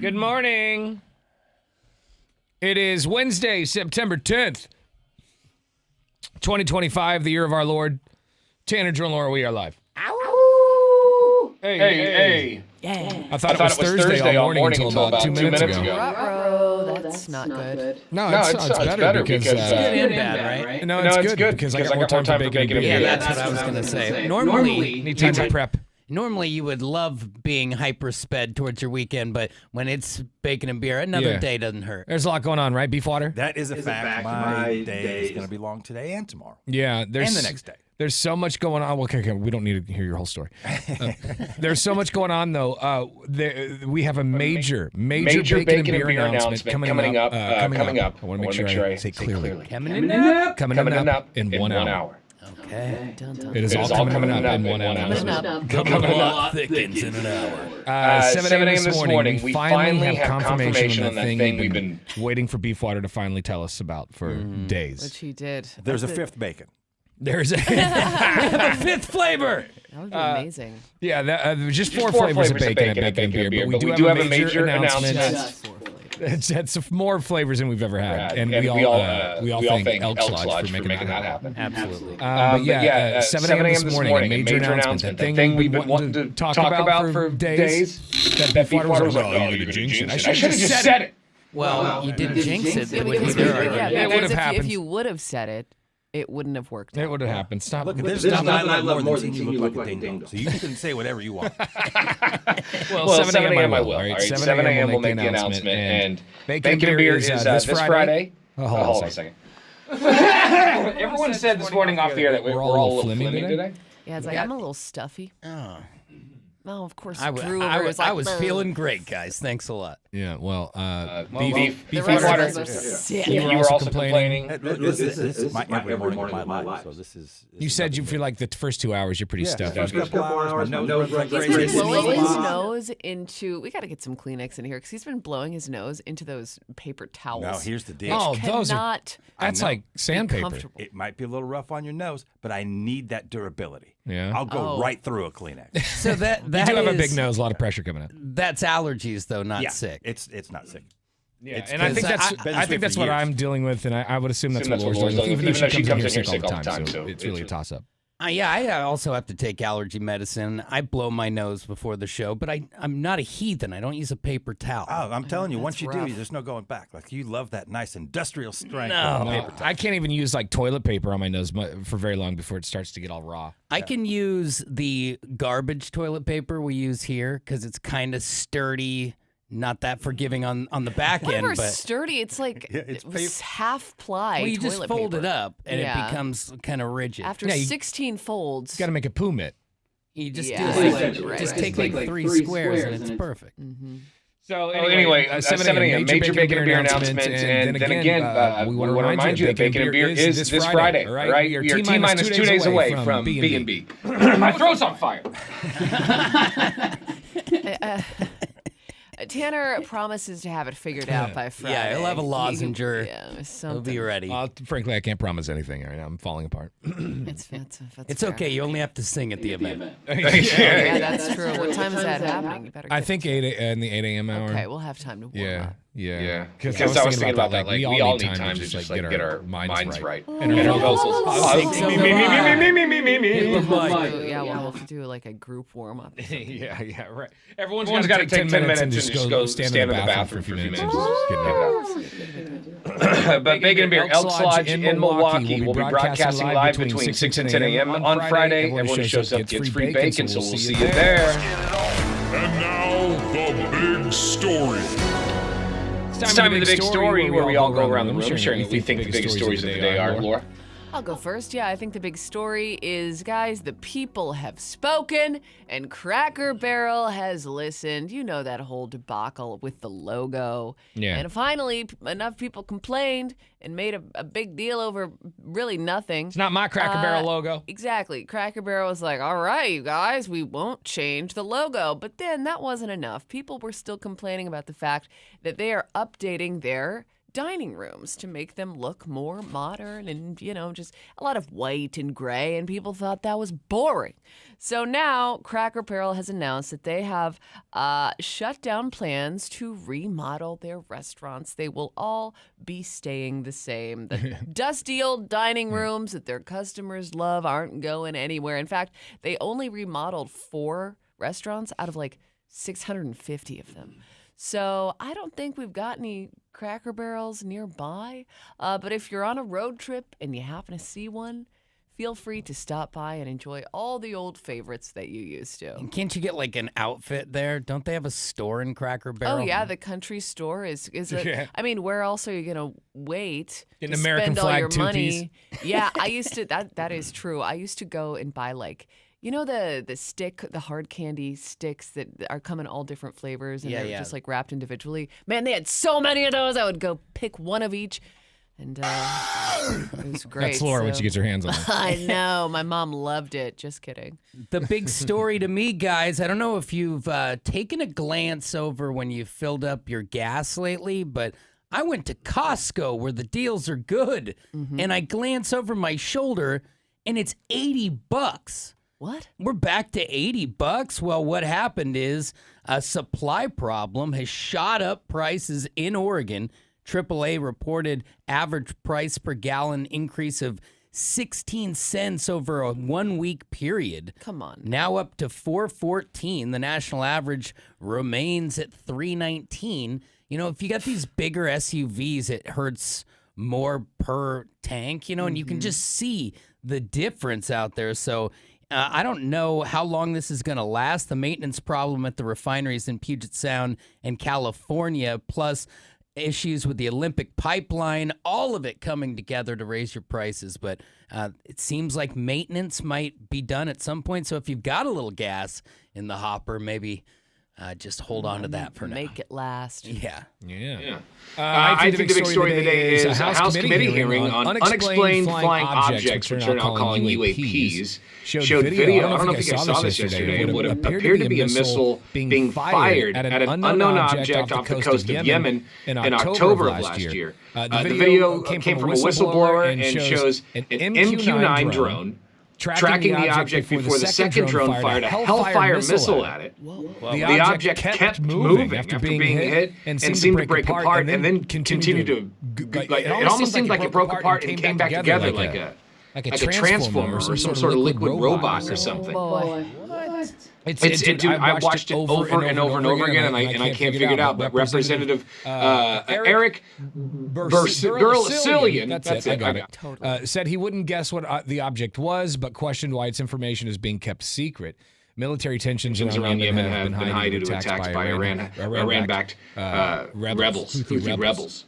Good morning. It is Wednesday, September 10th, 2025, the year of our Lord. Tanner, Drew, and Laura, we are live. Ow! Hey. Yeah. I thought it was Thursday all morning until about 2 minutes ago. Ruh-roh, that's not good. No, it's better because it's good and bad, right? No, it's good because I got more time for bacon and beer. Yeah, that's what I was going to say. Normally, need time to prep. Normally, you would love being hyper-sped towards your weekend, but when it's bacon and beer, another day doesn't hurt. There's a lot going on, right? Beef water? That is a fact. My day is going to be long today and tomorrow. Yeah. And the next day. There's so much going on. Well, okay, we don't need to hear your whole story. There's so much going on, though. We have a major bacon and beer announcement coming up. I want to make sure I say clearly. Coming up in 1 hour. Okay. It is all coming up in 1 hour. Coming up thickens in an hour. 7 a.m. this morning, we finally have confirmation on the thing we've been waiting for Beefwater to finally tell us about for days. Which he did. There's a fifth bacon. There's We have a fifth flavor. That would be amazing. Yeah, just four flavors of bacon and bacon and beer. But we do have a major announcement. It's more flavors than we've ever had, and we all thank Elks Lodge for making that happen. Absolutely. But yeah, 7 a.m. this morning, a major announcement. The thing we've been wanting to talk about for days. That Beefwater was like, "Oh, you're gonna jinx it." I should have just said it. Well, you didn't jinx it. It would Because have if you would have said it, it wouldn't have worked. It would have happened. Stop. Look, there's nothing I love more than seeing you look like a ding-dong. So you can say whatever you want. Well, 7 a.m. I will. All right, 7 a.m. we'll make the announcement. And bacon and beer is this Friday. Hold on a second. Everyone said this morning off the air that we're all a little flimmy today. Yeah, it's like, I'm a little stuffy. Oh, of course, I was feeling great, guys. Thanks a lot. Yeah, well, beef water. You were also complaining. This is my every morning of my life. So this is. You said you feel like the first 2 hours you're pretty stuffy. First couple hours, my nose runs like He's crazy. been blowing his nose into. We got to get some Kleenex in here because he's been blowing his nose into those paper towels. Now here's the deal. Oh, those are. Cannot That's like sandpaper. It might be a little rough on your nose, but I need that durability. Yeah. I'll go right through a Kleenex. So that You do have a big nose, a lot of pressure coming in. That's allergies, though, not sick. It's not sick. Yeah, and I think that's what I'm dealing with, and I would assume that's what Laura's dealing with, even though she comes in here sick all the time, so it's really a toss-up. Yeah, I also have to take allergy medicine. I blow my nose before the show, but I'm not a heathen. I don't use a paper towel. Oh, I'm telling you, once you rough. do, there's no going back. Like, you love that nice industrial strength. No. Paper towel. I can't even use like toilet paper on my nose for very long before it starts to get all raw. I can use the garbage toilet paper we use here because it's kind of sturdy, not that forgiving on the back end. Whatever, But sturdy. It's like it's half ply. well, you just toilet fold paper. it up and Yeah. it becomes kind of rigid. After 16 folds. You got to make a poo mitt. You just Yeah. just take like three squares and it's perfect. So anyway, 7 a.m. major bacon and beer announcement, and then again, we want to remind you that bacon and beer is this Friday, all right? We are T-minus 2 days away from B&B. My throat's on fire. Tanner promises to have it figured out by Friday. Yeah, he'll have a lozinger. Yeah, He'll something. be ready. Frankly, I can't promise anything right now. I'm falling apart. It's It's fair. okay. You only have to sing at the event. Yeah, that's true. What time is that happening? You better. I get think 8 in the 8 a.m. hour. Okay, we'll have time to warm up. Yeah. Because I was thinking about that. Like, we all need time to just like get our minds right. And our vocals. Yeah, we'll have to do like a group warm up. Yeah, right. Everyone's got to take 10 minutes and just go stand in the bathroom for a few minutes. But Bacon and Beer, Elks Lodge in Milwaukee will be broadcasting live between 6 and 10 a.m. on Friday. Everyone who shows up gets free bacon, so we'll see you there. And now, the big story. It's time for the big story where we all go around the room sharing what we think the biggest stories of the day are. Laura? I'll go first. Yeah, I think the big story is, guys, the people have spoken and Cracker Barrel has listened. You know that whole debacle with the logo. Yeah. And finally, enough people complained and made a big deal over really nothing. It's not my Cracker Barrel logo. Exactly. Cracker Barrel was like, all right, you guys, we won't change the logo. But then that wasn't enough. People were still complaining about the fact that they are updating their dining rooms to make them look more modern and, just a lot of white and gray, and people thought that was boring. So now Cracker Barrel has announced that they have shut down plans to remodel their restaurants. They will all be staying the same. The dusty old dining rooms that their customers love aren't going anywhere. In fact, they only remodeled 4 restaurants out of like 650 of them. So I don't think we've got any Cracker Barrels nearby. But if you're on a road trip and you happen to see one, feel free to stop by and enjoy all the old favorites that you used to. And can't you get like an outfit there? Don't they have a store in Cracker Barrel? Oh, yeah, the country store is a, I mean, where else are you going to wait An to American spend all flag your two-piece. money? Yeah, I used to, that is true. I used to go and buy like, the hard candy sticks that are come in all different flavors and they're just like wrapped individually. Man, they had so many of those. I would go pick one of each. And it was great. That's Laura when she gets her hands on it. I know. My mom loved it. Just kidding. The big story to me, guys, I don't know if you've taken a glance over when you filled up your gas lately, but I went to Costco where the deals are good. And I glance over my shoulder and it's $80. What? We're back to $80. Well, what happened is a supply problem has shot up prices in Oregon. AAA reported average price per gallon increase of 16 cents over a 1-week period. Come on. Now up to $4.14. The national average remains at $3.19. If you got these bigger SUVs, it hurts more per tank, and you can just see the difference out there. So I don't know how long this is going to last. The maintenance problem at the refineries in Puget Sound and California, plus issues with the Olympic pipeline, all of it coming together to raise your prices. But it seems like maintenance might be done at some point. So if you've got a little gas in the hopper, maybe just hold on to that for now. Make it last. Yeah. I think the big story of the day is a House committee hearing on unexplained flying objects, which they're now calling UAPs, showed video. I don't know if you guys saw this yesterday. What appeared to be a missile being fired at an unknown object off the coast of Yemen in October of last year. The video came from a whistleblower and shows an MQ-9 drone tracking the object before the second drone fired a Hellfire missile at it. The object kept moving after being hit and seemed to break apart and then continued to... It almost seemed like it broke apart and came back together like a transformer or some sort of liquid robot or something. Dude, I watched it over and over and over again, and I can't figure it out. But Representative Eric Bursillian, that's it, I got it. Said he wouldn't guess what the object was, but questioned why its information is being kept secret. Military tensions around Yemen have been high due to attacks by Iran-backed rebels, Houthi rebels.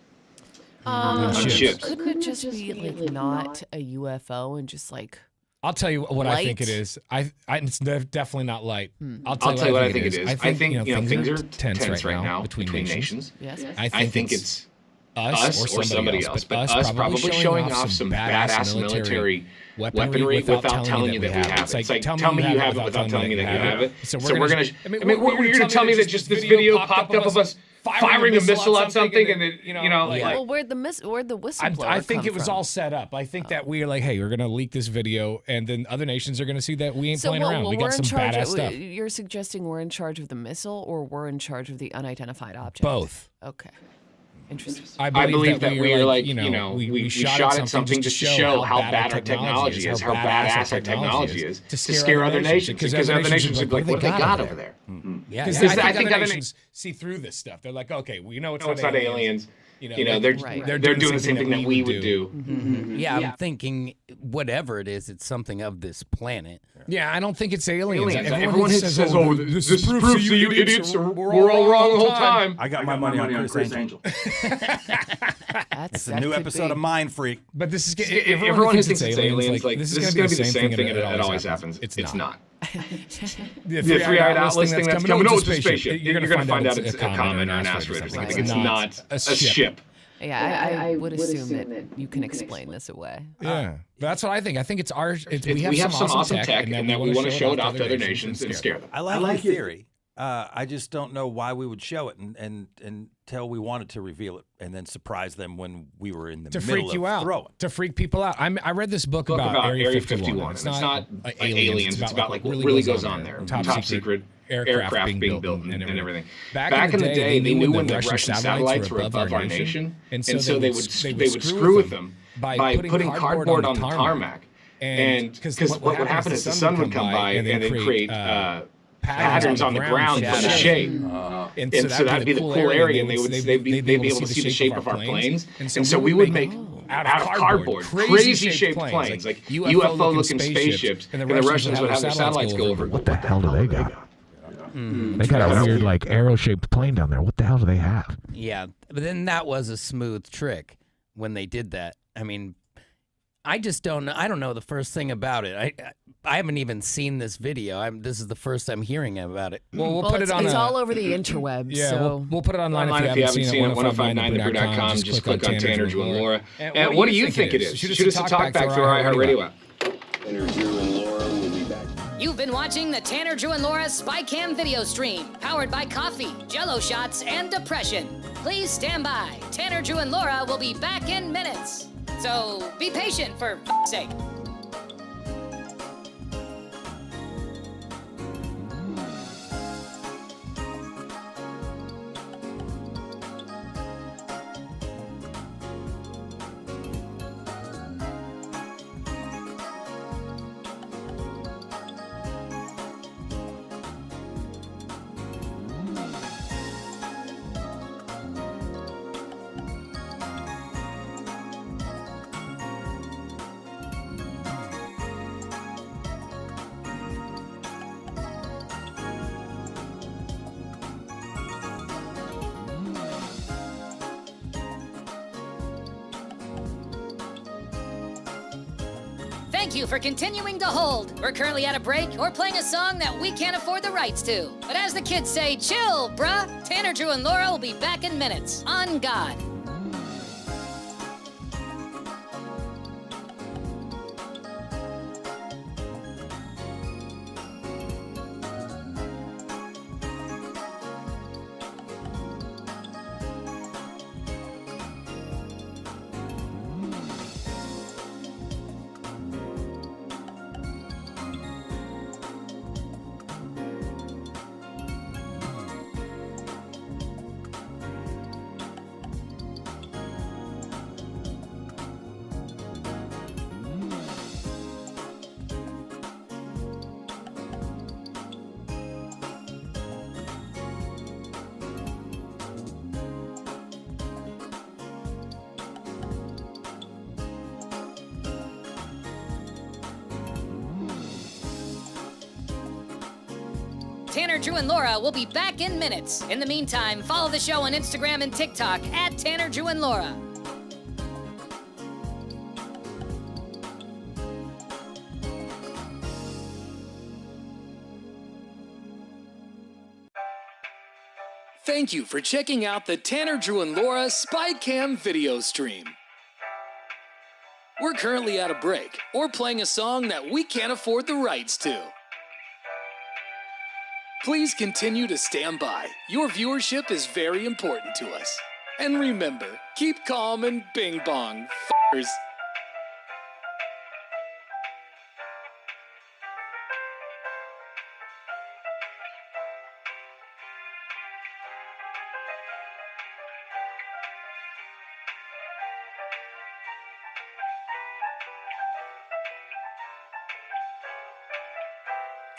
On ships. Couldn't it just be like not a UFO and just like... I'll tell you what I think it is. It's definitely not light. I'll tell you what I think it is. I think things are tense right now between nations. Yes. I think it's us or somebody else, but us probably showing off some badass military weaponry without telling you that we have it. It's like, tell me you have it without telling me that you have it. So we're gonna. You're gonna tell me that just this video popped up of us firing a missile at something, and it, well, where'd the whistleblower I think come it was from? all set up. I think that we are like, hey, we're gonna leak this video, and then other nations are gonna see that we ain't playing around. We got some badass stuff. You're suggesting we're in charge of the missile, or we're in charge of the unidentified object? Both. Okay. Interesting. I believe that we are we shot at something just to show how bad our technology is, how badass our technology is, to scare other nations. Because other nations are like, what they got over there? Because I think other nations see through this stuff. They're like, okay, we know it's not aliens. They're doing the same thing that we would do. Yeah, I'm thinking whatever it is, it's something of this planet. Yeah, I don't think it's aliens. Everyone says, "Oh, this proves you idiots we're all wrong the whole time." I got my money on Chris Angel. It's a new episode of Mind Freak. But this is everyone who thinks it's aliens. Like this is going to be the same thing, and it always happens. It's not. The 3-eyed atlas thing that's coming. No, it's a spaceship. You're going to find out it's a comet or an asteroid or something. It's not a ship. Yeah, I would assume that you can explain this away. Yeah, that's what I think. I think it's ours. We have some awesome tech, and then we want to show it off to other nations and scare them. I like your theory. I just don't know why we would show it until we wanted to reveal it and then surprise them when we were in the middle freak you of out, throwing. to freak people out. I read this book about Area 51. It's not like aliens. It's about like what really goes on there. Top secret aircraft being built and everything. Back in the day, they knew when the Russian satellites were above our nation, and so they would screw with them by putting cardboard on the tarmac. And because what would happen is the sun would come by and then create patterns on the ground for the shape. And so that'd be the cool area, and they'd be able to see the shape of our planes. And so we would make out of cardboard crazy shaped planes, like UFO-looking spaceships, and the Russians would have their satellites go over. What the hell do they got? They got a weird, like, arrow-shaped plane down there. What the hell do they have? Yeah, but then that was a smooth trick when they did that. I mean, I just don't know. I don't know the first thing about it. I haven't even seen this video. This is the first I'm hearing about it. Well, we'll put it on. It's all over the interwebs. Yeah, so. we'll put it online if you haven't seen it. 1059thebrew.com. Just click on Tanner, Drew, and Laura. And what do you think it is? Shoot us a talk back through our iHeartRadio app. Tanner, Drew, and Laura will be back. You've been watching the Tanner, Drew, and Laura SpyCam video stream, powered by coffee, Jell-O shots, and depression. Please stand by. Tanner, Drew, and Laura will be back in minutes. So be patient, for f***'s sake. Thank you for continuing to hold. We're currently at a break or playing a song that we can't afford the rights to. But as the kids say, chill, bruh. Tanner, Drew, and Laura will be back in minutes. On God. Tanner, Drew, and Laura will be back in minutes. In the meantime, follow the show on Instagram and TikTok at Tanner, Drew, and Laura. Thank you for checking out the Tanner, Drew, and Laura SpyCam video stream. We're currently at a break or playing a song that we can't afford the rights to. Please continue to stand by. Your viewership is very important to us. And remember, keep calm and bing bong, f***ers.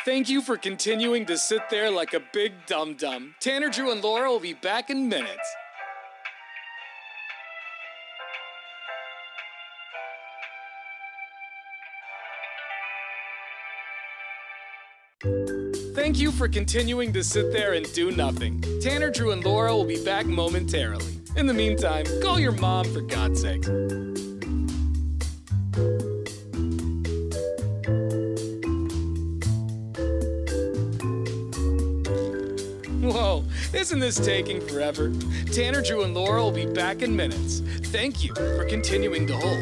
Thank you for continuing to sit there like a big dum-dum. Tanner, Drew, and Laura will be back in minutes. Thank you for continuing to sit there and do nothing. Tanner, Drew, and Laura will be back momentarily. In the meantime, call your mom, for God's sake. Whoa, isn't this taking forever? Tanner, Drew, and Laura will be back in minutes. Thank you for continuing to hold.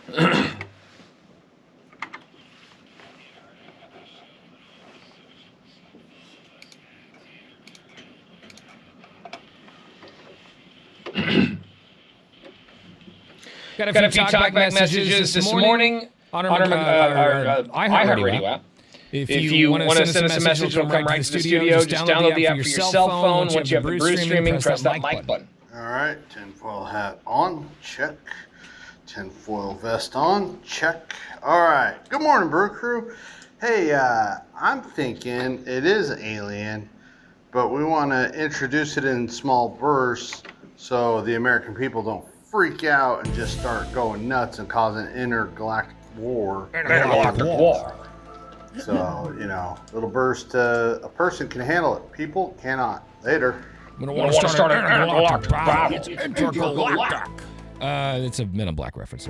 Got a few talkback messages this morning on our iHeartRadio app. If you want to send us a message, it'll come right to the studio. Just download the app for your cell phone. Once you have the Brew streaming, press that like button. All right, tinfoil hat on, check. Tinfoil vest on, check. All right, good morning, Brew Crew. Hey, I'm thinking it is alien, but we want to introduce it in small bursts so the American people don't freak out and just start going nuts and cause an intergalactic war. Intergalactic war. So, little burst, a person can handle it. People cannot. Later. We don't want to start an intergalactic battle. It's intergalactic. It's a Men in Black reference.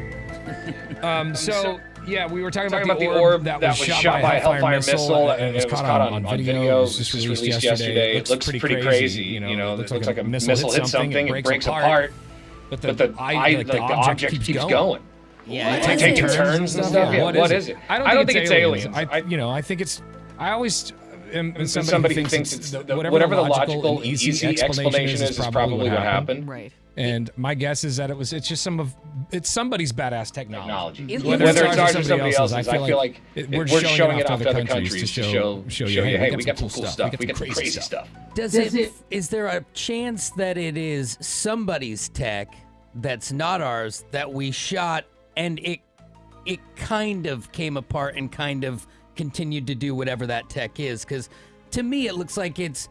So, yeah, we were talking about the orb that was shot by a Hellfire missile, and it was caught on video. It was just released yesterday. It looks pretty crazy. It looks like a missile hits something and breaks apart. But the object keeps going. Yeah, taking turns and stuff. Yeah, what is it? I don't think it's aliens. I think it's. I always am somebody who thinks it's whatever the logical and easy explanation is probably what happened. Right. And my guess is that it's just somebody's badass technology. Whether it's ours or somebody else's, I feel like we're showing it off to other countries to show you, hey, we got some cool stuff. We got crazy stuff. Is there a chance that it is somebody's tech that's not ours that we shot and it kind of came apart and kind of continued to do whatever that tech is? Because to me, it looks like it's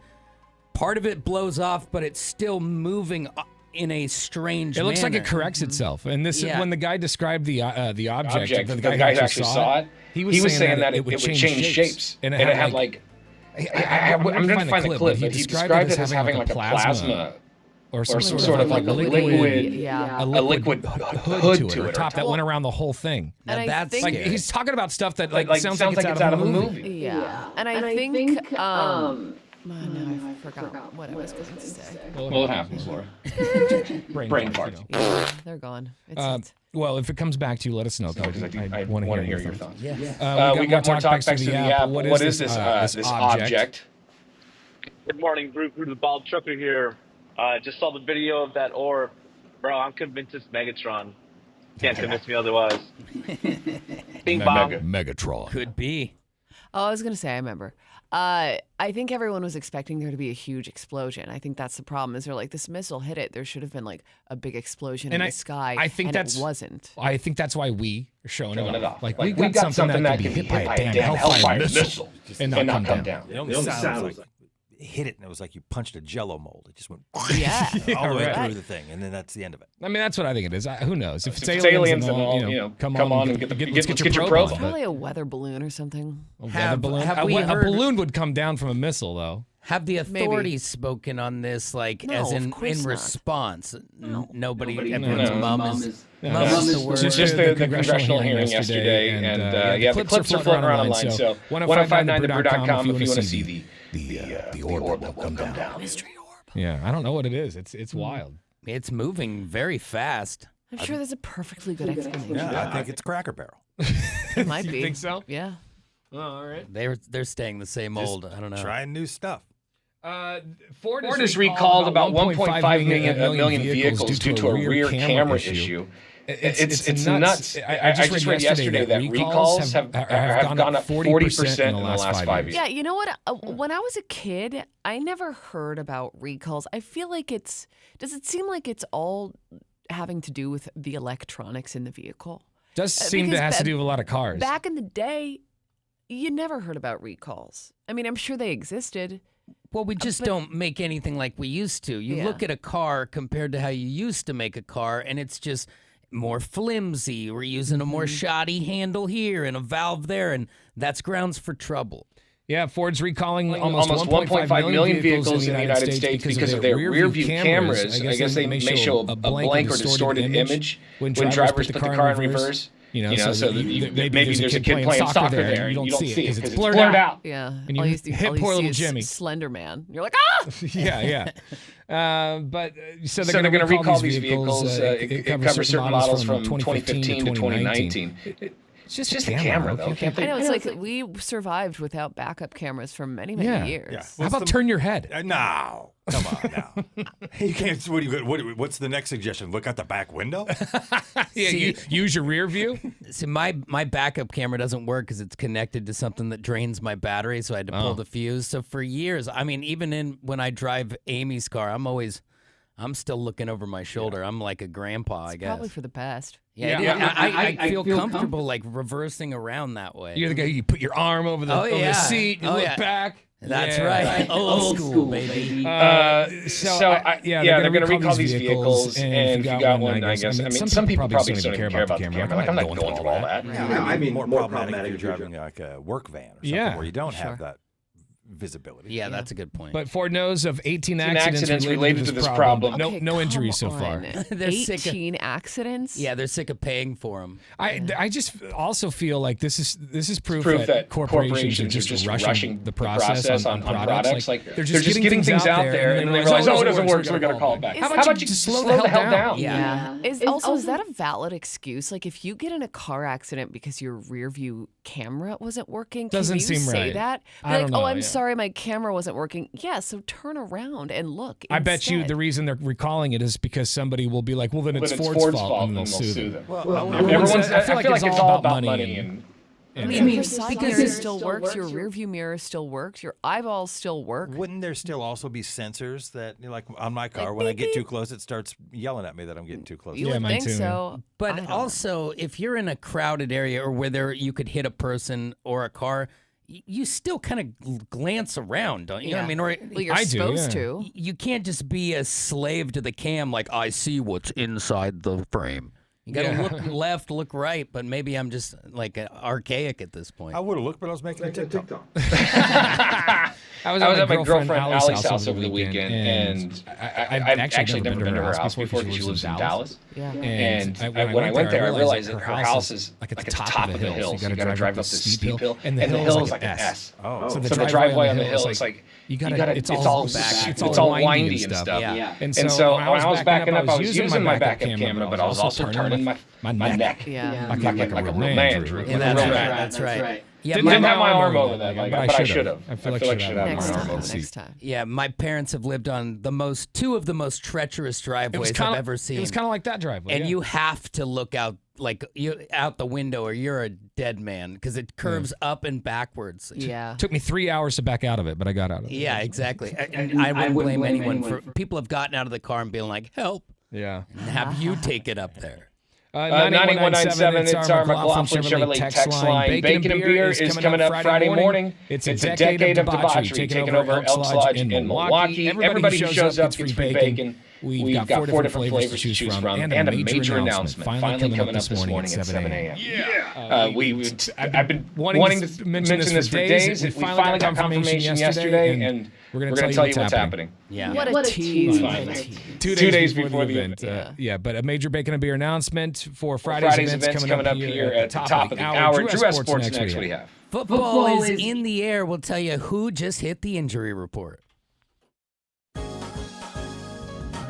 part of it blows off, but it's still moving in a strange manner. It looks like it corrects itself. And this is when the guy described the object, the guy who actually saw it, he was saying that it would change shapes. And it had like, I'm going to find the clip, but he described it as having like a plasma or some sort of like a liquid hood to it, or top that went around the whole thing. And that's like he's talking about stuff that sounds like it's out of a movie. Yeah, and I think no, I forgot what I was going to say. Well, it happens, Laura. Brain fart. Yeah, they're gone. Well, if it comes back to you, let us know. I want to hear your thoughts. Yeah. We got more talkbacks through the app. What is this object? Good morning, Brew Crew. The Bald Trucker here. Just saw the video of that orb. Bro, I'm convinced it's Megatron. Can't convince me otherwise. Bing bong. Megatron. Could be. Oh, I was going to say, I remember. I think everyone was expecting there to be a huge explosion. I think that's the problem. Is they're like, this missile hit it. There should have been like a big explosion in the sky. I think it wasn't. I think that's why we are showing it off. Like we got something that can be hit by a damn Hellfire missile and not come down. It only sounds like hit it and it was like you punched a Jello mold. It just went all the way through the thing, and then that's the end of it. I mean, that's what I think it is. Who knows? If it's aliens and all, come on and get your probe on. Probably a weather balloon or something. A weather balloon? A balloon would come down from a missile, though. Have the authorities spoken on this, as in response? No. Nobody. Everyone's mum is the word. It's just the congressional hearing yesterday, and the clips are floating around online. So 1059thebrew.com if you want to see the orb that will come down. Mystery orb. Yeah, I don't know what it is. It's wild. It's moving very fast. I'm sure there's a perfectly good explanation. Yeah, I think it's Cracker Barrel. It might be. You think so? Yeah. Oh, all right. They're staying the same old. I don't know. Trying new stuff. Ford has recalled about 1.5 million vehicles due to a rear camera issue. It's nuts. I just read yesterday that recalls have gone up 40% in the last 5 years. Yeah, you know what? When I was a kid, I never heard about recalls. I feel like does it seem like it's all having to do with the electronics in the vehicle? Does seem to have to do with a lot of cars. Back in the day, you never heard about recalls. I mean, I'm sure they existed. Well, we just don't make anything like we used to. You look at a car compared to how you used to make a car, and it's just more flimsy. We're using a more shoddy handle here and a valve there, and that's grounds for trouble. Yeah, Ford's recalling almost 1.5 million vehicles in the United States because of their rear view cameras. I guess they may show a blank or distorted image when drivers put the car in reverse. So maybe there's a kid playing soccer there. You don't see it because it's blurred out. Yeah. And you hit poor little Jimmy. Slender Man. You're like, ah! Yeah. But so they're going to recall these vehicles. It covers certain models from 2015 to 2019. It's just a camera, though. Can't they? I know, it's like we survived without backup cameras for many, many years. Yeah. How about turn your head? No. Come on now. You can't. What's the next suggestion? Look out the back window? Use your rear view? See, my backup camera doesn't work because it's connected to something that drains my battery, so I had to pull the fuse. So for years, I mean, even when I drive Amy's car, I'm still looking over my shoulder. I'm like a grandpa, I guess. Probably for the best. I feel comfortable like reversing around that way. You're the guy, you put your arm over the seat, you look back. That's right. Old school, baby. They're going to recall these vehicles, and if you got one, I guess. I mean, some people probably don't even care about the camera. Like, I'm not going through all that. I mean, more problematic if you're driving like a work van or something where you don't have that visibility. Yeah, that's a good point. But Ford knows of 18 accidents related to this problem. Okay, no injuries so far. They're 18 accidents? Yeah, they're sick of paying for them. I just also feel like this is proof that corporations are just rushing the process on products. Like they're just getting things out there and then they realize, it doesn't work, so we got to call it back. How about you just slow the hell down? Yeah. Is that a valid excuse? Like if you get in a car accident because your rear view camera wasn't working, can you say that? I don't know. I'm sorry, my camera wasn't working. Yeah, so turn around and look. I bet you the reason they're recalling it is because somebody will be like, well, then it's Ford's fault, and they'll sue them. I feel like it's all about money. I mean, your side mirror still works, your rear view mirror still works, your eyeballs still work. Wouldn't there still also be sensors that, like on my car, when I get too close, it starts yelling at me that I'm getting too close? You would think so. But also, if you're in a crowded area or where you could hit a person or a car, you still kind of glance around, don't you? Yeah. I mean, or you're supposed to. You can't just be a slave to the cam like, I see what's inside the frame. You got to look left, look right, but maybe I'm just like archaic at this point. I would have looked, but I was making a TikTok. I was at my girlfriend Allie's house over the weekend, and I've actually never been to her house before because she lives in Dallas. Yeah. And when I went there, I realized that her house is like at the top of the hill. So you got to drive up this steep hill, and the hill is like an S. So the driveway on the hill is like it's all windy and stuff. And so when I was backing up, I was using my backup camera, but I was also turning my neck. Yeah. Like a real man. That's right. Yeah, didn't have my arm over that, but I should have. I feel like I should have my arm over the next time. Yeah, my parents have lived on two of the most treacherous driveways I've ever seen. It was kind of like that driveway. And you have to look out out the window or you're a dead man because it curves up and backwards. Yeah. It took me 3 hours to back out of it, but I got out of it. Yeah, exactly. And I wouldn't blame anyone for people have gotten out of the car and been like, help. Yeah. And have you take it up there. 9197, it's our McLaughlin Chevrolet text line. Bacon and Beer is coming up Friday morning. It's a decade of debauchery taking over Elks Lodge in Milwaukee. Everybody who shows up gets free bacon. We've got 4 different flavors to choose from, and a major announcement finally coming up this morning at 7 a.m. I've been wanting to mention this for days. We finally got confirmation yesterday, and we're going to tell you what's happening. Yeah. What a tease. 2 days before the event. But a major Bacon and Beer announcement for Friday's events coming up here at the top of the hour. Drew S. Sports Next, what do you have? Football is in the air. We'll tell you who just hit the injury report.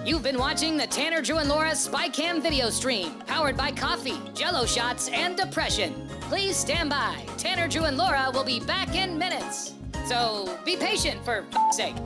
You've been watching the Tanner, Drew, and Laura SpyCam video stream, powered by coffee, Jello shots, and depression. Please stand by. Tanner, Drew, and Laura will be back in minutes. So be patient for f***'s sake.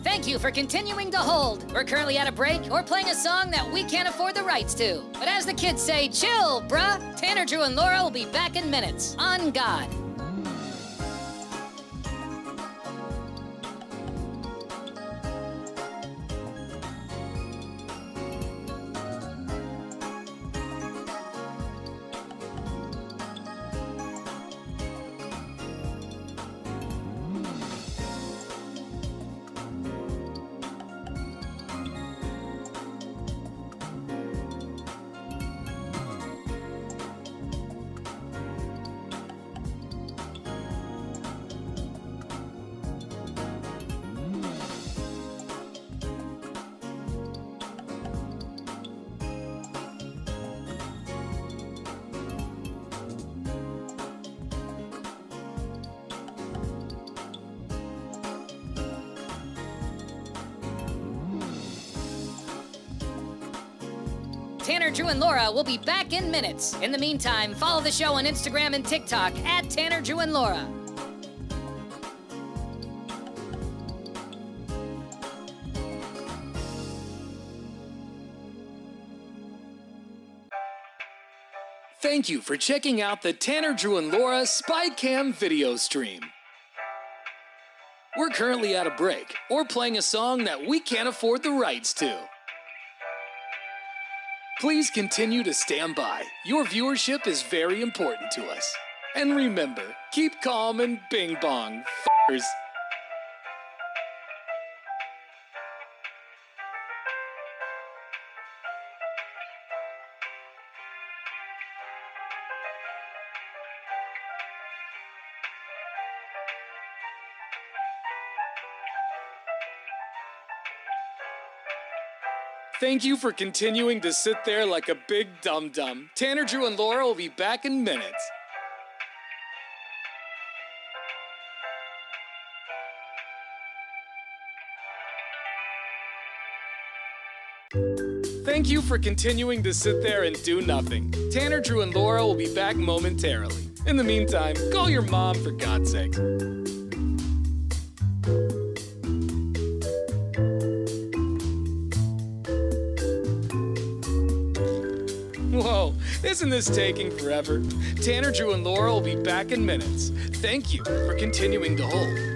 Thank you for continuing to hold. We're currently at a break or playing a song that we can't afford the rights to. But as the kids say, chill, bruh. Tanner, Drew, and Laura will be back in minutes. On God. Tanner, Drew, and Laura will be back in minutes. In the meantime, follow the show on Instagram and TikTok at Tanner, Drew, and Laura. Thank you for checking out the Tanner, Drew, and Laura SpyCam video stream. We're currently at a break or playing a song that we can't afford the rights to. Please continue to stand by. Your viewership is very important to us. And remember, keep calm and bing bong, f***ers. Thank you for continuing to sit there like a big dum-dum. Tanner, Drew, and Laura will be back in minutes. Thank you for continuing to sit there and do nothing. Tanner, Drew, and Laura will be back momentarily. In the meantime, call your mom for God's sake. Whoa, isn't this taking forever? Tanner, Drew, and Laura will be back in minutes. Thank you for continuing to hold.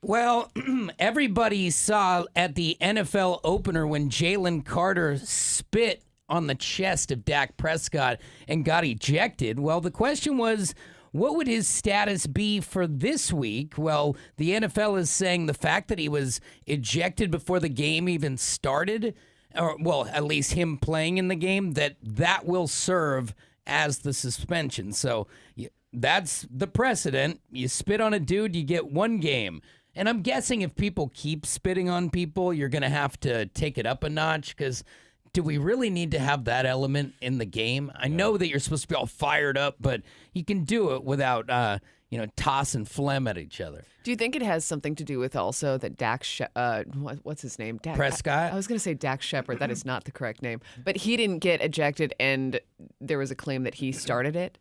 Well, everybody saw at the NFL opener when Jalen Carter spit on the chest of Dak Prescott and got ejected. Well, the question was, what would his status be for this week? Well, the NFL is saying the fact that he was ejected before the game even started, or, well, at least him playing in the game, that will serve as the suspension. So that's the precedent. You spit on a dude, you get 1 game. And I'm guessing if people keep spitting on people, you're going to have to take it up a notch, because do we really need to have that element in the game? I know that you're supposed to be all fired up, but you can do it without, tossing phlegm at each other. Do you think it has something to do with also that what's his name? Prescott? I was going to say Dak Shepard. That is not the correct name. But he didn't get ejected, and there was a claim that he started it.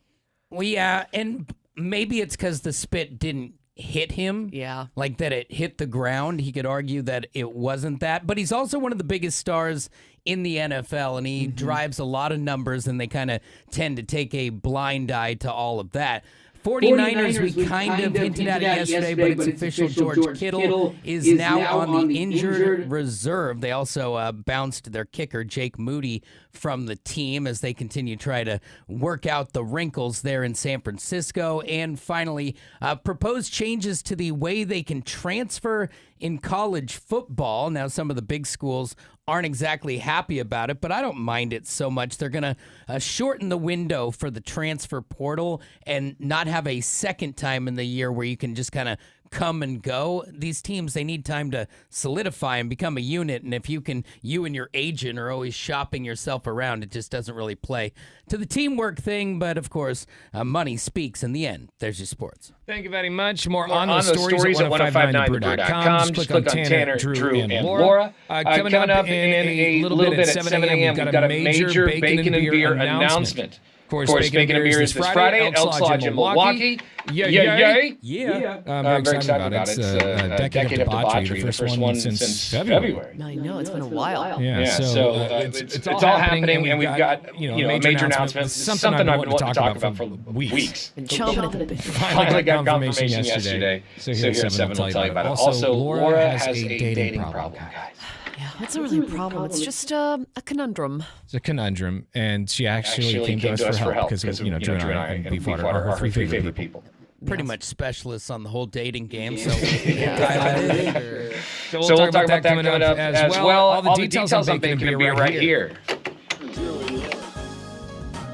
Well, yeah, and maybe it's because the spit didn't hit him. Yeah. Like that it hit the ground. He could argue that it wasn't that. But he's also one of the biggest stars in the NFL, and he drives a lot of numbers, and they kind of tend to take a blind eye to all of that. 49ers, we kind of hinted at it yesterday, but it's official. George Kittle is now on the injured reserve. They also bounced their kicker, Jake Moody, from the team as they continue to try to work out the wrinkles there in San Francisco. And finally, proposed changes to the way they can transfer in college football. Now, some of the big schools aren't exactly happy about it, but I don't mind it so much. They're going to shorten the window for the transfer portal and not have a second time in the year where you can just kind of come and go. These teams, they need time to solidify and become a unit, and if you and your agent are always shopping yourself around, it just doesn't really play to the teamwork thing. But of course, money speaks in the end. There's your sports. Thank you very much. More on those stories at 1059thebrew.com. Just click on Tanner, Drew, and Laura. Coming up in a little bit at 7 a.m., we've got a major bacon and beer announcement. Of course, Bacon and Beer is this Friday. Elks Lodge in Milwaukee. Yay. Yeah. I'm very excited about it. It's a decade of debauchery. The first one since February. I know, it's been a while. Yeah, so it's all happening, and we've got a major announcement. Something I've been wanting to talk about for weeks. Finally got confirmation yesterday. So here at 7 will tell you about it. Also, Laura has a dating problem, guys. Yeah, it's not really a problem. It's just a conundrum. It's a conundrum, and she actually came to us for help because Drew and I and Beefwater are her three favorite people. Pretty much specialists on the whole dating game. So, so we'll talk about that coming up as well. All the details on Bacon and Beer right here.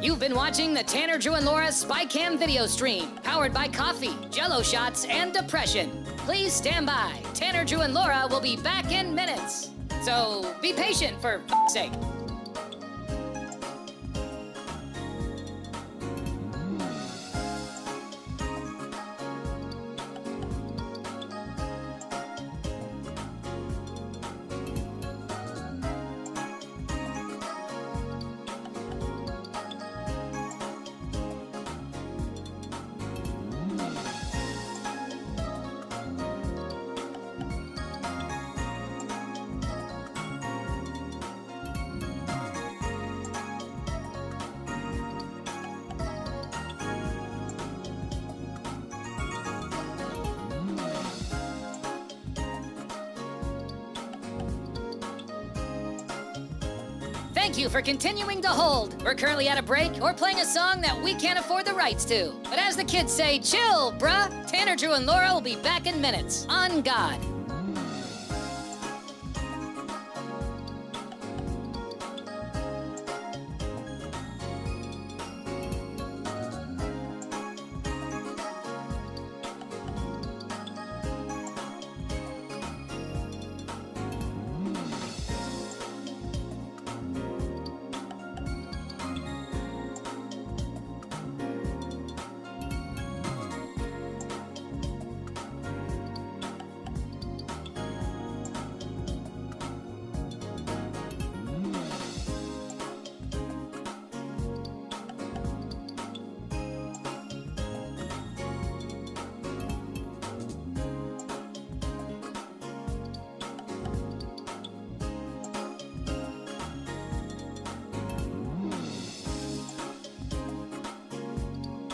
You've been watching the Tanner, Drew, and Laura SpyCam video stream, powered by coffee, Jello shots, and depression. Please stand by. Tanner, Drew, and Laura will be back in minutes. So be patient, for f***'s sake. Thank you for continuing to hold. We're currently at a break or playing a song that we can't afford the rights to. But as the kids say, chill, bruh. Tanner, Drew, and Laura will be back in minutes. On God.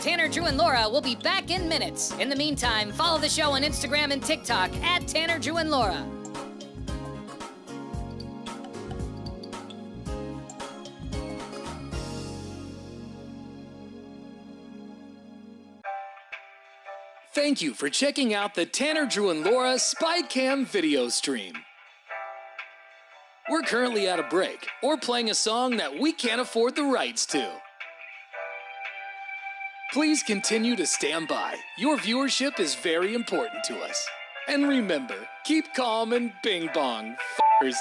Tanner, Drew, and Laura will be back in minutes. In the meantime, follow the show on Instagram and TikTok at Tanner, Drew, and Laura. Thank you for checking out the Tanner, Drew, and Laura SpyCam video stream. We're currently at a break, or playing a song that we can't afford the rights to. Please continue to stand by. Your viewership is very important to us. And remember, keep calm and bing bong, f***ers.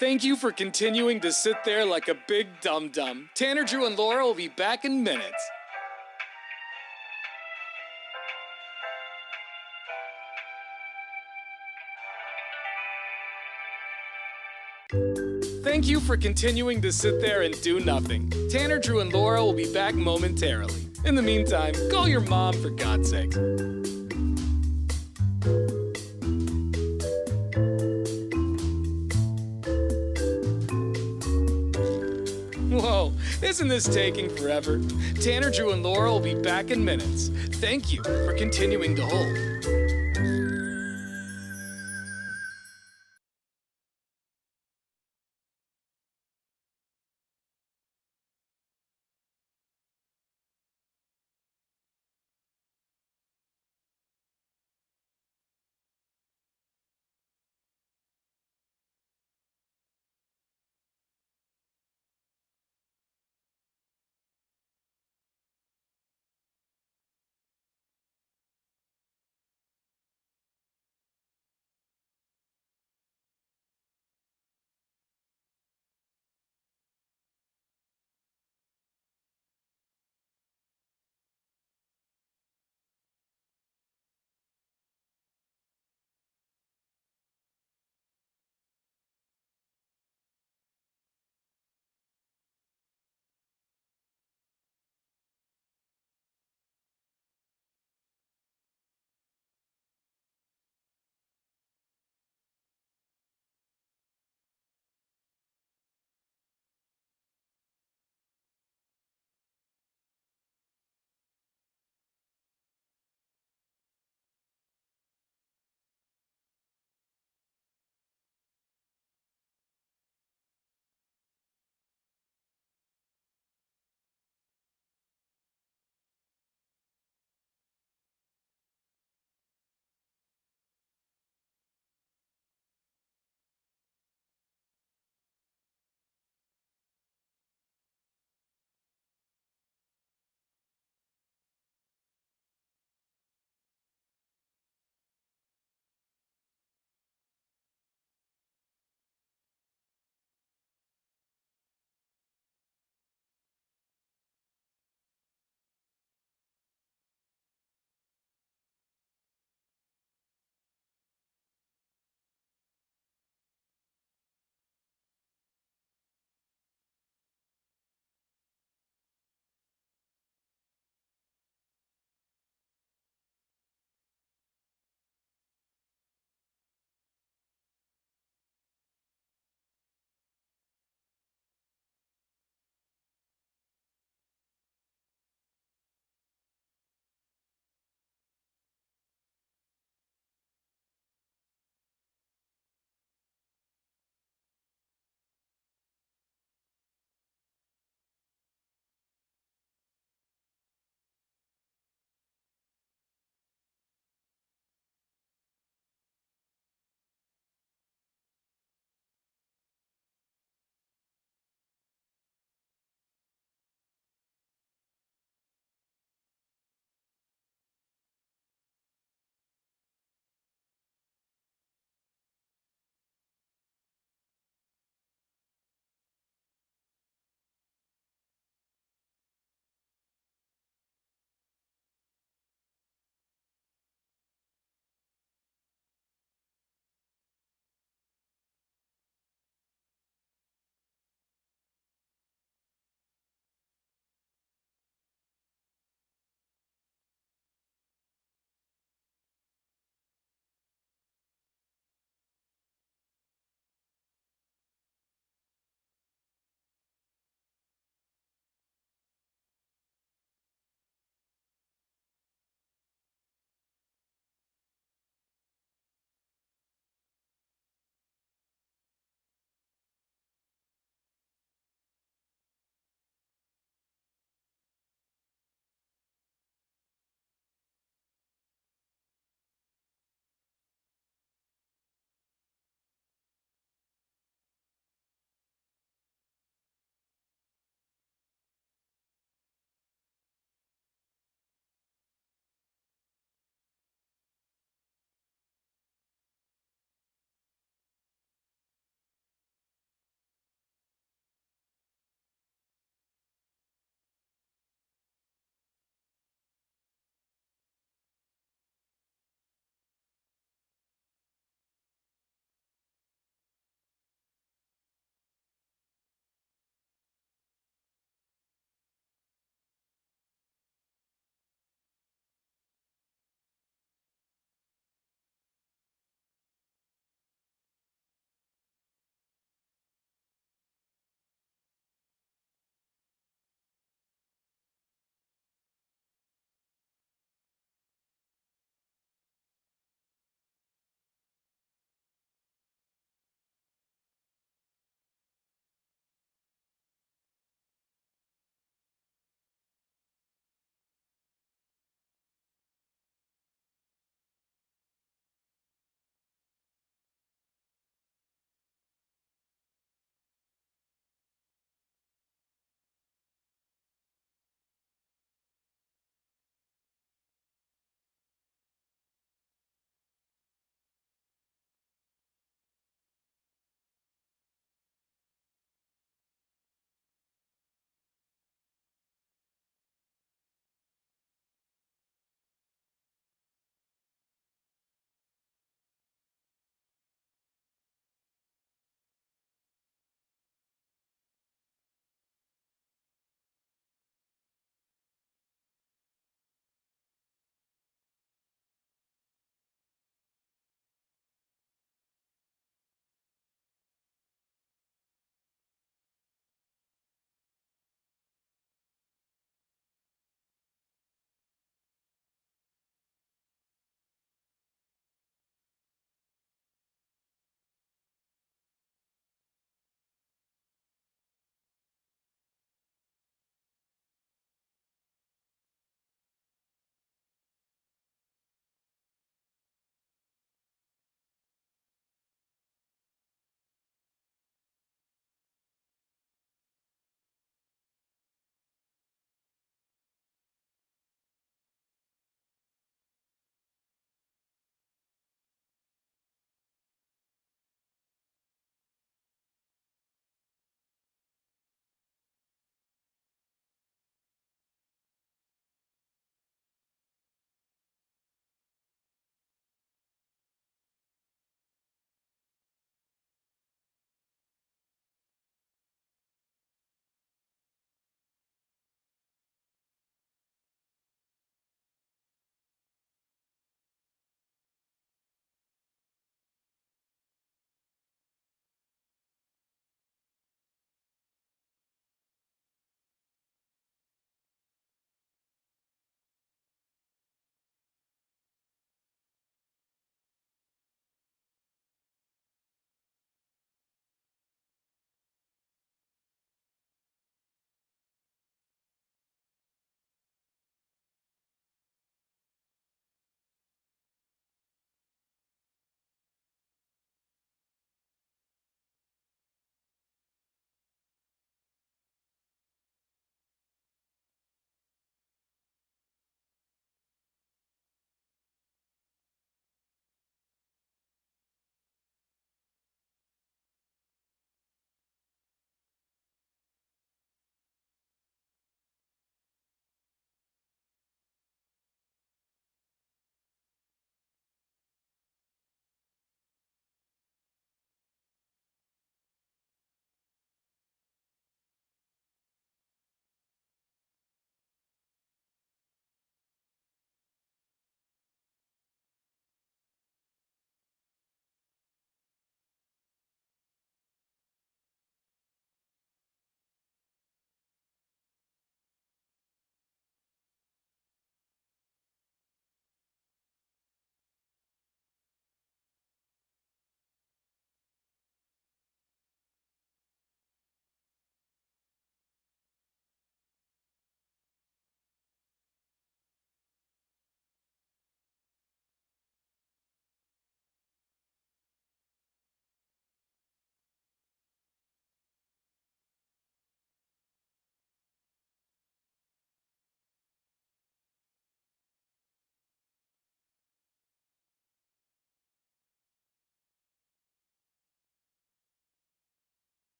Thank you for continuing to sit there like a big dum-dum. Tanner, Drew, and Laura will be back in minutes. Thank you for continuing to sit there and do nothing. Tanner, Drew, and Laura will be back momentarily. In the meantime, call your mom for God's sake. Whoa, isn't this taking forever? Tanner, Drew, and Laura will be back in minutes. Thank you for continuing to hold.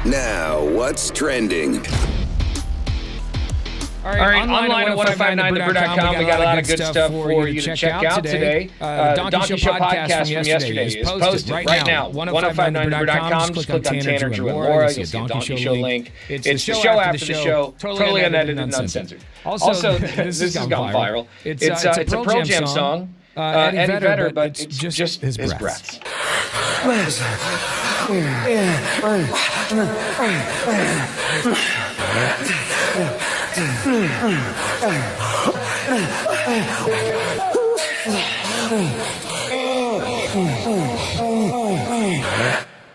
Now, what's trending? All right, online at 1059thebrew.com, we got a lot of good stuff for you to check out today. The Donkey Show podcast from yesterday is posted right now. 1059thebrew.com, just click on Tanner, Drew, and Laura. You'll see a Donkey Show link. It's the show after the show, totally unedited and uncensored. Also, this has gone viral. It's a Pearl Jam song. Eddie Vedder, but it's just his breaths.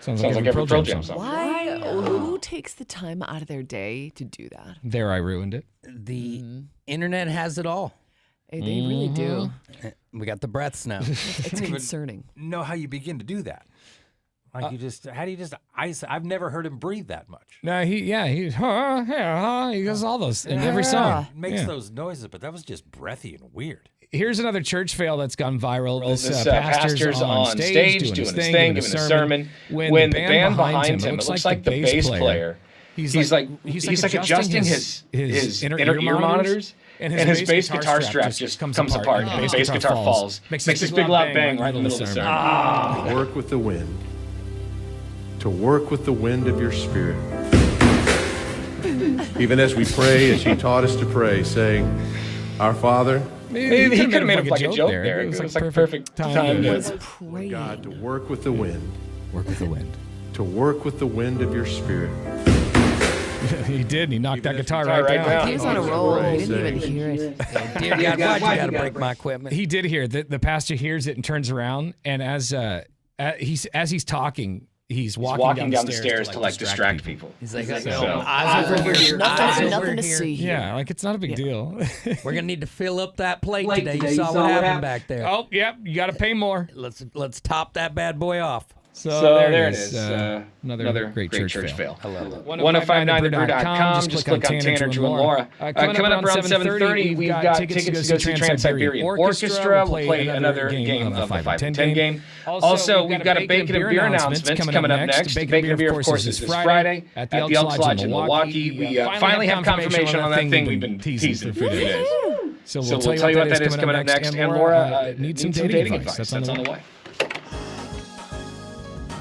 Sounds like every Pearl Jam song. Why? Who takes the time out of their day to do that? There, I ruined it. The internet has it all. They really do. We got the breaths now. It's concerning. Know how you begin to do that? Like how do you just ice? I've never heard him breathe that much. No, he does all those in every song. Makes those noises, but that was just breathy and weird. Here's another church fail that's gone viral. This pastor's on stage doing his thing, giving a sermon. When the band behind him, it looks like the bass player. He's like adjusting his inner ear monitors, and his bass guitar strap just comes apart. And the bass guitar falls. Makes this big loud bang right in the middle of the sermon. Work with the wind. To work with the wind of your spirit. Even as we pray, as he taught us to pray, saying, Our Father. Maybe he could have made it like a joke there. It was like perfect time. God, to work with the wind. Work with the wind. To work with the wind of your spirit. He did. He knocked that guitar right down. He was on a roll. He didn't even hear it. Dear God, why'd you got to break my equipment? He did hear it. The pastor hears it and turns around, and as he's talking, he's walking down the stairs to distract people. He's like, eyes over here. Nothing to see here. Yeah, like it's not a big deal. We're gonna need to fill up that plate today. You saw what happened back there. Oh, yep. You got to pay more. Let's top that bad boy off. So there it is. Another great church fail. I love it. 1059thebrew.com. Just click on Tanner, Drew, and Laura. Coming up around 7:30, we've got tickets to go see Trans-Siberian Orchestra. We'll play another game of the 5 and 10 game. Also, we've got a Bacon and Beer announcement coming up next. Bacon and Beer, of course, is this Friday at the Elks Lodge in Milwaukee. We finally have confirmation on that thing we've been teasing for 2 days. So we'll tell you what that is coming up next. And Laura needs some dating advice. That's on the way.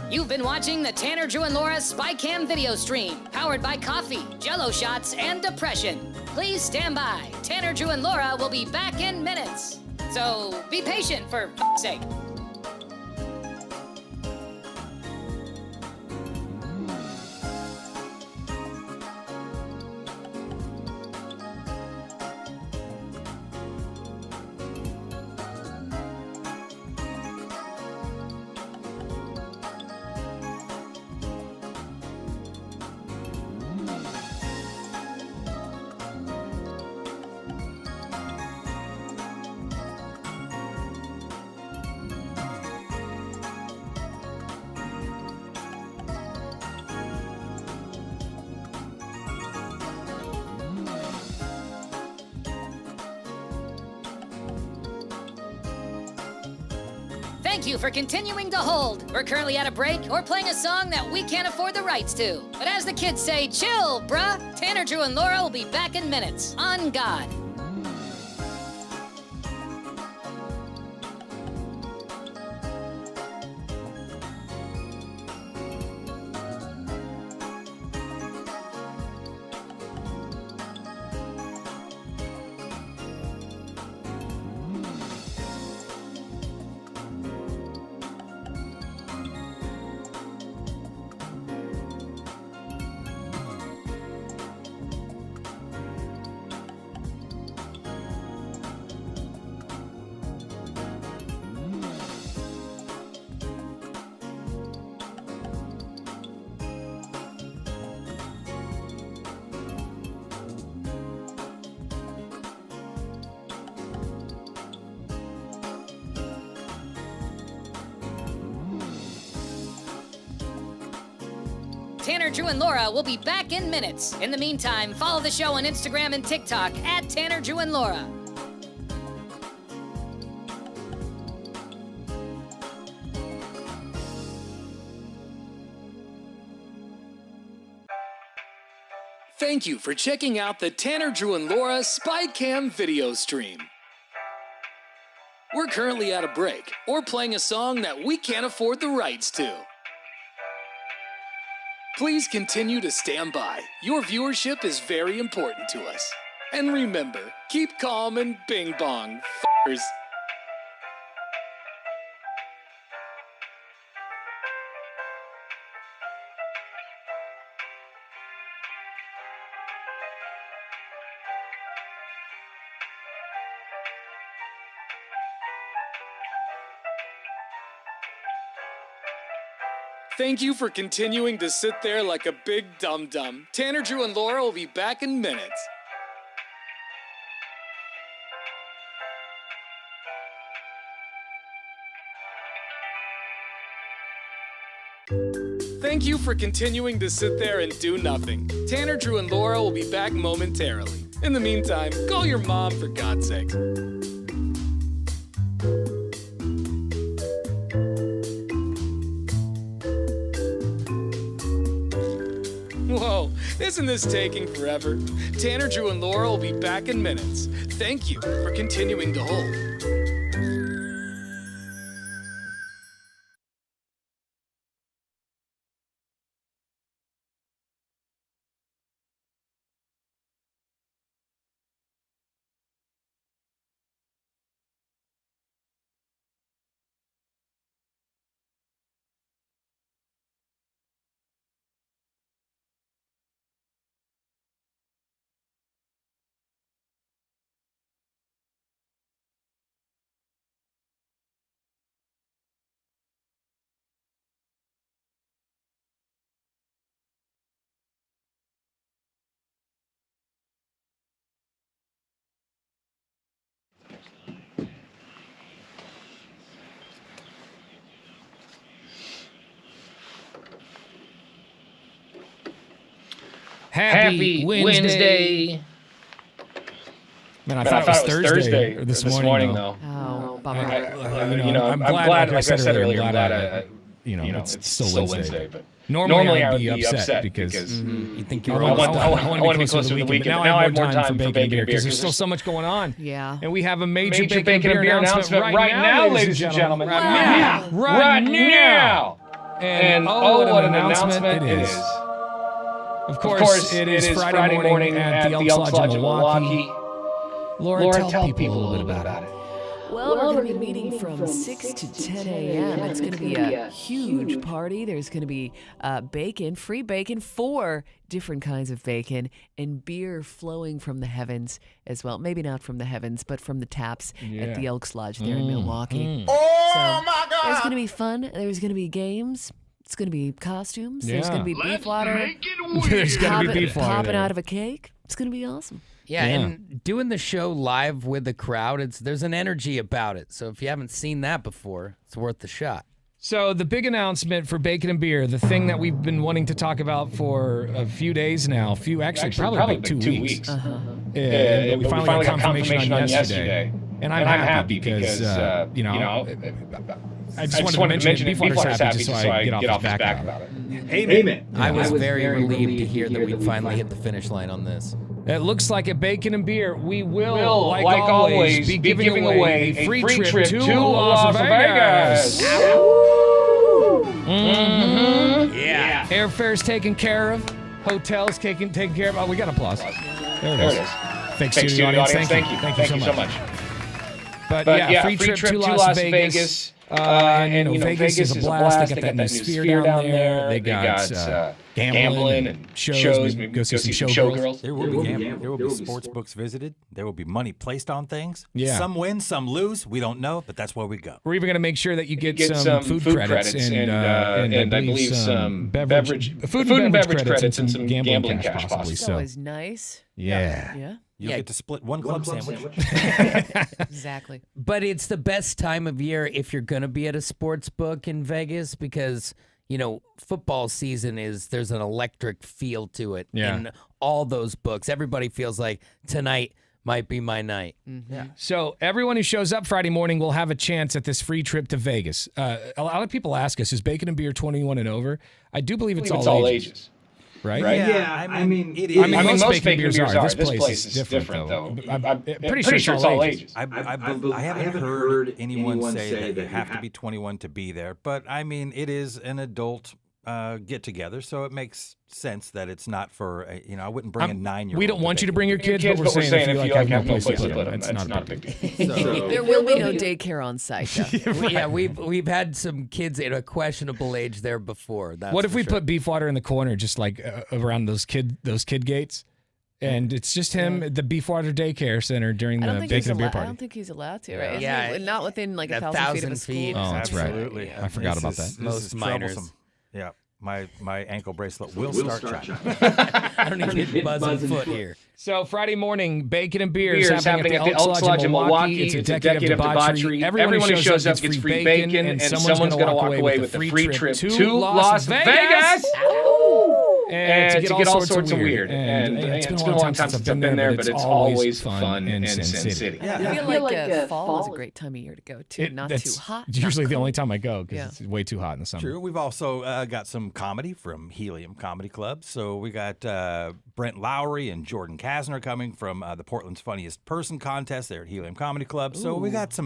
You've been watching the Tanner, Drew, and Laura SpyCam video stream, powered by coffee, Jello shots, and depression. Please stand by. Tanner, Drew, and Laura will be back in minutes. So be patient, for f***'s sake. Thank you for continuing to hold. We're currently at a break or playing a song that we can't afford the rights to. But as the kids say, chill, bruh. Tanner, Drew, and Laura will be back in minutes. On God. Tanner, Drew, and Laura will be back in minutes. In the meantime, follow the show on Instagram and TikTok at Tanner, Drew, and Laura. Thank you for checking out the Tanner, Drew, and Laura SpyCam video stream. We're currently at a break or playing a song that we can't afford the rights to. Please continue to stand by. Your viewership is very important to us. And remember, keep calm and bing bong, f***ers. Thank you for continuing to sit there like a big dum-dum. Tanner, Drew, and Laura will be back in minutes. Thank you for continuing to sit there and do nothing. Tanner, Drew, and Laura will be back momentarily. In the meantime, call your mom for God's sake. Whoa, isn't this taking forever? Tanner, Drew, and Laura will be back in minutes. Thank you for continuing to hold. Happy Wednesday. Man, I thought it was Thursday this morning though. Oh, bummer. I'm glad, like I said earlier, it's still Wednesday. But normally I would be upset because you think I want to be closer to the weekend. But now I have more time for bacon and beer because there's still so much going on. Yeah. And we have a major bacon and beer announcement right now, ladies and gentlemen. Right now. And what an announcement it is. Of course, it is Friday morning at the Elks Lodge in Milwaukee. Laura, tell people a little bit about it. Well, we're going to be meeting from 6 to 10 a.m. It's going to be a huge party. There's going to be bacon, free bacon, 4 different kinds of bacon, and beer flowing from the heavens as well. Maybe not from the heavens, but from the taps at the Elks Lodge there in Milwaukee. Oh, my God! There's going to be fun. There's going to be games. It's going to be costumes. There's going to be beef water. There's going to be beef water popping out of a cake. It's going to be awesome. Yeah, and doing the show live with the crowd, there's an energy about it. So if you haven't seen that before, it's worth the shot. So the big announcement for Bacon and Beer, the thing that we've been wanting to talk about for a few days now, probably like 2 weeks. We finally got confirmation on yesterday. And I'm happy because I just wanted to mention Beefwater's happy just so I get off his back about it. Amen. I was very relieved to hear that we'd finally hit the finish line on this. It looks like at Bacon and Beer, we will, like always, be giving away a free trip to Las Vegas. Yeah. Airfare's taken care of. Hotels taken care of. Oh, we got applause. There it is. Thanks to the audience. Thank you. Thank you so much. But yeah, free trip to Las Vegas. Vegas is a blast. They got that new sphere down there. They got gambling and shows. Go see some showgirls. There will be sports books visited. There will be money placed on things. Yeah. Some win, some lose. We don't know, but that's where we go. We're even going to make sure that you get some food credits and I believe some food and beverage credits and some gambling cash possibly. That's always nice. Yeah. You'll get to split one club sandwich. Exactly. But it's the best time of year if you're going to be at a sports book in Vegas because, football season there's an electric feel to it in all those books. Everybody feels like tonight might be my night. Mm-hmm. Yeah. So everyone who shows up Friday morning will have a chance at this free trip to Vegas. A lot of people ask us, is Bacon and Beer 21 and over? I do believe it's all ages. right? Yeah, I mean, it is. I mean, most bacon beers are. This place is different, though. I'm pretty sure it's all ages. I haven't heard anyone say that you have to be 21 to be there, but I mean, it is an adult get together, so it makes sense that it's not for I wouldn't bring a 9-year-old. We don't want you to bring your kids, but we're saying if you like have no place to put them, it's not a big deal. So. There will be no daycare on site, though. Right. Yeah, we've had some kids at a questionable age there before. What if we put Beefwater in the corner, just like around those kid gates? And it's just him at the Beefwater Daycare Center during the Bacon and Beer Party. I don't think he's allowed to, right? Yeah. Not within like 1,000 feet of a school. Oh, that's right. Absolutely. I forgot about that. Most minors. Yeah. My ankle bracelet will start shot. I don't even get buzzing foot here. So Friday morning, Bacon and Beer is happening at the Elks Lodge in Milwaukee. It's a decade of debauchery. Everyone who shows up gets free bacon, and someone's going to walk away with a free trip to Las Vegas. And to get all sorts of weird. And it's been a long time since I've been there, but it's always fun in Sin City. I feel like fall is a great time of year to go, too. Not too hot. It's usually the only time I go because it's way too hot in the summer. True. We've also got some comedy from Helium Comedy Club. So we got Brent Lowry and Jordan Kasner coming from the Portland's Funniest Person contest there at Helium Comedy Club. So we got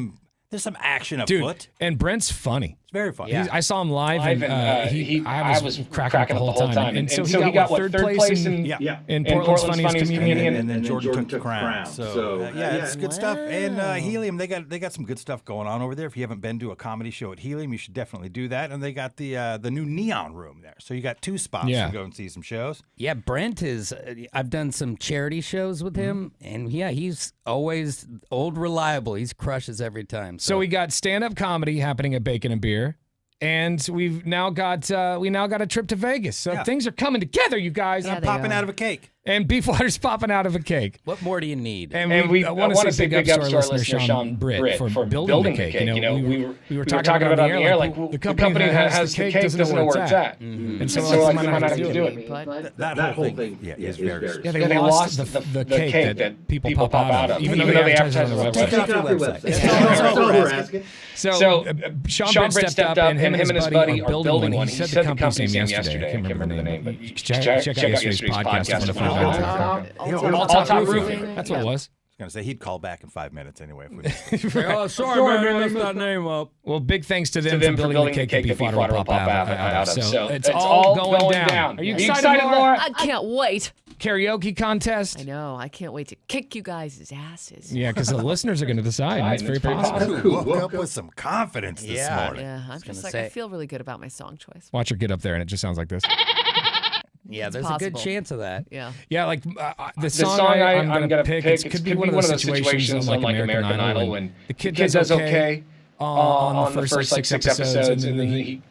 there's some action afoot. And Brent's funny. It's very funny. I saw him live, and I was cracking up the whole time. And so he got third place in Portland's Funniest Comedian. And then Jordan took the crown. So it's good stuff. And Helium, they got some good stuff going on over there. If you haven't been to a comedy show at Helium, you should definitely do that. And they got the new Neon Room there. So you got 2 spots to go and see some shows. Yeah, Brent is, I've done some charity shows with him, and he's always old reliable. He crushes every time. So we got stand-up comedy happening at Bacon and Beer. And we've now got a trip to Vegas. So things are coming together, you guys. I'm popping out of a cake. And Beefwater's popping out of a cake. What more do you need? And we want to say big up to our listener, Sean Britt, for building the cake. We were talking about it on the air, like the company that has the cake doesn't know where it's at. And so we might not have to do it. That whole thing is very Yeah, they lost the cake that people pop out of, even though they advertise it on their website. Take it off your website. So Sean Britt stepped up, and him and his buddy are building one. He said the company's name yesterday. I can't remember the name, but check out yesterday's podcast. All Top Roofing. That's what it was. I was going to say he'd call back in 5 minutes anyway. Oh, sorry, man, I messed that name up. Well, big thanks to them for building the cake that Beefwater will pop out of. So it's all going down. Are you excited, Laura? I can't wait. Karaoke contest. I know. I can't wait to kick you guys' asses. Yeah, because the listeners are going to decide. That's very possible. Who woke up with some confidence this morning? Yeah, I'm just like, I feel really good about my song choice. Watch her get up there, and it just sounds like this. Yeah, there's a good chance of that. Yeah, like the song I'm going to pick, it could be one of those situations on like American Idol when the kid does okay on the first like 6 episodes, and then he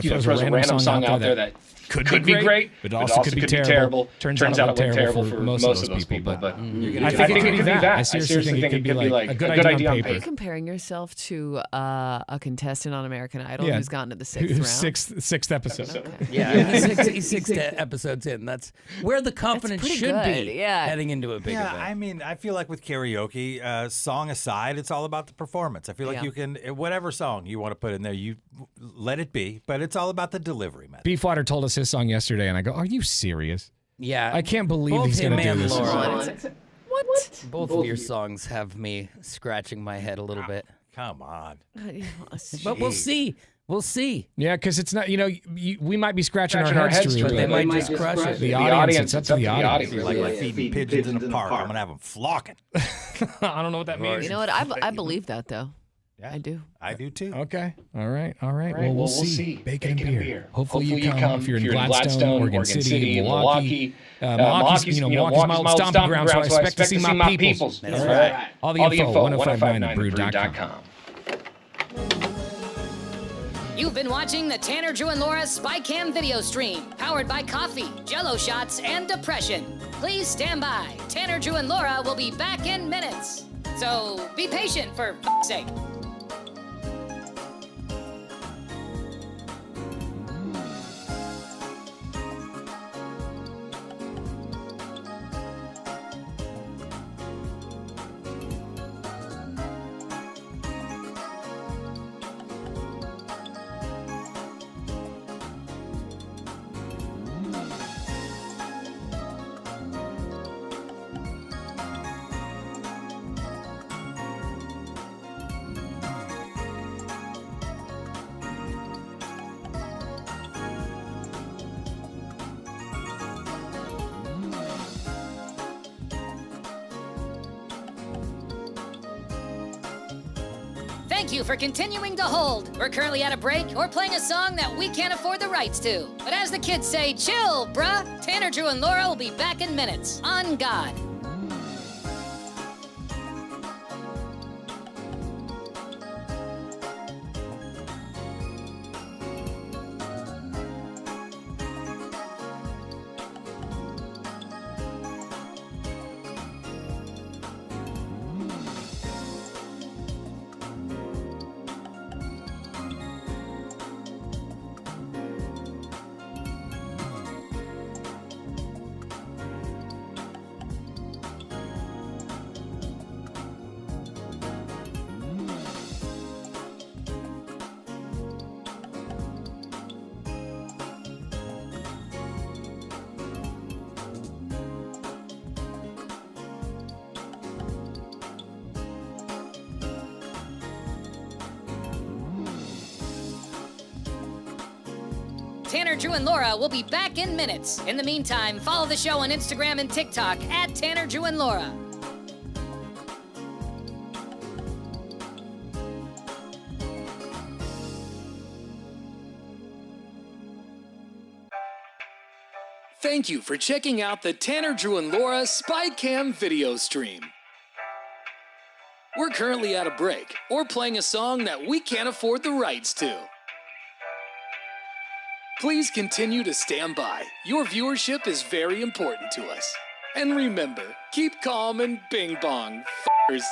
throws a random song out there that could be great, but also could be terrible. Turns out it went terrible for most of those people. But I think it could be that. I seriously think it could be like a good idea on paper. Are you comparing yourself to a contestant on American Idol who's gotten to the 6th round? Sixth episode. Okay. Yeah, he's 6 episodes in. That's where the confidence should be heading into a big event. I mean, I feel like with karaoke, song aside, it's all about the performance. I feel like you can, whatever song you want to put in there, you let it be, but it's all about the delivery, man. Beefwater told us his song yesterday, and I go, "Are you serious?" Yeah, I can't believe he's going to do this. What? Both of your songs have me scratching my head a little bit. Come on. But we'll see. We'll see. Yeah, because it's not, we might be scratching our heads through, but they might just crush it. The audience, it's up to the audience. Like feeding pigeons in the park. I'm going to have them flocking. I don't know what that means. You know what? I believe that, though. Yeah, I do. I do too. Okay. All right. Well, we'll see. Bacon and beer. Hopefully you come if you're in Gladstone, Oregon City, Milwaukee. Milwaukee's my old stomping ground, so I expect to see my peoples. That's right. All the info, 1059brew.com. You've been watching the Tanner, Drew, and Laura SpyCam video stream, powered by coffee, Jello shots, and depression. Please stand by. Tanner, Drew, and Laura will be back in minutes. So be patient, for f***'s sake. Thank you for continuing to hold. We're currently at a break or playing a song that we can't afford the rights to. But as the kids say, chill, bruh. Tanner, Drew, and Laura will be back in minutes. On God. Tanner, Drew, and Laura will be back in minutes. In the meantime, follow the show on Instagram and TikTok at Tanner, Drew, and Laura. Thank you for checking out the Tanner, Drew, and Laura SpyCam video stream. We're currently at a break or playing a song that we can't afford the rights to. Please continue to stand by. Your viewership is very important to us. And remember, keep calm and bing bong, f***ers.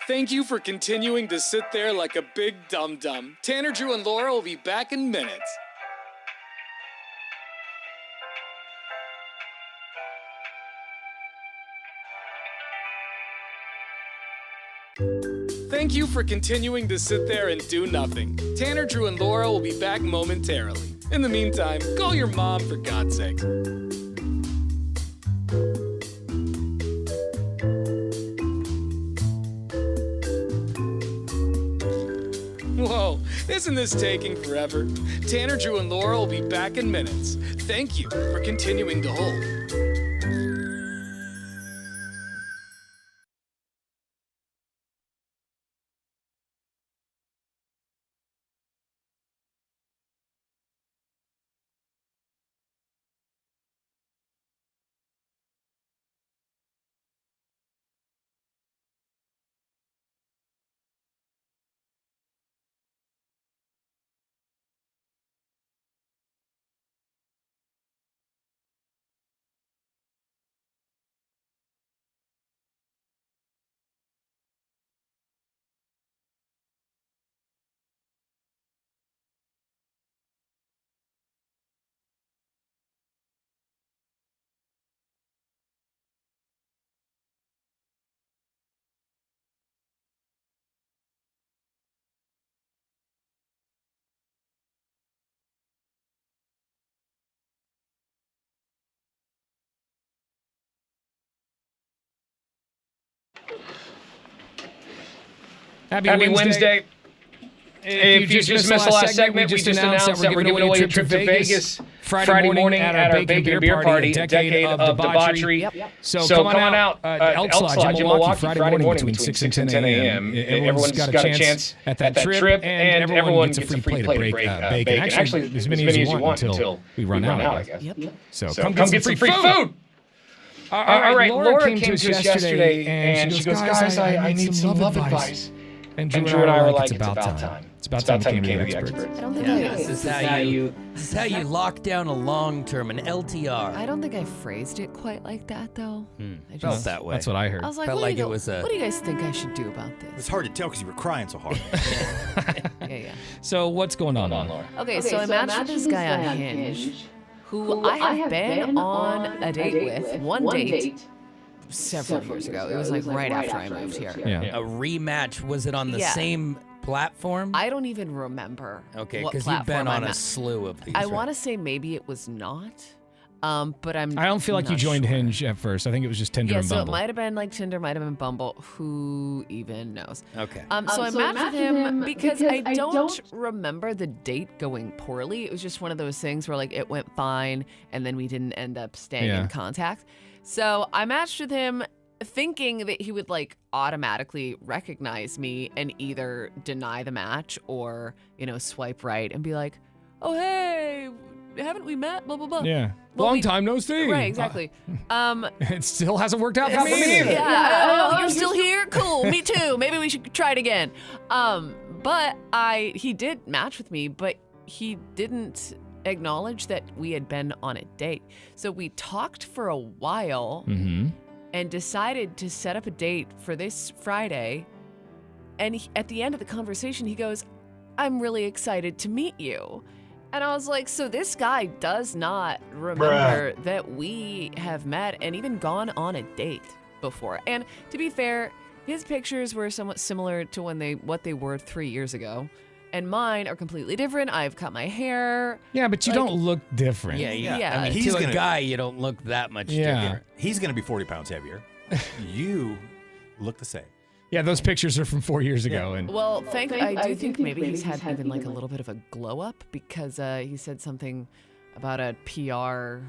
Thank you for continuing to sit there like a big dum-dum. Tanner, Drew, and Laura will be back in minutes. Thank you for continuing to sit there and do nothing. Tanner, Drew, and Laura will be back momentarily. In the meantime, call your mom for God's sake. Whoa, isn't this taking forever? Tanner, Drew, and Laura will be back in minutes. Thank you for continuing to hold. Happy Wednesday. If you just missed the last segment, we just announced that we're giving away a trip to Vegas Friday morning at our Bacon and Beer Party, Decade of Debauchery. So come on out, Elks Lodge in Milwaukee, Friday morning between 6 and 10 a.m. Everyone's got a chance at that trip, and everyone gets a free plate of bacon. Actually, as many as you want until we run out, I guess. So come get some free food. All right, Laura came to us yesterday, and she goes, guys, I need some love advice. And Drew and I were like, it's about time. It's about time we became the experts. I don't think This is how you lock down a long term, an LTR. I don't think I phrased it quite like that, though. I Felt that way. That's what I heard. I was like, Felt what like do you it was a. What do you guys think I should do about this? It's hard to tell because you were crying so hard. Yeah. So what's going on, Laura? Okay, so I matched with this guy on Hinge, who I have been on a date with, one date. Several years ago. It was like right after I moved here. A rematch. Was it on the same platform? I don't even remember. Okay, because you've been on a slew of these. I want to say maybe it was not. But I don't feel like you joined Hinge at first. I think it was just Tinder and Bumble. Yeah, so it might have been like Tinder, might have been Bumble. Who even knows? Okay. So I matched with him because I don't remember the date going poorly. It was just one of those things where like it went fine and then we didn't end up staying in contact. So I matched with him thinking that he would like automatically recognize me and either deny the match or, swipe right and be like, oh, hey, haven't we met? Blah, blah, blah. Yeah. Long time no see. Right, exactly. It still hasn't worked out for me either. Yeah, you're still here? Cool, me too. Maybe we should try it again. But he did match with me, but he didn't acknowledge that we had been on a date. So we talked for a while and decided to set up a date for this Friday. And at the end of the conversation, he goes, I'm really excited to meet you. And I was like, so this guy does not remember that we have met and even gone on a date before. And to be fair, his pictures were somewhat similar to what they were 3 years ago. And mine are completely different. I've cut my hair. Yeah, but you don't look different. Yeah. I mean, a guy, you don't look that much different. He's going to be 40 pounds heavier. You look the same. Yeah, those pictures are from 4 years ago. And well, I do think maybe he's had even like a little bit of a glow up because he said something about a PR,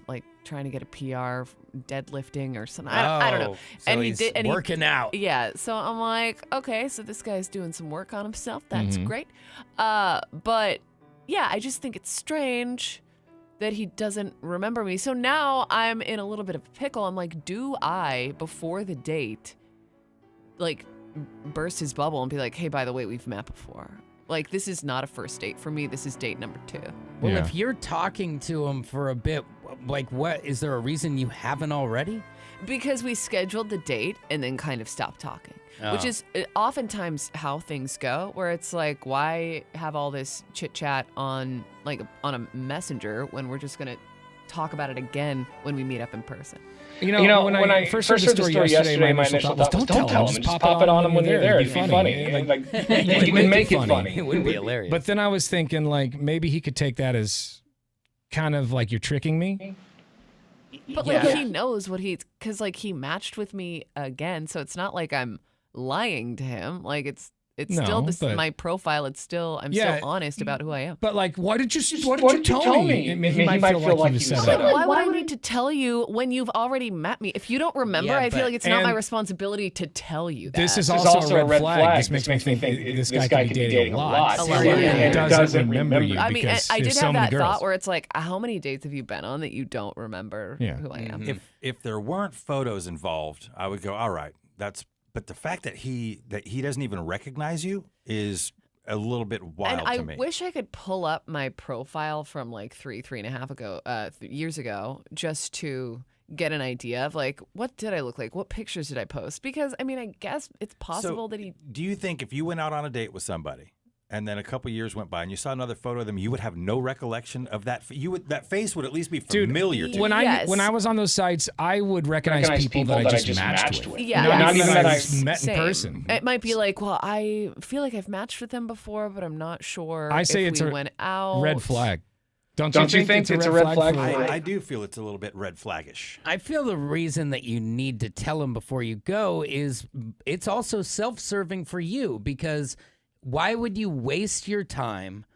like trying to get a PR deadlifting or something. I don't know. So and he's working out. Yeah. So I'm like, okay, so this guy's doing some work on himself. That's great. But yeah, I just think it's strange that he doesn't remember me. So now I'm in a little bit of a pickle. I'm like, do I, before the date, like burst his bubble and be like, hey, by the way, we've met before. Like, this is not a first date for me. This is date number 2. Well, if you're talking to him for a bit, like, what is there a reason you haven't already? Because we scheduled the date and then kind of stopped talking, which is oftentimes how things go, where it's like, why have all this chit chat on a messenger when we're just going to talk about it again when we meet up in person? When I first heard the story yesterday, my initial thought was, don't tell him. Just pop it on him when you're there. It'd be funny. Like, you can make it funny. It would be hilarious. But then I was thinking, like, maybe he could take that as kind of like you're tricking me. But he knows what because like he matched with me again, so it's not like I'm lying to him. Like it's still my profile. It's still I'm still honest about who I am. But like, why did you tell me? He might feel like you said it. Why would I need to tell you when you've already met me? If you don't remember, I feel like it's not my responsibility to tell you that. This is also a red flag. This makes me think this guy could be dating a lot. He doesn't remember you. I mean, I did have so that many thought where it's like, how many dates have you been on that you don't remember who I am? If there weren't photos involved, I would go, all right, but the fact that he doesn't even recognize you is a little bit wild to me. I wish I could pull up my profile from like 3.5 years ago, just to get an idea of like, what did I look like? What pictures did I post? Because I mean, I guess it's possible that he. Do you think if you went out on a date with somebody and then a couple years went by and you saw another photo of them, you would have no recollection of that? That face would at least be familiar to you. When I was on those sites, I would recognize people that I just matched with. Yeah, not even that I met in person. It might be like, well, I feel like I've matched with them before, but I'm not sure. I say if it's we went out. Red flag. Don't you think it's a red flag? I do feel it's a little bit red flaggish. I feel the reason that you need to tell him before you go is it's also self-serving for you, because why would you waste your time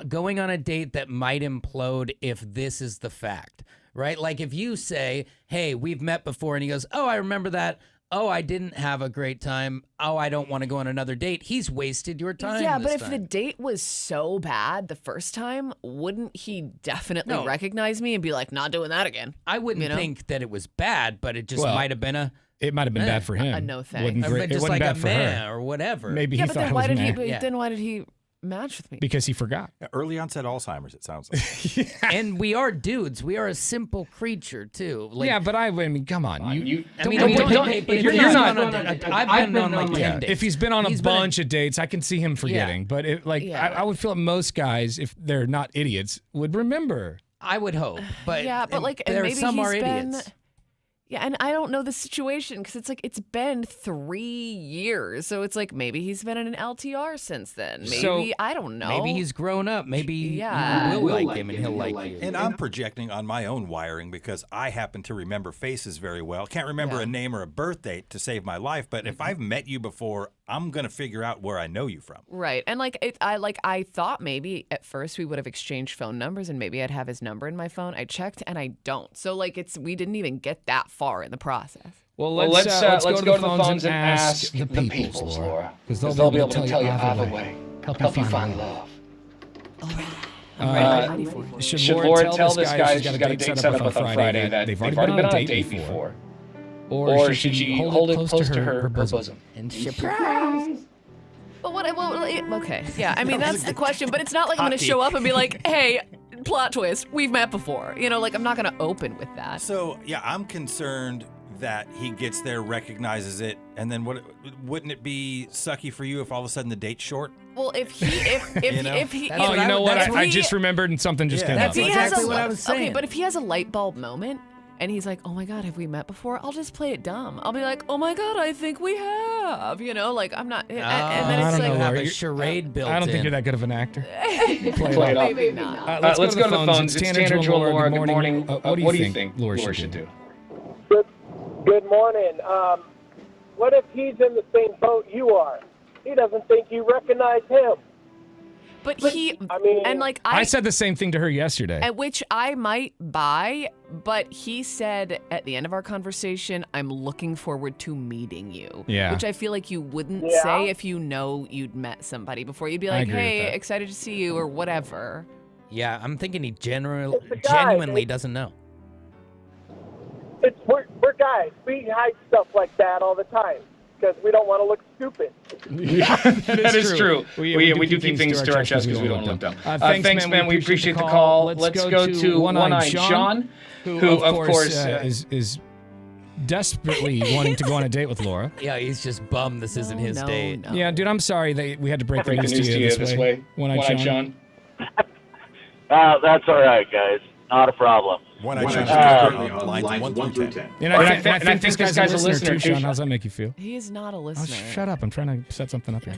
going on a date that might implode if this is the fact, right? Like if you say, hey, we've met before, and he goes, oh, I remember that. Oh, I didn't have a great time. Oh, I don't want to go on another date. He's wasted your time. Yeah, but if the date was so bad the first time, wouldn't he definitely recognize me and be like, not doing that again? I wouldn't think that it was bad, but it just might have been It might have been bad for him. A no thanks. It just wasn't like bad a for meh her. or whatever. Maybe he thought it was meh. Then why did he match with me? Because he forgot. Early onset Alzheimer's, it sounds like. And we are dudes. We are a simple creature too. Like, yeah, but I mean, come on. You're not. I've been on like 10 dates. If he's been on a bunch of dates, I can see him forgetting. But I would feel like most guys, if they're not idiots, would remember. I would hope, but like there maybe some he's are been. idiots. Yeah, and I don't know the situation because it's like it's been 3 years. So it's like maybe he's been in an LTR since then. Maybe, I don't know. Maybe he's grown up. Maybe you will like him and he'll like you. And I'm projecting on my own wiring because I happen to remember faces very well. Can't remember a name or a birth date to save my life, but if I've met you before, I'm going to figure out where I know you from. Right. And I thought maybe at first we would have exchanged phone numbers and maybe I'd have his number in my phone. I checked and I don't. So we didn't even get that far in the process. Well, let's go to the phones and ask the peoples, Laura. Because they'll be able to tell you either way. Help you find love. Should Laura tell this guy she's got a date set up with on Friday that they've already been on a date before? Or should she hold it close to her bosom? And surprise! But okay, yeah, I mean, that's the question. But it's not like I'm going to show up and be like, hey, plot twist, we've met before. Like, I'm not going to open with that. So, yeah, I'm concerned that he gets there, recognizes it, and then wouldn't it be sucky for you if all of a sudden the date's short? Well, if he... Oh, you know what? I just remembered and something just came up. That's exactly what I was saying. Okay, but if he has a light bulb moment, and he's like, oh my God, have we met before? I'll just play it dumb. I'll be like, oh my God, I think we have. Like, I'm not. And then it's like, have a charade built in. I don't think you're that good of an actor. Play it off. Maybe not. Let's go to the phones. It's Tanner, Joe, and Laura. Good morning. What do you think Laura should do? Good morning. What if he's in the same boat you are? He doesn't think you recognize him. But I said the same thing to her yesterday. At which I might buy, but he said at the end of our conversation, I'm looking forward to meeting you. Yeah. Which I feel like you wouldn't say if you know you'd met somebody before. You'd be like, hey, excited to see you or whatever. Yeah, I'm thinking he genuinely doesn't know. We're guys. We hide stuff like that all the time because we don't want to look stupid. that is true. We do keep things to our chest because we don't look dumb. Thanks, man. We appreciate the call. Let's go to One-Eyed Sean, who of course is desperately wanting to go on a date with Laura. Yeah, he's just bummed this isn't his date. No. Yeah, dude, I'm sorry that we had to break the news to you this way. One-Eyed Sean. That's all right, guys. Not a problem. One-Eyed Sean on lines 1 through 10. And I think this guy's a listener too, Sean. How's that make you feel? He is not a listener. Shut up. I'm trying to set something up here.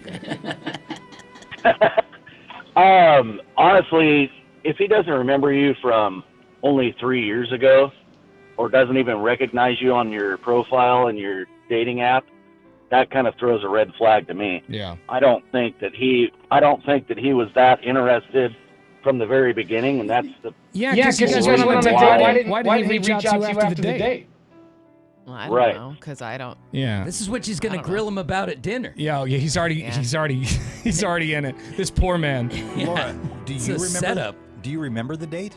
Honestly, if he doesn't remember you from only 3 years ago, or doesn't even recognize you on your profile and your dating app, that kind of throws a red flag to me. Yeah. I don't think that he was that interested from the very beginning, and that's the because you guys went on a date. Why didn't he reach out to you after the date? Well, I don't know, because I don't. Yeah. This is what she's gonna grill him about at dinner. Yeah, he's already in it. This poor man. Laura, do you remember? Setup. Do you remember the date?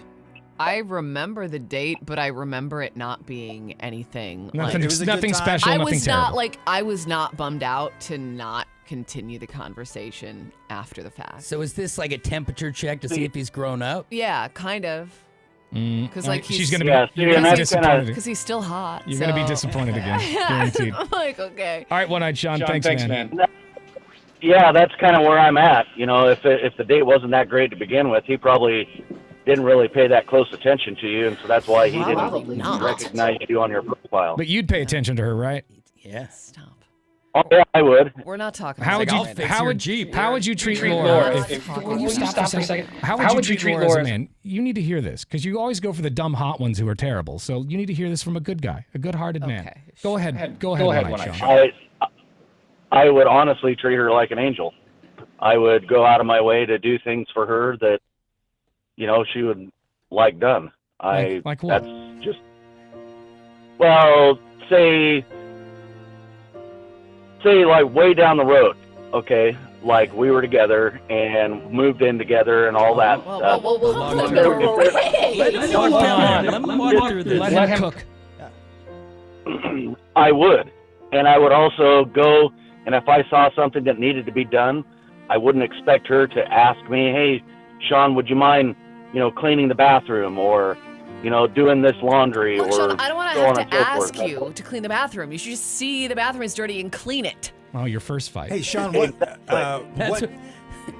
I remember the date, but I remember it not being anything. Nothing special. I was not bummed out to not continue the conversation after the fact. So is this like a temperature check to see if he's grown up? Yeah, kind of. Because she's gonna be disappointed because he's still hot. You're gonna be disappointed again, guaranteed. I'm like, okay. All right, One-Eyed Sean. Thanks, man. Yeah, that's kind of where I'm at. If the date wasn't that great to begin with, he probably didn't really pay that close attention to you, and so that's why he didn't recognize you on your profile. But you'd pay attention to her, right? Yeah. Stop. Oh, yeah, I would. We're not talking. How would you treat Laura? Will you stop for a second? How would you treat Laura as a man? You need to hear this because you always go for the dumb hot ones who are terrible. So you need to hear this from a good guy, a good-hearted man. Go ahead, One-Eyed Sean. I would honestly treat her like an angel. I would go out of my way to do things for her that, she would like done. Like what? That's just, well, say like way down the road, okay? Like we were together and moved in together and all that stuff. Let him cook. I would. And I would also go, and if I saw something that needed to be done, I wouldn't expect her to ask me, hey, Sean, would you mind, cleaning the bathroom or, doing this laundry or Sean, I don't want to have to ask you to clean the bathroom. You should just see the bathroom is dirty and clean it. Oh, your first fight. Hey, Sean,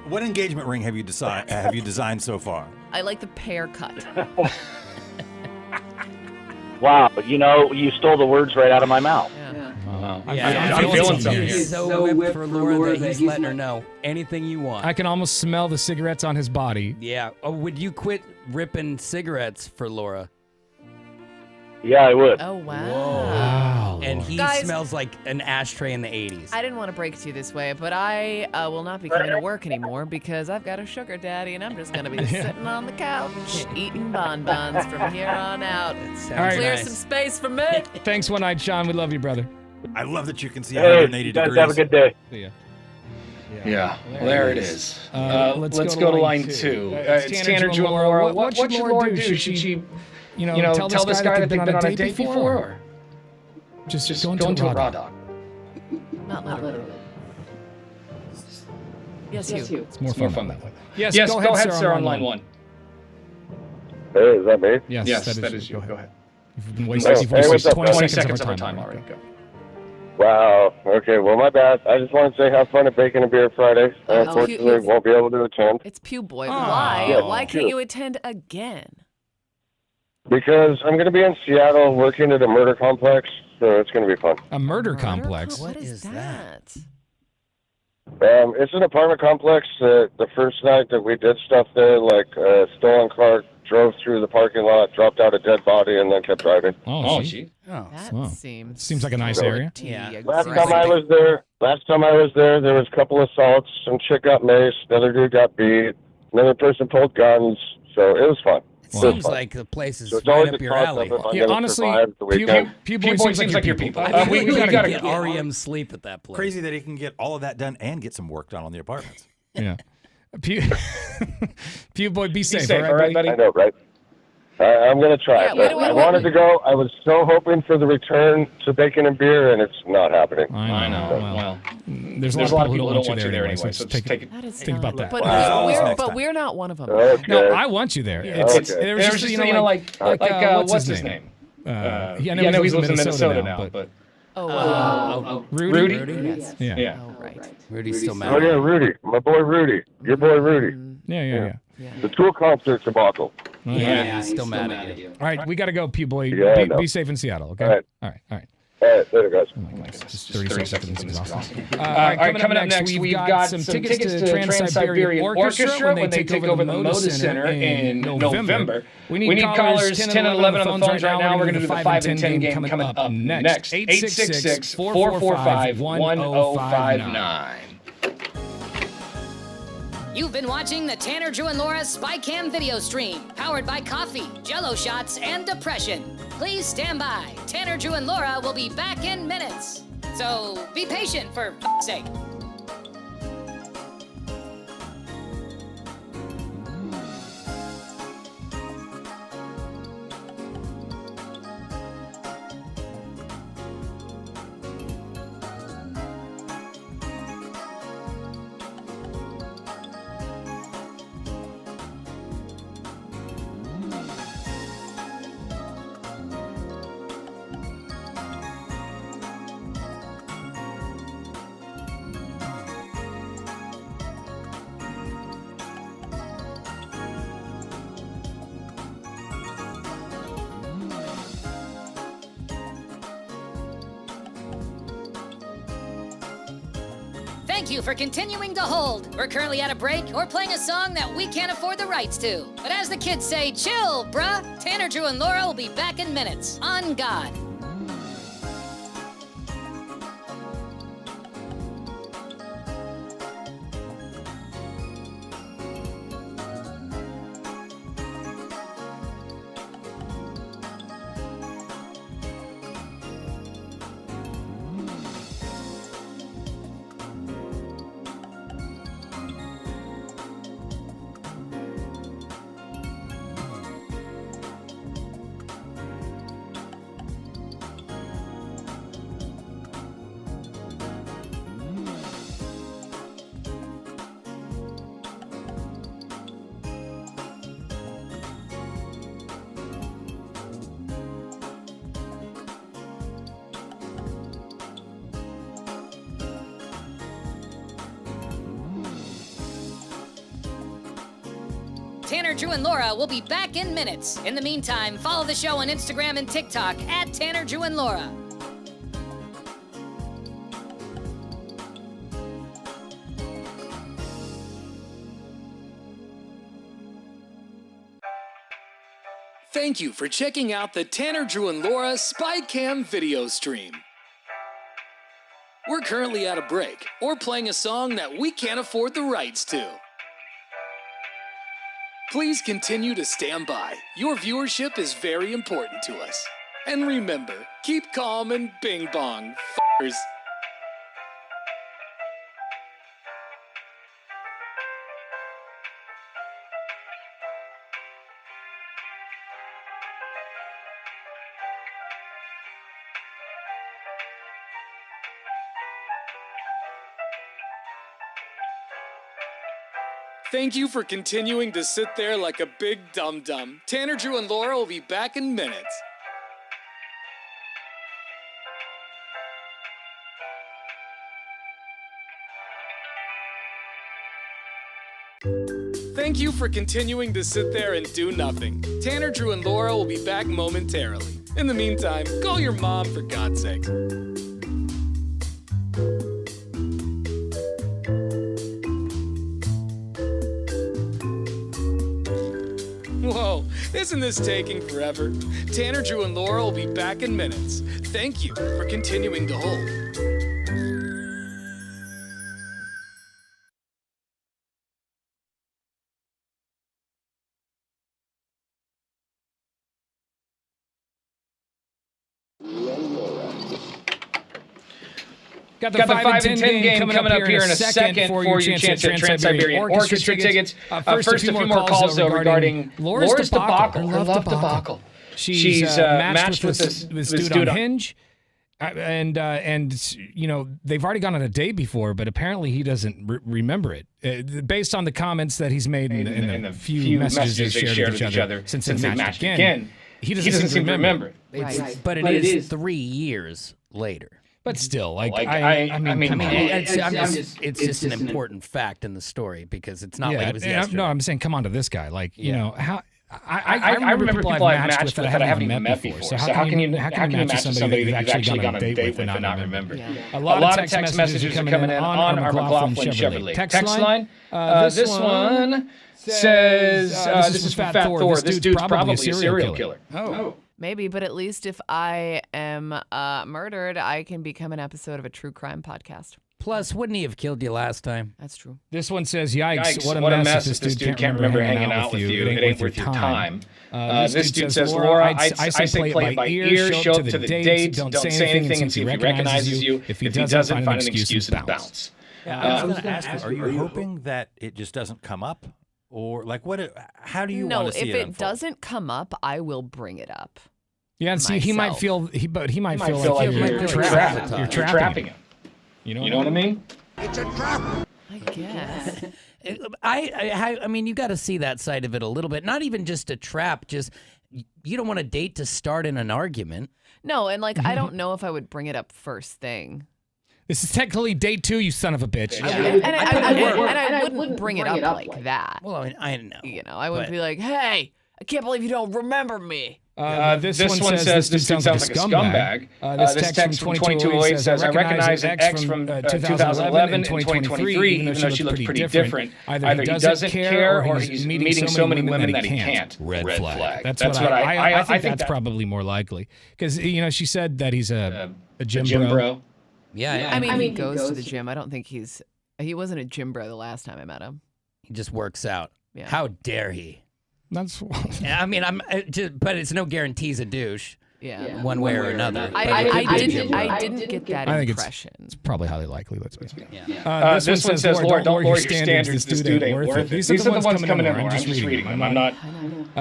what engagement ring have you designed so far? I like the pear cut. wow, you stole the words right out of my mouth. I'm feeling something here. He's so whipped for Laura that he's letting her know anything you want. I can almost smell the cigarettes on his body. Yeah. Oh, would you quit ripping cigarettes for Laura? Yeah, I would. Oh, wow. Wow. And he Guys, smells like an ashtray in the 80s. I didn't want to break it to you this way, but I will not be coming to work anymore because I've got a sugar daddy, and I'm just going to be sitting on the couch eating bonbons from here on out. All right, Clear some space for me. Thanks, One-Eyed Sean. We love you, brother. I love that you can see Hey, 180 you guys degrees. have a good day. See ya. Yeah, well, there it is. Let's go to line 2. It's Tanner, Drew, and Laura. What should Laura do? Should she, tell this guy that they've been on a date before? Or just go into a raw dog? Not literally. Yes, you. It's more fun that way. Yes, go ahead, sir, on line 1. Hey, is that me? Yes, that is you. Go ahead. You've been wasting 20 seconds of our time already. Go. Wow. Okay, well, my bad. I just want to say have fun at Bacon and Beer Friday. Unfortunately, won't be able to attend. It's Pew Boy. Why? Yeah, Why can't you attend again? Because I'm going to be in Seattle working at a murder complex, so it's going to be fun. A murder complex? What is that? It's an apartment complex. The first night that we did stuff there, like a stolen car drove through the parking lot, dropped out a dead body, and then kept driving. Oh, gee. That seems like a nice area. Yeah. Last time I was there, there was a couple assaults. Some chick got maced, another dude got beat, another person pulled guns. So it was fun. It seems like the place is So it's right always up a your toss-up alley. if I'm gonna survive the weekend. Pew Boy seems like your people. We We gotta gotta get go. REM sleep at that place. Crazy that he can get all of that done and get some work done on the apartments. Yeah. Pew Boy, be safe, all right, buddy? I know, right? I'm going to try. Yeah, but I wanted to go. I was so hoping for the return to Bacon and Beer, and it's not happening. I know. Well, there's a lot of people who don't want you there anyway, so just think about that. But we're not one of them. Okay. No, I want you there. It's There's just, what's his name? I know he lives in Minnesota now, but... Rudy? Yes. Yeah. Oh, right. Rudy's still mad. Oh, yeah, Rudy. My boy Rudy. Your boy Rudy. Yeah. The school concert debacle. Yeah, he's still mad at you. All right, we got to go, Pew Boy. Yeah, Be safe in Seattle, okay? All right. All right, later, guys. Oh my goodness, just 30 seconds is exhausting. All right, coming up next, we've got some tickets to Trans-Siberian Orchestra when they take over the Moda Center in November. We need callers 10 and 11 on the phones right now. We're going to do the 5 and 10 game coming up next. 866-445-1059. You've been watching the Tanner, Drew, and Laura SpyCam video stream, powered by coffee, Jello shots, and depression. Please stand by. Tanner, Drew, and Laura will be back in minutes. So be patient, for f***'s sake. Thank you for continuing to hold. We're currently at a break or playing a song that we can't afford the rights to. But as the kids say, chill, bruh. Tanner, Drew, and Laura will be back in minutes. On God. Tanner, Drew, and Laura will be back in minutes. In the meantime, follow the show on Instagram and TikTok at Tanner, Drew, and Laura. Thank you for checking out the Tanner, Drew, and Laura SpyCam video stream. We're currently at a break or playing a song that we can't afford the rights to. Please continue to stand by. Your viewership is very important to us. And remember, keep calm and bing bong, f***ers. Thank you for continuing to sit there like a big dum-dum. Tanner, Drew, and Laura will be back in minutes. Thank you for continuing to sit there and do nothing. Tanner, Drew, and Laura will be back momentarily. In the meantime, call your mom for God's sake. Whoa, isn't this taking forever? Tanner, Drew, and Laura will be back in minutes. Thank you for continuing to hold. Got the 5 and 10 game coming up here in a second for your chance at Trans-Siberian Orchestra tickets. First, a few more calls, though, regarding Laura's debacle. Her love debacle. She's matched with this dude on Hinge. And you know, they've already gone on a date before, but apparently he doesn't remember it. Based on the comments that he's made in the few messages they've shared with each other since they matched again, he doesn't seem to remember it. Right. But it is 3 years later. But still, like I mean, it's just an important fact in the story because it's not like it was yesterday. No, I'm saying, come on to this guy. Like, you know, how I remember people I've matched with that I haven't even met before. So how can you match with somebody that you've actually gone on a date with and not remember? A lot of text messages are coming in on our McLaughlin Chevrolet text line. This one says, "This is Fat Thor. This dude's probably a serial killer." Oh. Maybe, but at least if I am murdered, I can become an episode of a true crime podcast. Plus, wouldn't he have killed you last time? That's true. This one says, yikes, what a mess if this dude can't remember hanging out with you. It ain't worth your time. This dude says, Laura, I say play it by ear, show up to the date, don't say anything and see if he recognizes you. If he doesn't, find an excuse and bounce. I was going to ask, are you hoping that it just doesn't come up? Or like how do you want to see it No, if it unfold? doesn't come up, I will bring it up. Yeah, and see, he might feel like you're trapping him. You know what I mean? It's a trap. I guess. I mean, you got to see that side of it a little bit. Not even just a trap. Just you don't want a date to start in an argument. No, and like I don't know if I would bring it up first thing. This is technically date 2, you son of a bitch. Yeah. I wouldn't bring it up like that. Well, I know. You know, I wouldn't be like, hey, I can't believe you don't remember me. This one says this dude sounds like a scumbag. This text from 2208 says, I recognize an ex from 2011 and 2023, even though she looks pretty different. Either he doesn't care or he's meeting so many women that he can't. Red flag. That's what I think that's probably more likely. Because, you know, she said that he's a gym bro. Yeah. I mean, he goes to the gym. I don't think he wasn't a gym bro the last time I met him. He just works out. Yeah. How dare he? That's. I mean, but it's no guarantees a douche. Yeah. One way or another. I didn't get that impression. It's probably highly likely. Let's be honest. Yeah. This one says, Laura, don't lower your standards. This dude ain't worth it. These are the ones coming in. I'm just reading them. I'm not.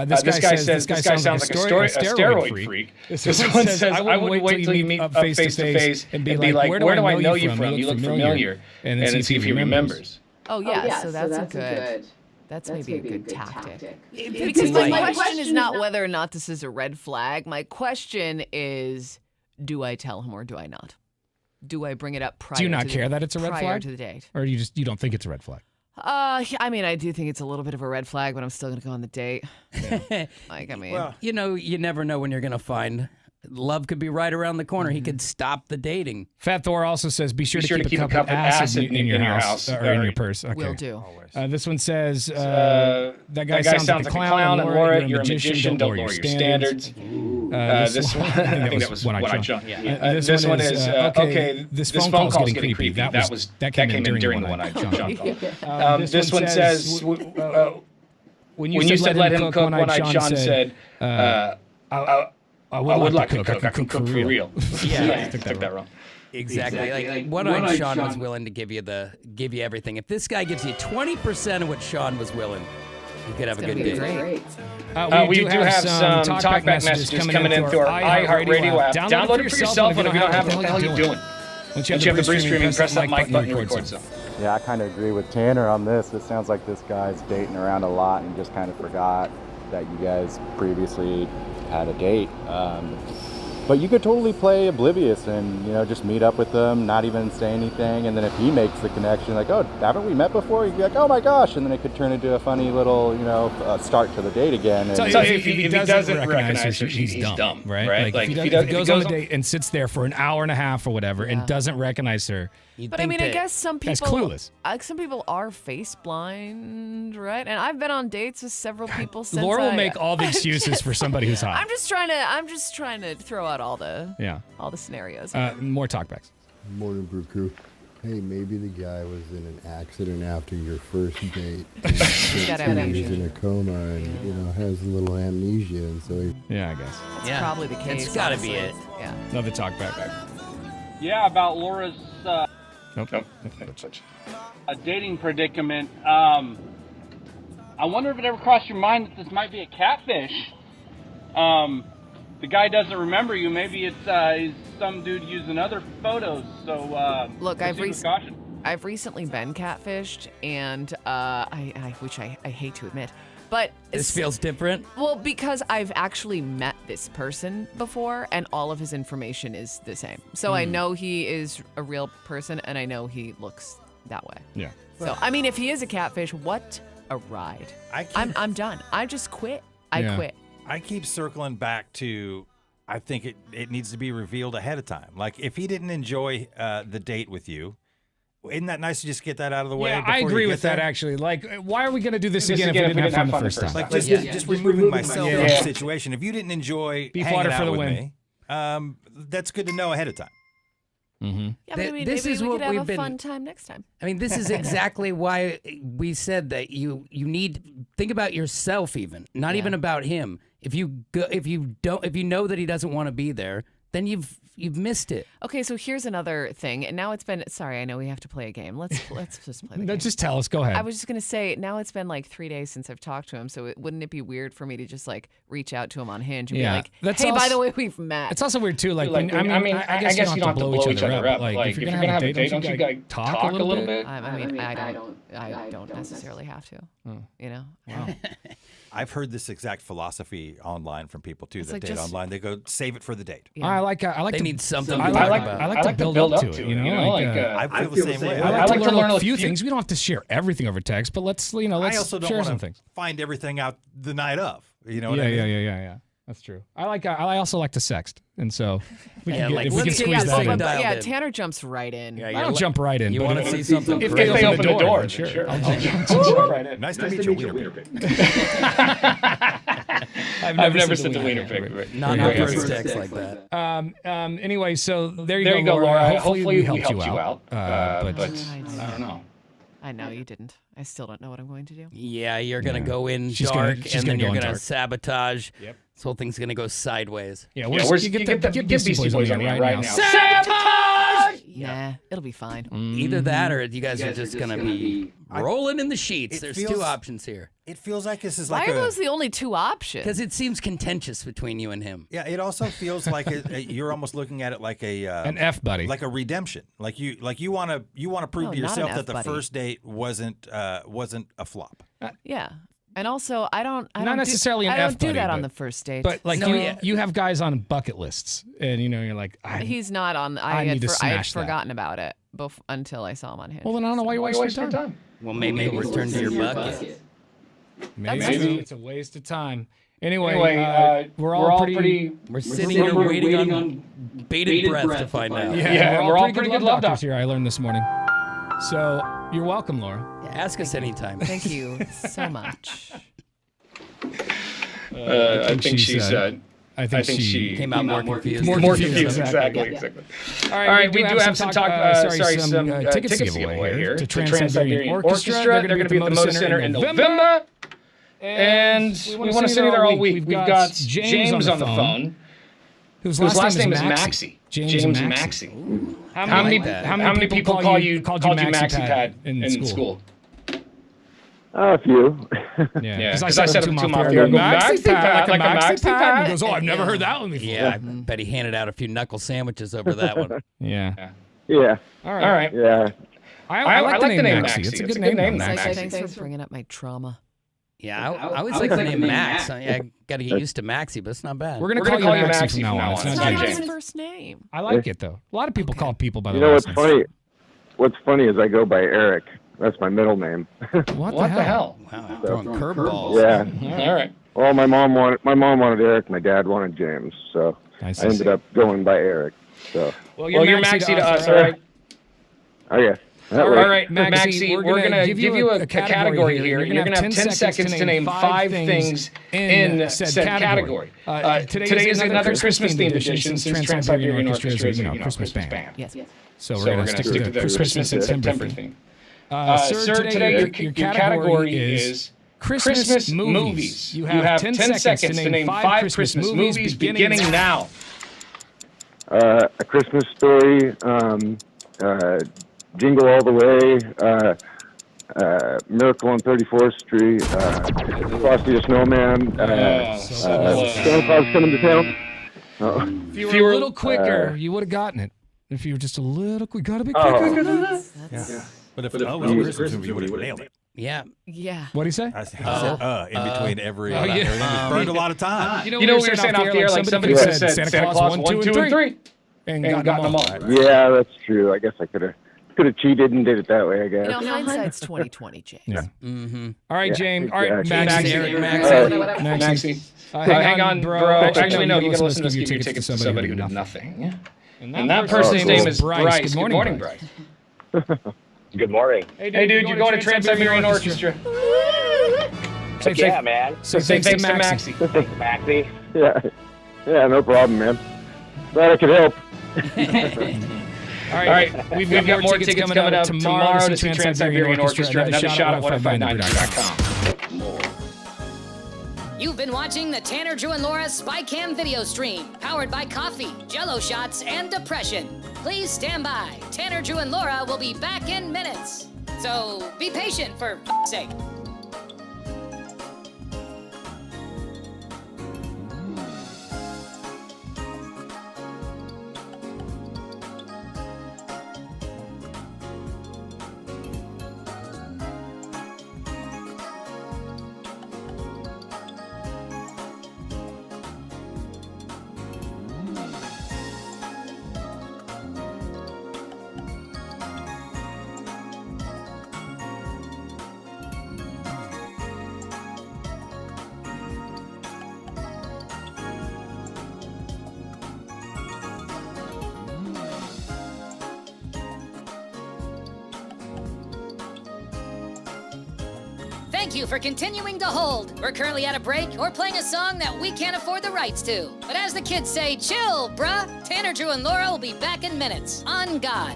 This guy says this guy sounds like a steroid freak. This one says, I wouldn't wait till you meet up face to face and be like, where do I know you from? You look familiar. And then see if he remembers. Oh yeah, so that's a good. That's maybe a good tactic. Because my question is not whether or not this is a red flag. My question is, do I tell him or do I not? Do I bring it up prior? Do you not care that it's a red flag? To the date, or you don't think it's a red flag? I mean, I do think it's a little bit of a red flag, but I'm still going to go on the date. Well, you know, you never know when you're going to find. Love could be right around the corner. He could stop the dating. Fat Thor also says, be sure to keep a cup of acid in your house or in your purse. Okay. Will do. This one says, that guy sounds like a clown, and Laura, you're a magician, don't lower your standards. This one, I think that was one I jumped. This one is, okay, this phone call's getting creepy. That came in during the one I jumped on. This one says, when you said let him cook one night, Sean said, I would like to cook. I can cook for real. Yeah, I took that wrong. Exactly. Like one-eyed Sean was willing to give you everything. If this guy gives you 20% of what Sean was willing, you could have a good day. Great. We do have some talkback messages coming in through our iHeartRadio app. Download it for yourself, and if you don't have it, what the hell are you doing? Once you have the Brew streaming, press that mic button and record some. Yeah, I kind of agree with Tanner on this. It sounds like this guy's dating around a lot and just kind of forgot that you guys previously had a date. But you could totally play oblivious and, just meet up with them, not even say anything. And then if he makes the connection, like, oh, haven't we met before? You'd be like, oh my gosh. And then it could turn into a funny little, start to the date again. And so if he doesn't recognize her, he's dumb, right? Like if he goes on a date and sits there for an hour and a half or whatever and doesn't recognize her. But I mean, I guess some people clueless. Some people are face blind, right? And I've been on dates with several people since. Laura will make all the excuses for somebody who's hot. I'm just trying to throw out all the scenarios. More talkbacks. Morning, Brew Crew. Hey, maybe the guy was in an accident after your first date. He's in a coma and has a little amnesia, and so he. Yeah, I guess. That's probably the case. It's got to be it. Yeah. Another talkback. Yeah, about Laura's. Nope. A dating predicament. I wonder if it ever crossed your mind that this might be a catfish. The guy doesn't remember you. Maybe it's he's some dude using other photos. So look, I've recently been catfished, and which I hate to admit. But this feels different. Well, because I've actually met this person before, and all of his information is the same. So I know he is a real person, and I know he looks that way. Yeah. So I mean, if he is a catfish, what a ride! I'm done. I just quit. I quit. I keep circling back to. I think it needs to be revealed ahead of time. Like if he didn't enjoy the date with you. Isn't that nice to just get that out of the way? Yeah, I agree with that, actually. Like, why are we going to do this again if we didn't have fun the first time? Like, just removing myself from the situation. If you didn't enjoy hanging out with me, that's good to know ahead of time. Mm-hmm. Yeah, maybe we could have a fun time next time. I mean, this is exactly why we said that you need think about yourself, even not even about him. If you know that he doesn't want to be there, then you've missed it. Okay, so here's another thing, and now it's been. Sorry, I know we have to play a game. Let's just play the game. Just tell us. Go ahead. I was just gonna say, now it's been like 3 days since I've talked to him, so wouldn't it be weird for me to just like reach out to him on Hinge and be like, "Hey, by the way, we've met." It's also weird too. Like, I guess you don't have to blow each other up. Like, if you're gonna have a date, don't you guys talk a little bit? I don't necessarily have to. Wow. I've heard this exact philosophy online from people too. That date online, they go save it for the date. Yeah. I like. They need something. I like to build up to it. I feel the same way. I like to learn a few things. We don't have to share everything over text, but let's I also don't share want some to things. Find everything out the night of. You know what I mean? Yeah. That's true. I also like to sext, and so if we can squeeze that in. Yeah, Tanner jumps right in. I don't jump right in. You want to see something? If they open the door, sure. I'll jump right in. Nice to meet you, Wiener Pig. I've never sent a Wiener Pig. Not first text like that. Anyway, so there you go, Laura. Hopefully we helped you out. But I don't know. I know you didn't. I still don't know what I'm going to do. Yeah, you're going to go in dark, and then you're going to sabotage. Yep. This whole thing's going to go sideways. Yeah, get Beastie Boys on right now. Sabotage! Yeah, it'll be fine. Either that or you guys are just going to be rolling in the sheets. There's two options here. It feels like this is Why are those the only two options? Because it seems contentious between you and him. Yeah, it also feels like you're almost looking at it like an F buddy, like a redemption. Like you want to prove to yourself that the first date wasn't a flop. Yeah. And also, I don't necessarily I don't do that on the first date. But like you have guys on bucket lists, and you're like, he's not on. I had forgotten about it. until I saw him on Hinge. Well, then I don't know why you waste your time. Well, maybe it'll return to your bucket. Maybe it's a waste of time. Anyway, we're all pretty. We're sitting here waiting on bated breath to find out. Yeah, we're all pretty good love doctors here, I learned this morning. So, you're welcome, Laura. Ask us anytime. Thank you so much. I think she came out more confused. More confused, exactly. All right, we do have some tickets to give away here to Trans-Siberian Orchestra. They're going to be at the Moda Center in November. And we want to sit there all week. We've got James on the phone, whose last name is Maxie. James Maxie. How many people called you Maxie Pad in school? A few. Yeah, because I said it to him off the air. Maxie Pad, like a Maxie Pad. He goes, I've never heard that one before. Yeah, I bet he handed out a few knuckle sandwiches over that one. Yeah. All right. Yeah. I like the name Maxie. It's a good name, Maxie. Thanks for bringing up my trauma. Yeah, I always like the name Max. I got to get used to Maxie, but it's not bad. We're going to call you Maxie from now on. It's not his first name. I like it, though. A lot of people call people by the last name. What's funny is I go by Eric. That's my middle name. What the hell? Wow, throwing curveballs. Yeah. All right. Well, my mom wanted Eric. My dad wanted James. So I ended up going by Eric. So. Well, you're Maxie to us, all right? Okay. All right, Maxie, we're going to give you a category here. You're going to have 10 seconds to name 5 things in said category. Today is another Christmas-themed edition since Trans-Siberian Orchestra is a Christmas band. Yes. So we're going to stick to the Christmas and September theme. Sir, today your category is Christmas movies. You have 10 seconds to name 5 Christmas movies beginning now. A Christmas Story, Jingle All the Way, Miracle on 34th Street, Frosty the Snowman, Santa Claus Coming to Town. If you were a little quicker, you would have gotten it. If you were just a little quick, gotta be quicker. But if it was Christmas movie, you would have nailed it. Yeah. What'd he say? I said in between every. Everything. Burned a lot of time. You know what we were saying off the air? Like somebody said Santa Claus 1, 2, and 3. And gotten them all. Yeah, that's true. I guess I could have cheated and did it that way, I guess. Hindsight's 20/20, James. Yeah. Mm-hmm. All right, James. All right, Maxie. Hang on, bro. Actually, no. You can listen to us give your tickets to somebody who did nothing. And that person's name is Bryce. Good morning, Bryce. Good morning. Hey, dude, you're going to Trans-Siberian Orchestra. Yeah, man. So thanks to Maxie. Thanks, Maxie. Yeah, no problem, man. Glad I could help. All right. We've got more tickets coming out tomorrow to see Trans-Siberian Orchestra. Another shot at 1059.com. You've been watching the Tanner, Drew, and Laura SpyCam video stream, powered by coffee, Jello shots, and depression. Please stand by. Tanner, Drew, and Laura will be back in minutes. So be patient, for f***'s sake. Thank you for continuing to hold. We're currently at a break or playing a song that we can't afford the rights to. But as the kids say, chill, bruh. Tanner, Drew, and Laura will be back in minutes. On God.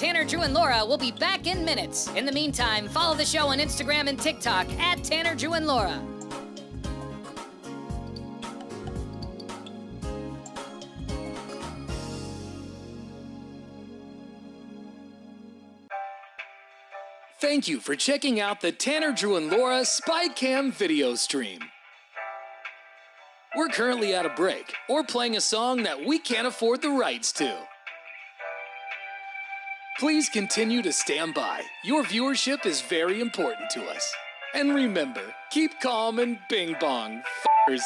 Tanner, Drew, and Laura will be back in minutes. In the meantime, follow the show on Instagram and TikTok at Tanner, Drew, and Laura. Thank you for checking out the Tanner, Drew, and Laura SpyCam video stream. We're currently at a break or playing a song that we can't afford the rights to. Please continue to stand by. Your viewership is very important to us. And remember, keep calm and bing bong, f***ers.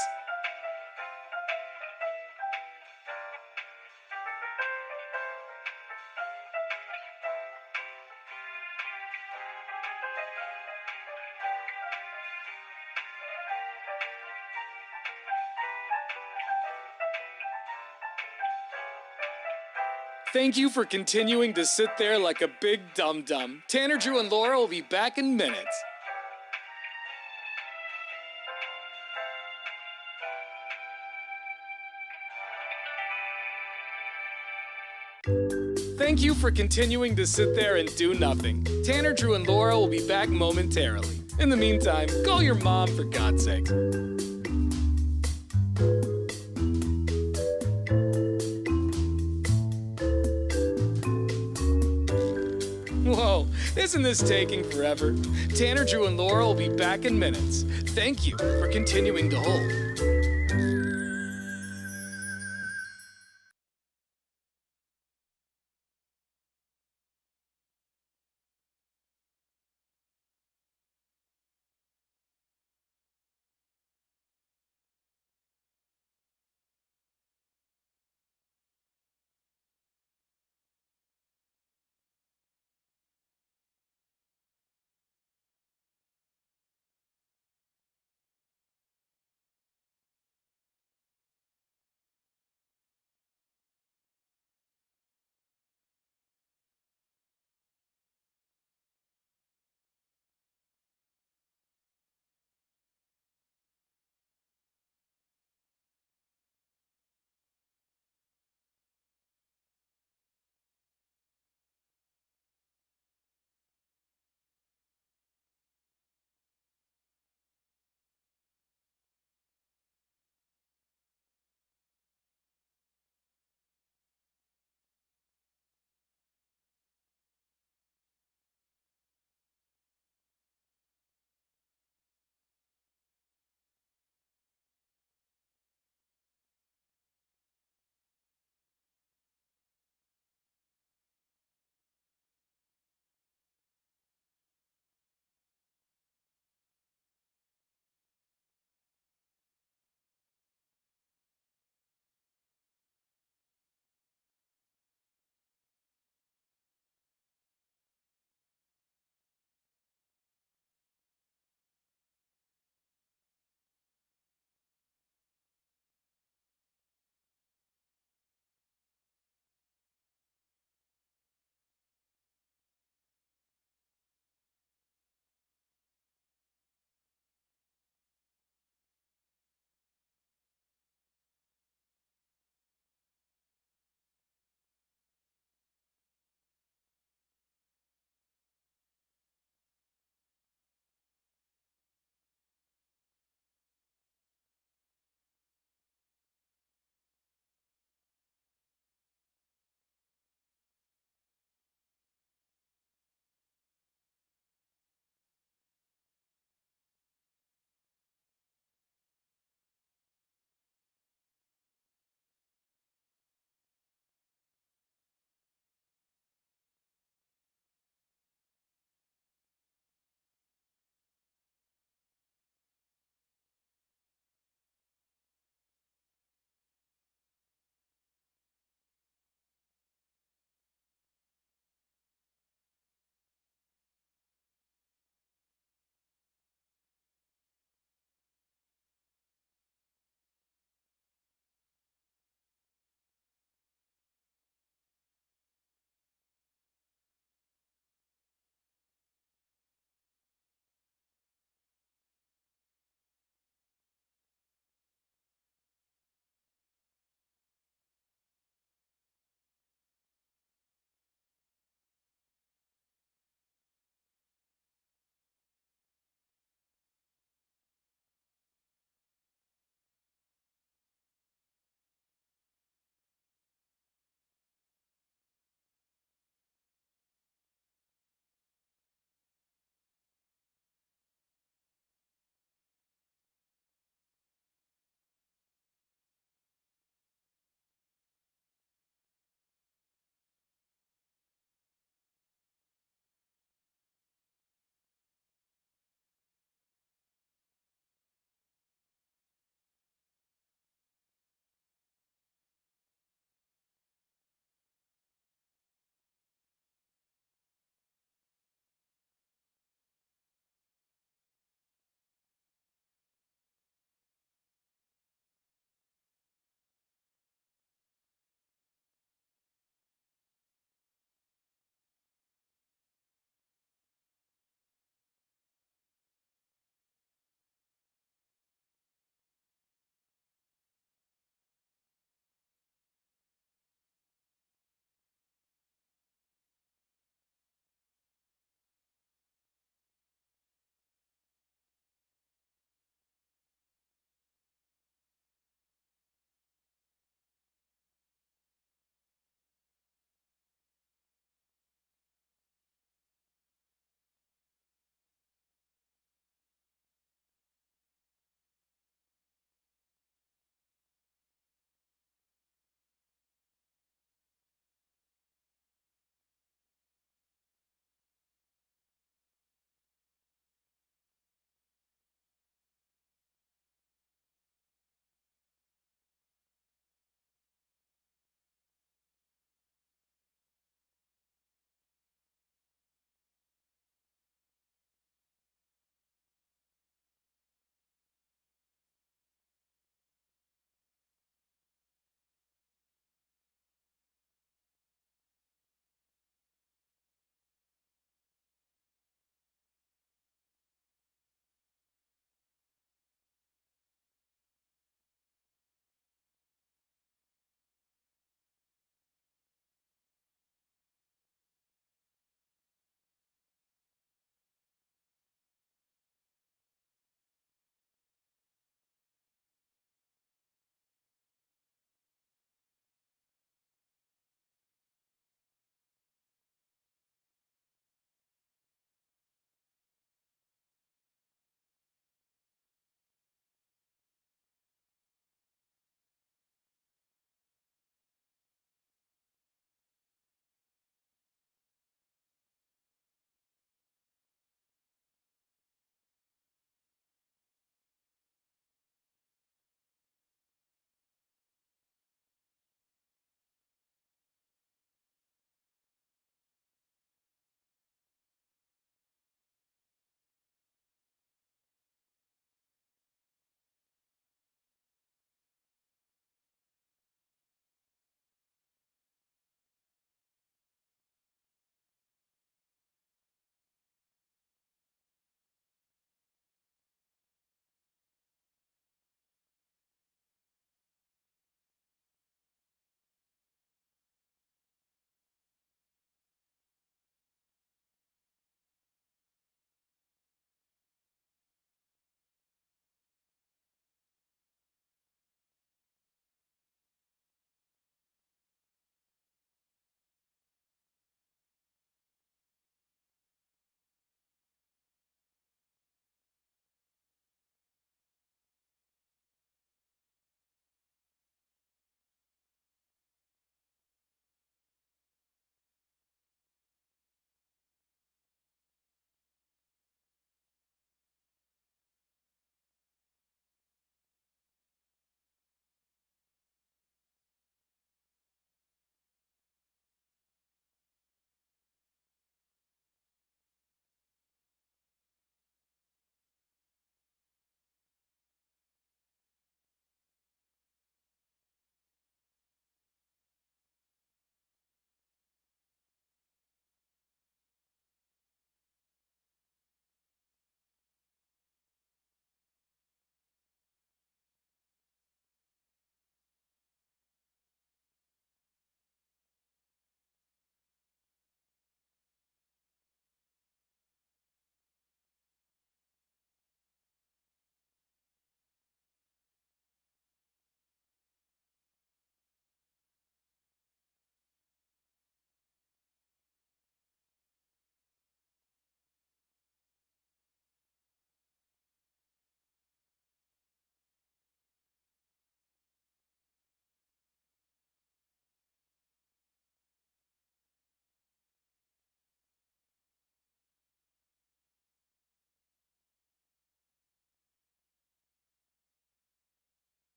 Thank you for continuing to sit there like a big dum-dum. Tanner, Drew, and Laura will be back in minutes. Thank you for continuing to sit there and do nothing. Tanner, Drew, and Laura will be back momentarily. In the meantime, call your mom for God's sake. Whoa, isn't this taking forever? Tanner, Drew, and Laura will be back in minutes. Thank you for continuing to hold.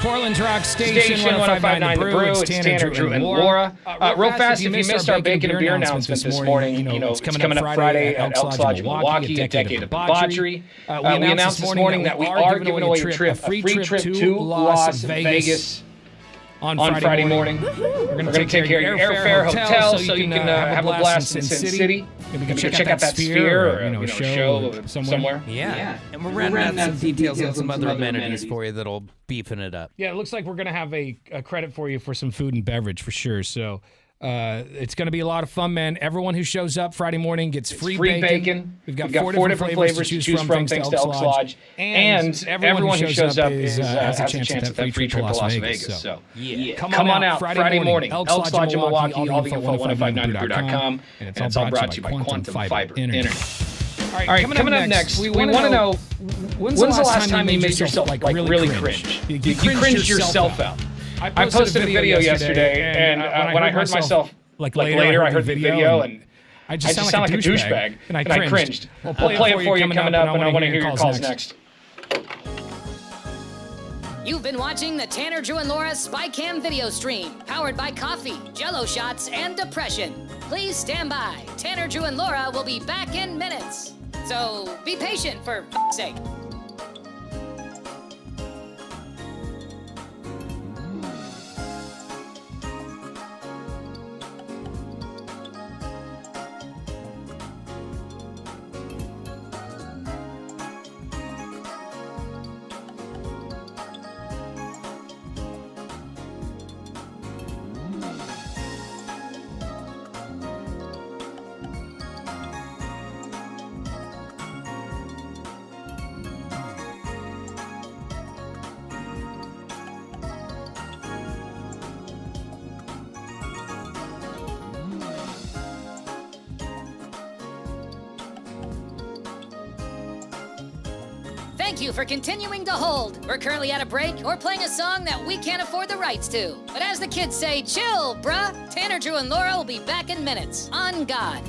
Portland's Rock Station 105.9 The Brew. It's Tanner, Drew, and Laura. Real fast, if you missed our bacon and beer announcement this morning, it's coming up Friday at Elks Lodge, Milwaukee, a decade of debauchery. We announced this morning that we are giving away a free trip to Las Vegas on Friday morning. We're going to take care of your airfare, hotel, so you can have a blast in Sin City. Maybe check out that Sphere or a show somewhere. Yeah. And we're running out some details on some other amenities for you that'll beefing it up. Yeah, it looks like we're going to have a credit for you for some food and beverage for sure. So it's going to be a lot of fun, man. Everyone who shows up Friday morning gets free bacon. We've got four different flavors to choose from thanks to Elks Lodge. And everyone who shows up has a chance at that free trip to Las Vegas. So come on out Friday morning. Elks Lodge in Milwaukee. All the info at 1059thebrew.com. And it's all brought to you by Quantum Fiber Internet. All right, coming up next, we want to know, when's the last time you made yourself really cringe? You cringed yourself out. I posted a video yesterday, and when I heard myself, later, I heard the video, and I just sound like a douchebag, and I cringed. We'll play it for you coming up, and I want to hear your calls next. You've been watching the Tanner, Drew, and Laura SpyCam video stream, powered by coffee, Jello shots, and depression. Please stand by. Tanner, Drew, and Laura will be back in minutes. So be patient, for f***'s sake. Thank you for continuing to hold. We're currently at a break or playing a song that we can't afford the rights to. But as the kids say, chill, bruh. Tanner, Drew, and Laura will be back in minutes. On God.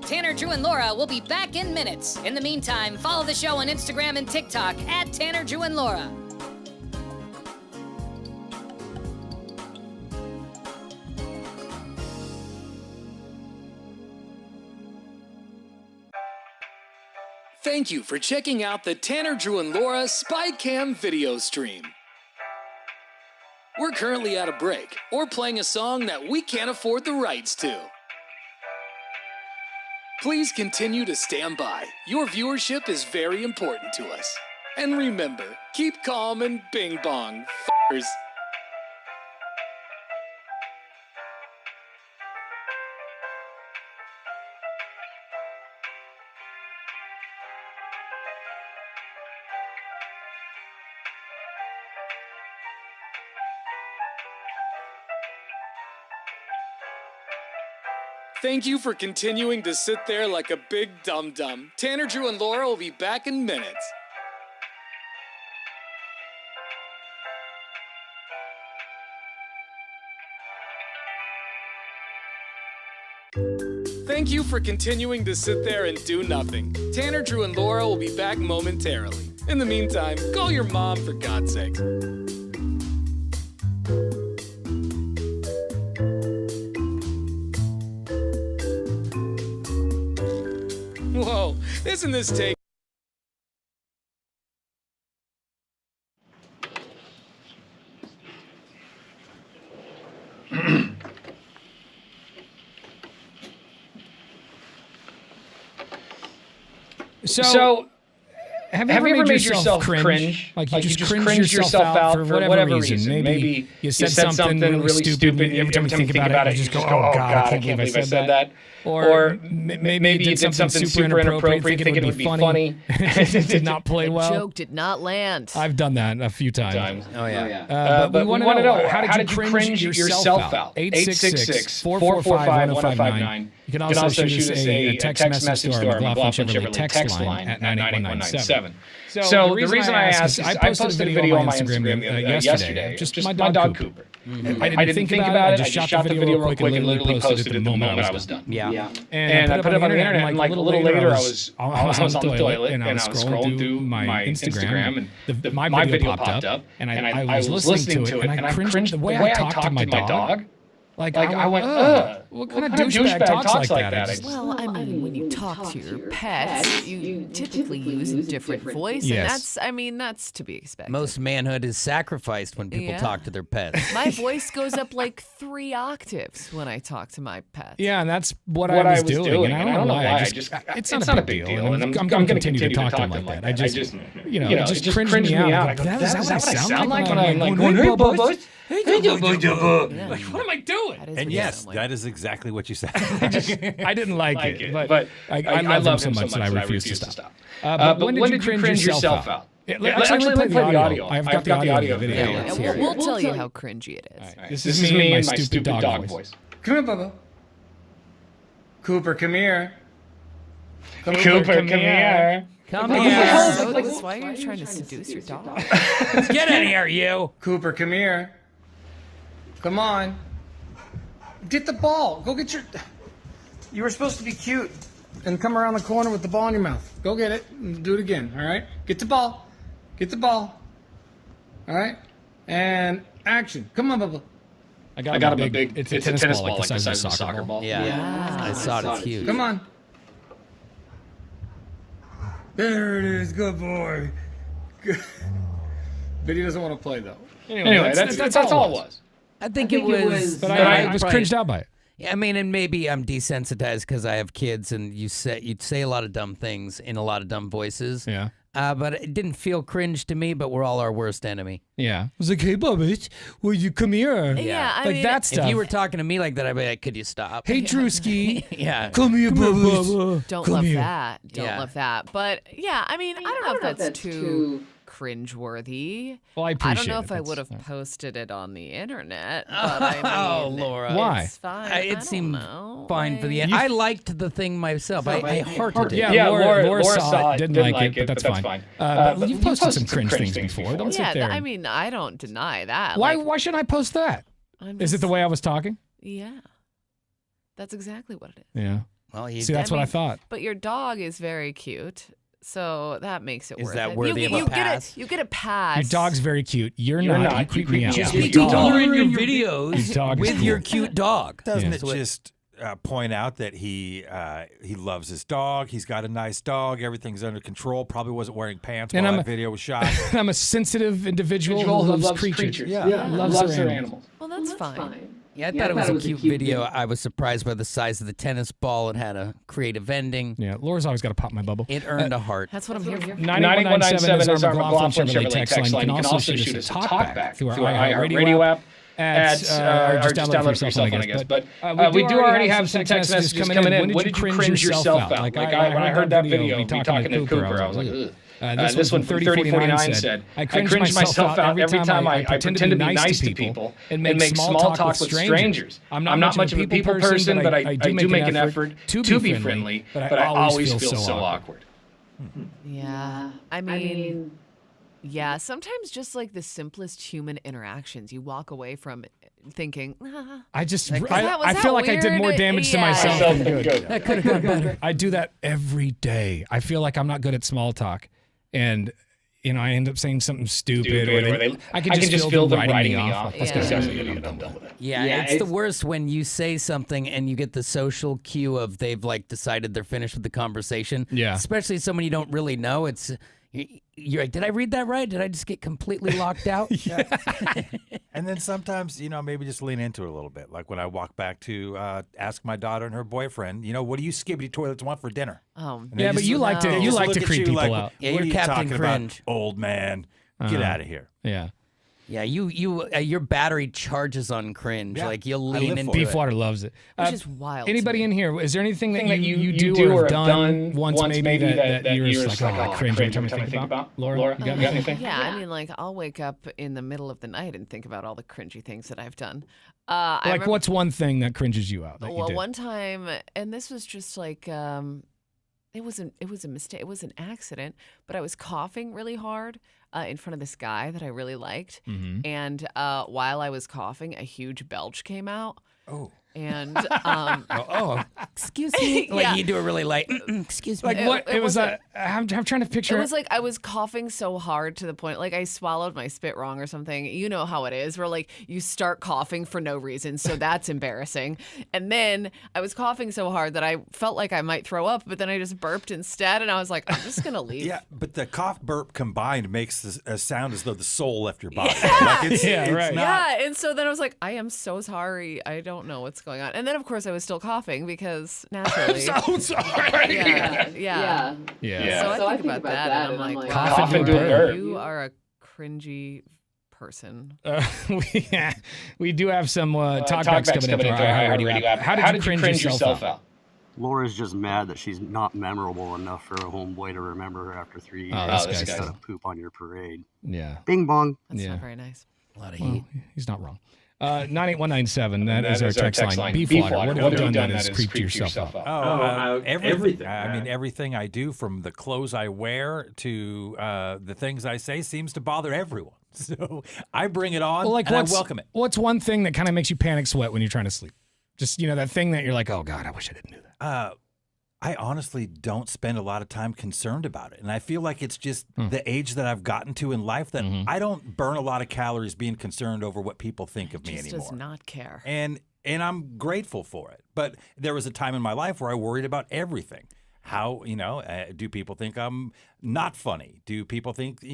Tanner, Drew, and Laura will be back in minutes. In the meantime, follow the show on Instagram and TikTok at Tanner, Drew, and Laura. Thank you for checking out the Tanner, Drew, and Laura SpyCam video stream. We're currently at a break or playing a song that we can't afford the rights to. Please continue to stand by. Your viewership is very important to us. And remember, keep calm and bing bong, f***ers. Thank you for continuing to sit there like a big dum-dum. Tanner, Drew, and Laura will be back in minutes. Thank you for continuing to sit there and do nothing. Tanner, Drew, and Laura will be back momentarily. In the meantime, call your mom for God's sake. Whoa, isn't this take? So have you ever made yourself cringe? Like you just cringe yourself out for whatever reason. Maybe you said something really stupid. Every time you think about it, you just go, "Oh God, I can't believe I said that." Or maybe you did something super inappropriate, thinking it would be funny, and it did not play well. The joke did not land. I've done that a few times. Oh yeah. But we want to know, how did you cringe yourself out? 866-445-1059. You can also shoot us a text message to our McLaughlin Chevrolet text line at 98197. So the reason I asked is I posted a video on my Instagram yesterday, just my dog Cooper. I didn't think about it. I just shot the video real quick and literally posted it the moment I was done. Yeah. And I put it up on the internet, and like a little later, I was on the toilet, and I was scrolling through my Instagram, and my video popped up, and I was listening to it, and I cringed the way I talked to my dog. Like I went, what kind of douchebag talks like that? Well, I mean, when you talk to your pets, you typically use a different voice, and that's to be expected. Most manhood is sacrificed when people talk to their pets. My voice goes up like 3 octaves when I talk to my pets. Yeah, and that's what I was doing. And I don't know why. It's not a big deal. And I'm going to continue to talk to him like that. I just, it just cringed me out. Is that what I sound like when I'm like going, hey, Bubba? Hey, Bubba. Like, what am I doing? And yes, that is exactly what you said. I didn't like it, but I love him so much that I refuse to stop. But when did you cringe yourself out? Actually, let me play the audio. I've got the audio video. We'll tell you how cringy it is. Right. This is me and my stupid dog voice. Come here, Bubba. Cooper, come here. Cooper, come here. Come here. That's why you're trying to seduce your dog. Get in here, you. Cooper, come here. Come on. Get the ball. Go get your... You were supposed to be cute and come around the corner with the ball in your mouth. Go get it and do it again, all right? Get the ball. Get the ball. All right? And action. Come on, Bubba. I got him a big... It's a tennis ball, like the size of a soccer ball. Yeah. I saw it. It's huge. Come on. There it is. Good boy. Good. But he doesn't want to play, though. Anyway, that's all it was. I think it was... But I was cringed out by it. Yeah, I mean, and maybe I'm desensitized because I have kids, and you'd say a lot of dumb things in a lot of dumb voices. Yeah. But it didn't feel cringe to me, but we're all our worst enemy. Yeah. I was like, hey, Bubba, will you come here? Yeah, I like mean, that stuff. If you were talking to me like that, I'd be like, could you stop? Hey, Drewski. Yeah. Come here, Bubba. Don't love that. Don't love that. But, yeah, I mean, I don't know if that's too cringeworthy. Well, I appreciate it. I don't know if I would have posted it on the internet. But I mean, Laura. Why? It's fine. It seemed fine for the end. I liked the thing myself. I hearted it. Yeah, Laura saw it, didn't like it, but that's fine. But you've posted some cringe things before. Don't sit there. I mean, I don't deny that. Why should I post that? Is it the way I was talking? Yeah. That's exactly what it is. Yeah. Well, see, that's what I thought. But your dog is very cute. So that makes it worth it. Is that worthy of a pass? You get a pass. Your dog's very cute. You're not. You creep me out. Just be taller in your videos with your cute dog. Doesn't it just point out that he loves his dog? He's got a nice dog. Everything's under control. Probably wasn't wearing pants while that video was shot. I'm a sensitive individual who loves creatures. Yeah. Loves their animals. Well, that's fine. Yeah, I thought it was a cute video. I was surprised by the size of the tennis ball. It had a creative ending. Yeah, Laura's always got to pop my bubble. It earned a heart. That's what I'm here for. 98197 is our McLaughlin Chevrolet text line. You can also shoot us a talkback through our iHeartRadio app. Or just download it for your cell phone, I guess. But we do already have some text messages coming in. When did you cringe yourself out? Like when I heard that video, me talking to Cooper, I was like, ugh. This one from 3049 said, I cringe myself out every time I pretend to be nice to people and make small talk with strangers. I'm not much of a people person, but I do make an effort to be friendly, but I always feel so awkward. Yeah. I mean, yeah, sometimes just like the simplest human interactions, you walk away from thinking, I feel like I did more damage to myself than good. That could have been better. I do that every day. I feel like I'm not good at small talk. And, I end up saying something stupid or I can just feel them writing me off. Yeah, it's the worst when you say something and you get the social cue of they've like decided they're finished with the conversation. Yeah. Especially someone you don't really know. It's, You're like, did I read that right? Did I just get completely locked out? And then sometimes, maybe just lean into it a little bit. Like when I walk back to ask my daughter and her boyfriend, what do you skibbity toilets want for dinner? Yeah, but you like to creep people out. Yeah, what are you Captain talking Cringe. About, old man? Get out of here. Yeah. Yeah, your battery charges on cringe. Yeah, like you'll lean into Beefwater loves it. Which is wild. Anybody in here? Is there anything that you do or have done once maybe that you're just like, oh, cringe every time I think about? Laura, you got anything? Yeah, I mean, like I'll wake up in the middle of the night and think about all the cringy things that I've done. What's one thing that cringes you out? One time, and this was just like. It was a mistake. It was an accident, but I was coughing really hard in front of this guy that I really liked. Mm-hmm. And while I was coughing, a huge belch came out. Oh. And excuse me. Like you do it really light. Excuse me. Like what? It was I'm trying to picture. It was like I was coughing so hard to the point like I swallowed my spit wrong or something. You know how it is, where like you start coughing for no reason, so that's embarrassing. And then I was coughing so hard that I felt like I might throw up, but then I just burped instead, and I was like, I'm just gonna leave. Yeah, but the cough burp combined makes a sound as though the soul left your body. Yeah, like it's right. Not... Yeah, and so then I was like, I am so sorry. I don't know what's going on. And then of course I was still coughing because naturally. I'm so sorry. Yeah. So I think about that and I'm like, coughing to a burp. You are a cringy person. We do have some talkbacks coming into our iHeartRadio app. How did you cringe yourself out? Laura's just mad that she's not memorable enough for a homeboy to remember her after 3 years. Oh, this Instead of poop on your parade. Yeah. Bing bong. That's not very nice. A lot of heat. He's not wrong. 98197, that is our text line. Beefwater, what have you done that has creeped yourself out? Everything. I mean, everything I do, from the clothes I wear to the things I say, seems to bother everyone. So I bring it on, and I welcome it. What's one thing that kind of makes you panic sweat when you're trying to sleep? Just, that thing that you're like, oh, God, I wish I didn't do that. I honestly don't spend a lot of time concerned about it. And I feel like it's just the age that I've gotten to in life that I don't burn a lot of calories being concerned over what people think of me anymore. Just does not care. And I'm grateful for it. But there was a time in my life where I worried about everything. How, do people think I'm not funny? Do people think,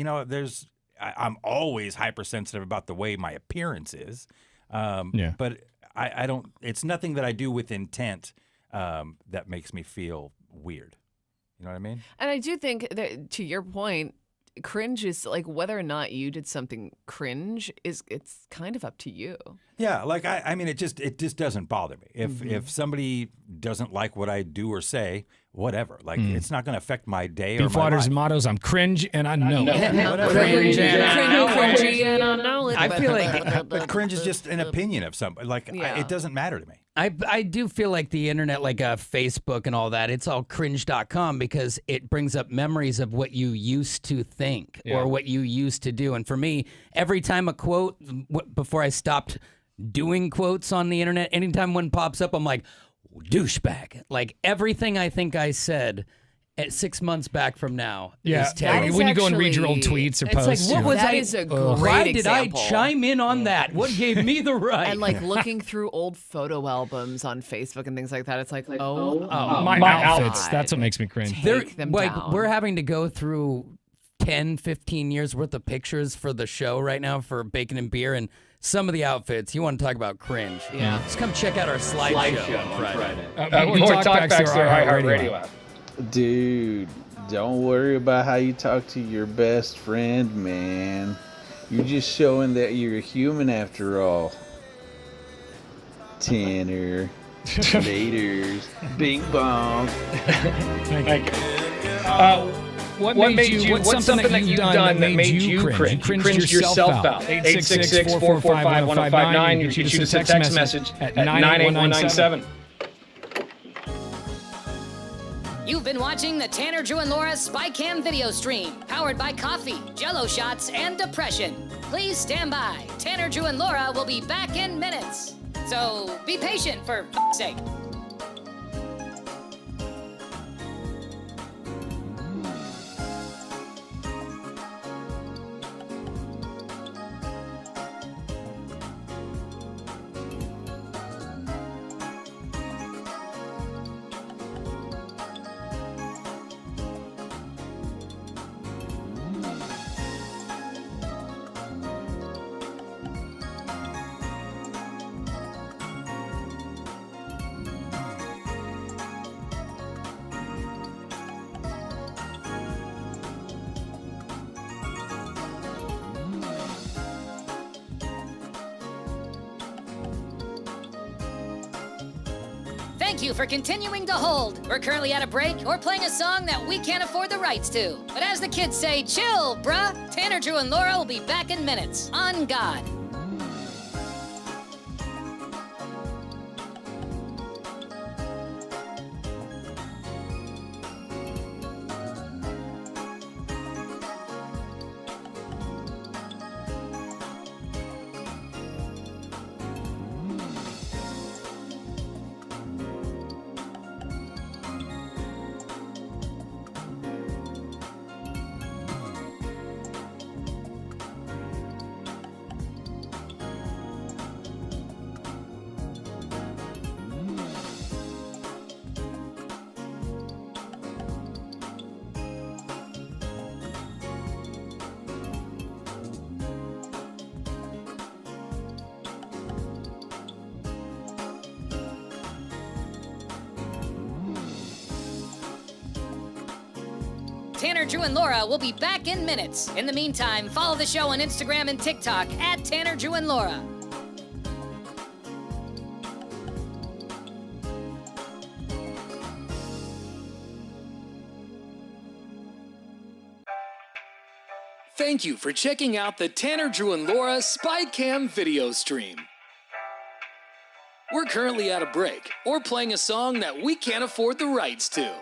I'm always hypersensitive about the way my appearance is. But I don't, it's nothing that I do with intent that makes me feel weird. You know what I mean? And I do think that, to your point, cringe is like whether or not you did something cringe it's kind of up to you. Yeah, like I mean, it just doesn't bother me. If somebody doesn't like what I do or say, whatever. Like it's not going to affect my day or my Beefwater's life. mottos: I'm cringe and I know it. Cringy and I know it. I feel like but cringe is just an opinion of somebody. Like it doesn't matter to me. I do feel like the internet, like Facebook and all that, it's all cringe.com because it brings up memories of what you used to think or what you used to do. And for me, every time a quote, before I stopped doing quotes on the internet, anytime one pops up, I'm like, douchebag. Like everything I think I said at 6 months back from now is terrible. When you go and read your old tweets or posts. It's like, what was that? Is a great why example. did I chime in on that? What gave me the right? And like looking through old photo albums on Facebook and things like that, it's like my outfits. That's what makes me cringe. We're having to go through 10, 15 years worth of pictures for the show right now for Bacon and Beer, and some of the outfits, you want to talk about cringe. Yeah. Just come check out our slideshow on Friday. More talkbacks to our iHeartRadio app. Dude, don't worry about how you talk to your best friend, man. You're just showing that you're a human after all. Tanner. Laters. Bing bong. Thank you. What made you? What's something that you've done that made you cringe? You cringed yourself out. 866-445-1059. You can shoot us a text message at 98197. You've been watching the Tanner, Drew, and Laura SpyCam video stream, powered by coffee, Jell-O shots, and depression. Please stand by. Tanner, Drew, and Laura will be back in minutes. So be patient, for f***'s sake. Thank you for continuing to hold. We're currently at a break or playing a song that we can't afford the rights to. But as the kids say, chill, bruh. Tanner, Drew, and Laura will be back in minutes. On God. Tanner, Drew, and Laura will be back in minutes. In the meantime, follow the show on Instagram and TikTok at Tanner, Drew, and Laura. Thank you for checking out the Tanner, Drew, and Laura SpyCam video stream. We're currently at a break or playing a song that we can't afford the rights to.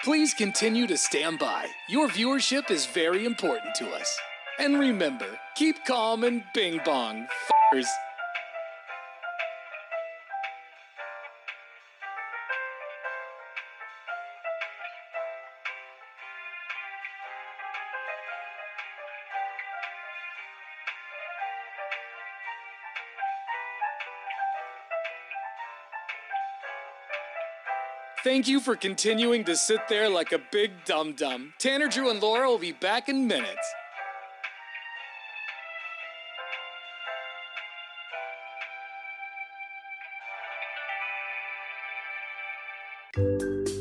Please continue to stand by. Your viewership is very important to us. And remember, keep calm and bing bong, f***ers. Thank you for continuing to sit there like a big dum-dum. Tanner, Drew, and Laura will be back in minutes.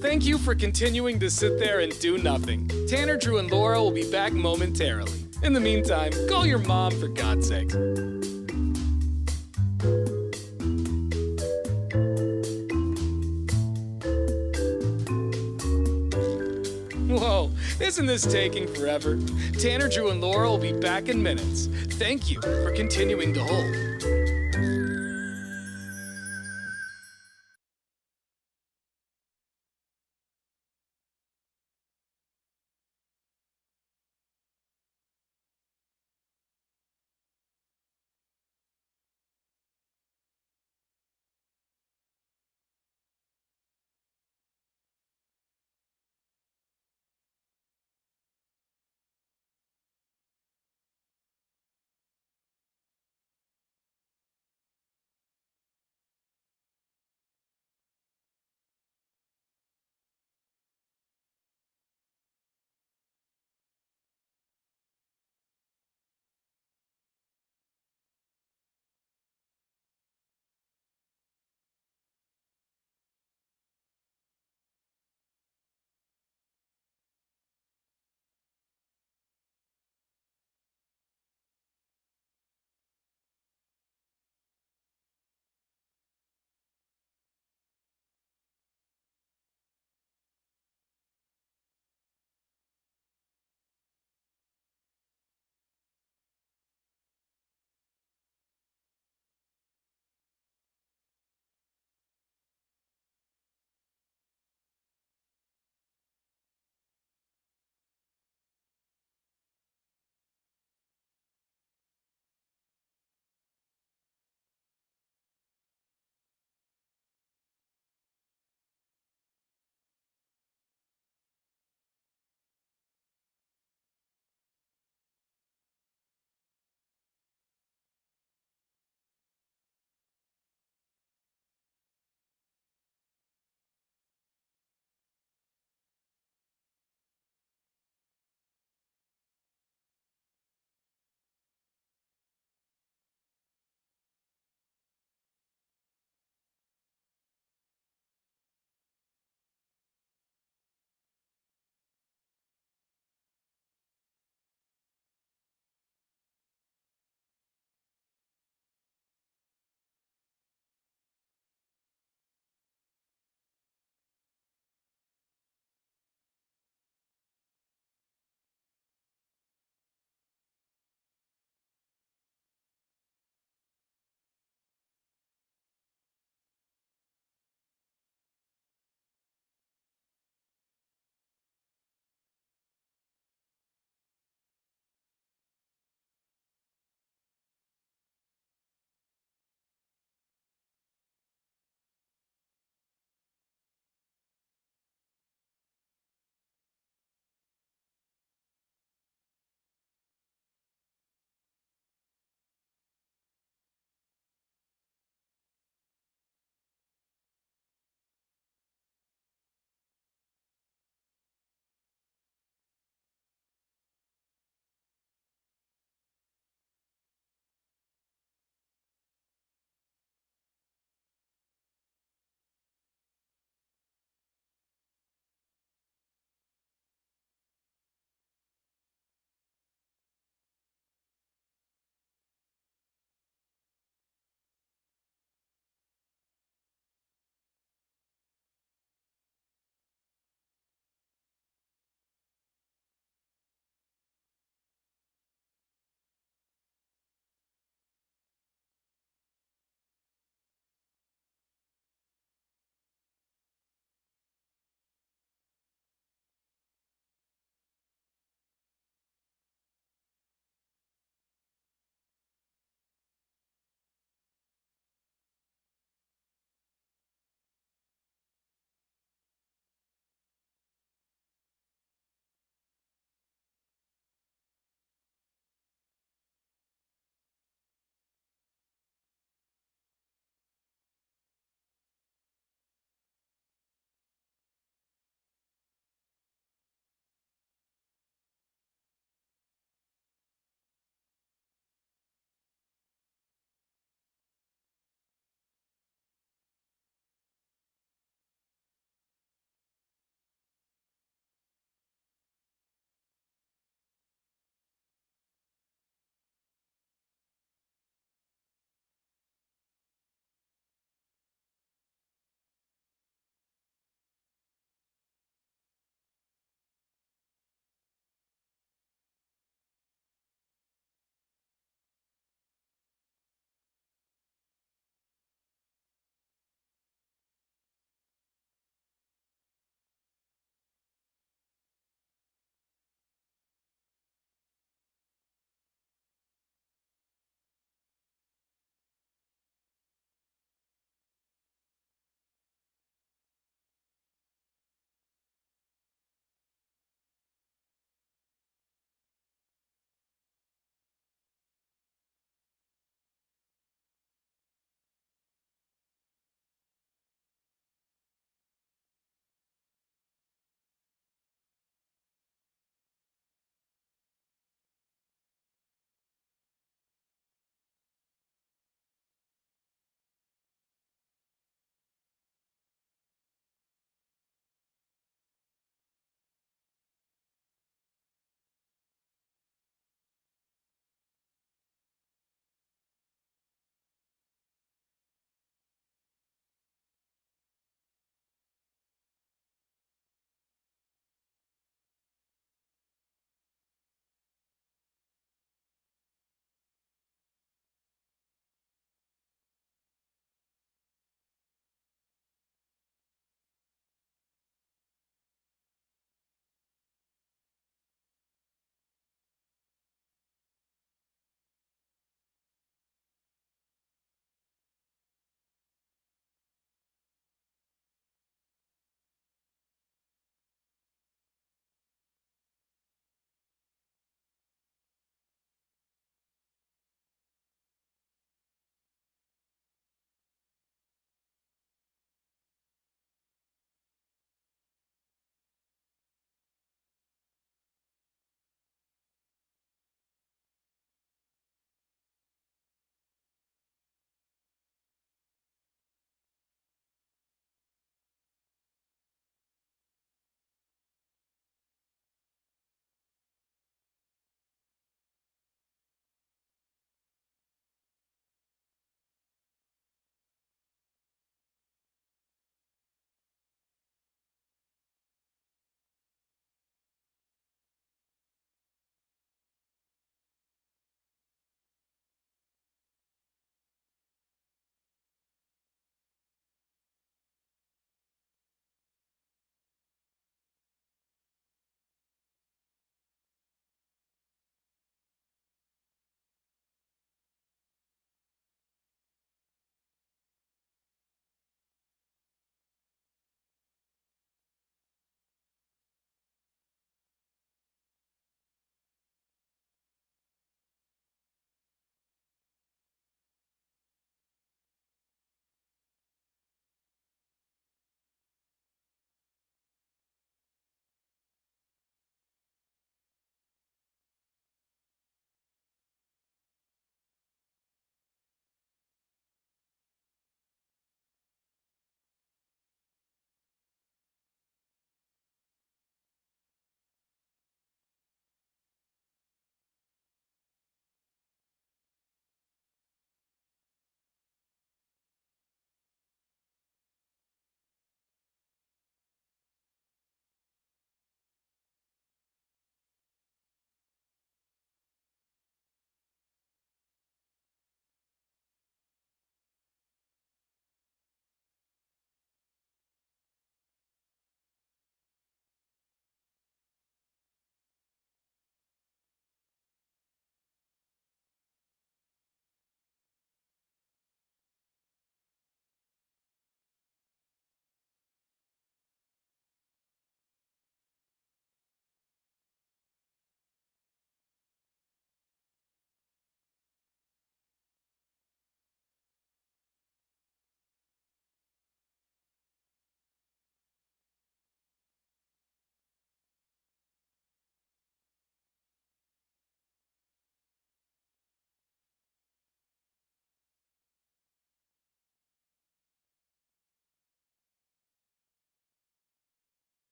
Thank you for continuing to sit there and do nothing. Tanner, Drew, and Laura will be back momentarily. In the meantime, call your mom for God's sake. Whoa, isn't this taking forever? Tanner, Drew, and Laura will be back in minutes. Thank you for continuing to hold.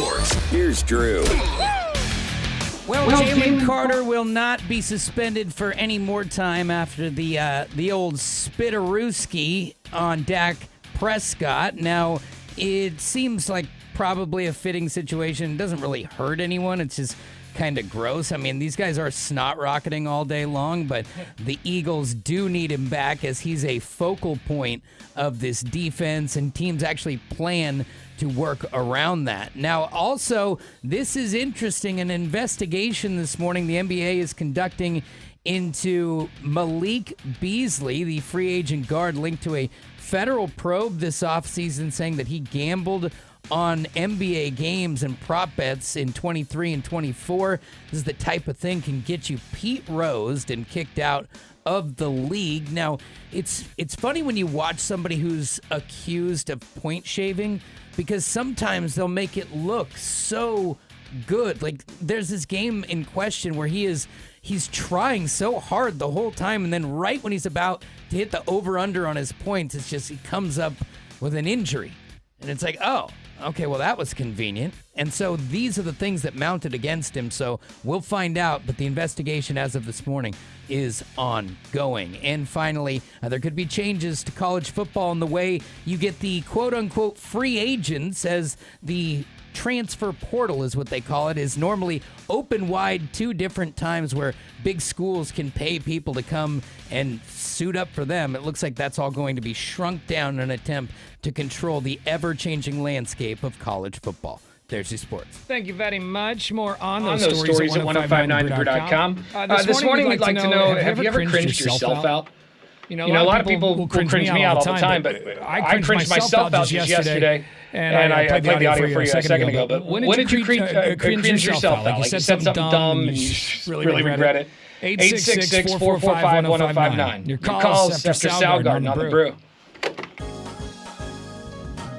sports. Here's Drew. Well, Jalen Carter will not be suspended for any more time after the old spitterooski on Dak Prescott. Now, it seems like probably a fitting situation. It doesn't really hurt anyone. It's just kind of gross. I mean, these guys are snot rocketing all day long, but the Eagles do need him back as he's a focal point of this defense, and teams actually plan to work around that. Now, also, this is interesting. An investigation this morning the NBA is conducting into Malik Beasley, the free agent guard linked to a federal probe this offseason saying that he gambled on NBA games and prop bets in 23 and 24. This is the type of thing can get you Pete Rosed and kicked out of the league. Now, it's funny when you watch somebody who's accused of point shaving, because sometimes they'll make it look so good. Like, there's this game in question where he's trying so hard the whole time, and then right when he's about to hit the over-under on his points, it's just he comes up with an injury. And it's like, oh, okay, well, that was convenient. And so these are the things that mounted against him. So we'll find out. But the investigation as of this morning is ongoing. And finally, there could be changes to college football in the way you get the quote-unquote free agents, as the transfer portal is what they call it, is normally open wide 2 different times where big schools can pay people to come and suit up for them. It looks like that's all going to be shrunk down in an attempt to control the ever-changing landscape of college football. There's your sports. Thank you very much. More on those stories at 1059thebrew.com. This morning we'd like to know, have you ever cringed yourself out? You know, a lot of people will cringe me out all the time, but I cringed myself out just yesterday. And I played the audio for you a second ago. But when did you cringe yourself out? Like you said something dumb and you just really regret it. 866-445-1059. Your calls after Soundgarden on the Brew.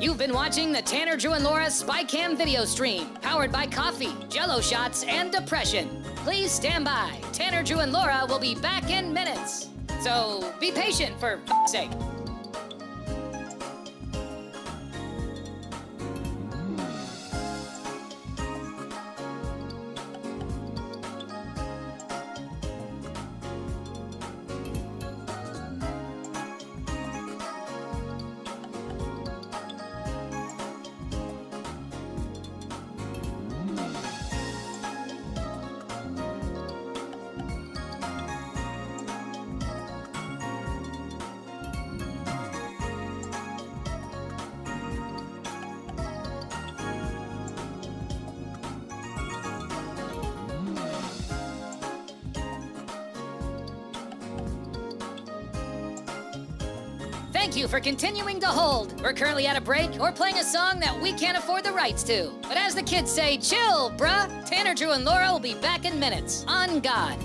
You've been watching the Tanner, Drew, and Laura SpyCam video stream, powered by coffee, Jello shots, and depression. Please stand by. Tanner, Drew, and Laura will be back in minutes. So be patient, for f***'s sake. Thank you for continuing to hold. We're currently at a break or playing a song that we can't afford the rights to. But as the kids say, chill, bruh. Tanner, Drew, and Laura will be back in minutes. On God.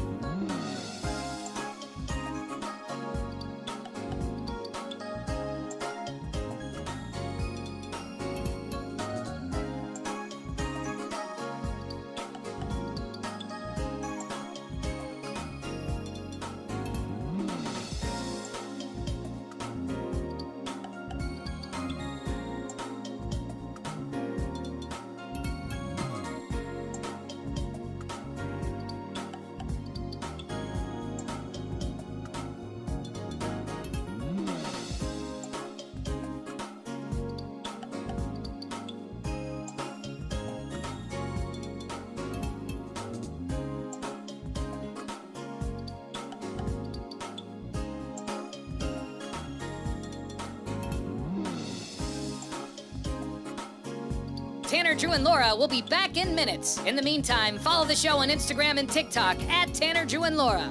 Tanner, Drew, and Laura will be back in minutes. In the meantime, follow the show on Instagram and TikTok at Tanner, Drew, and Laura.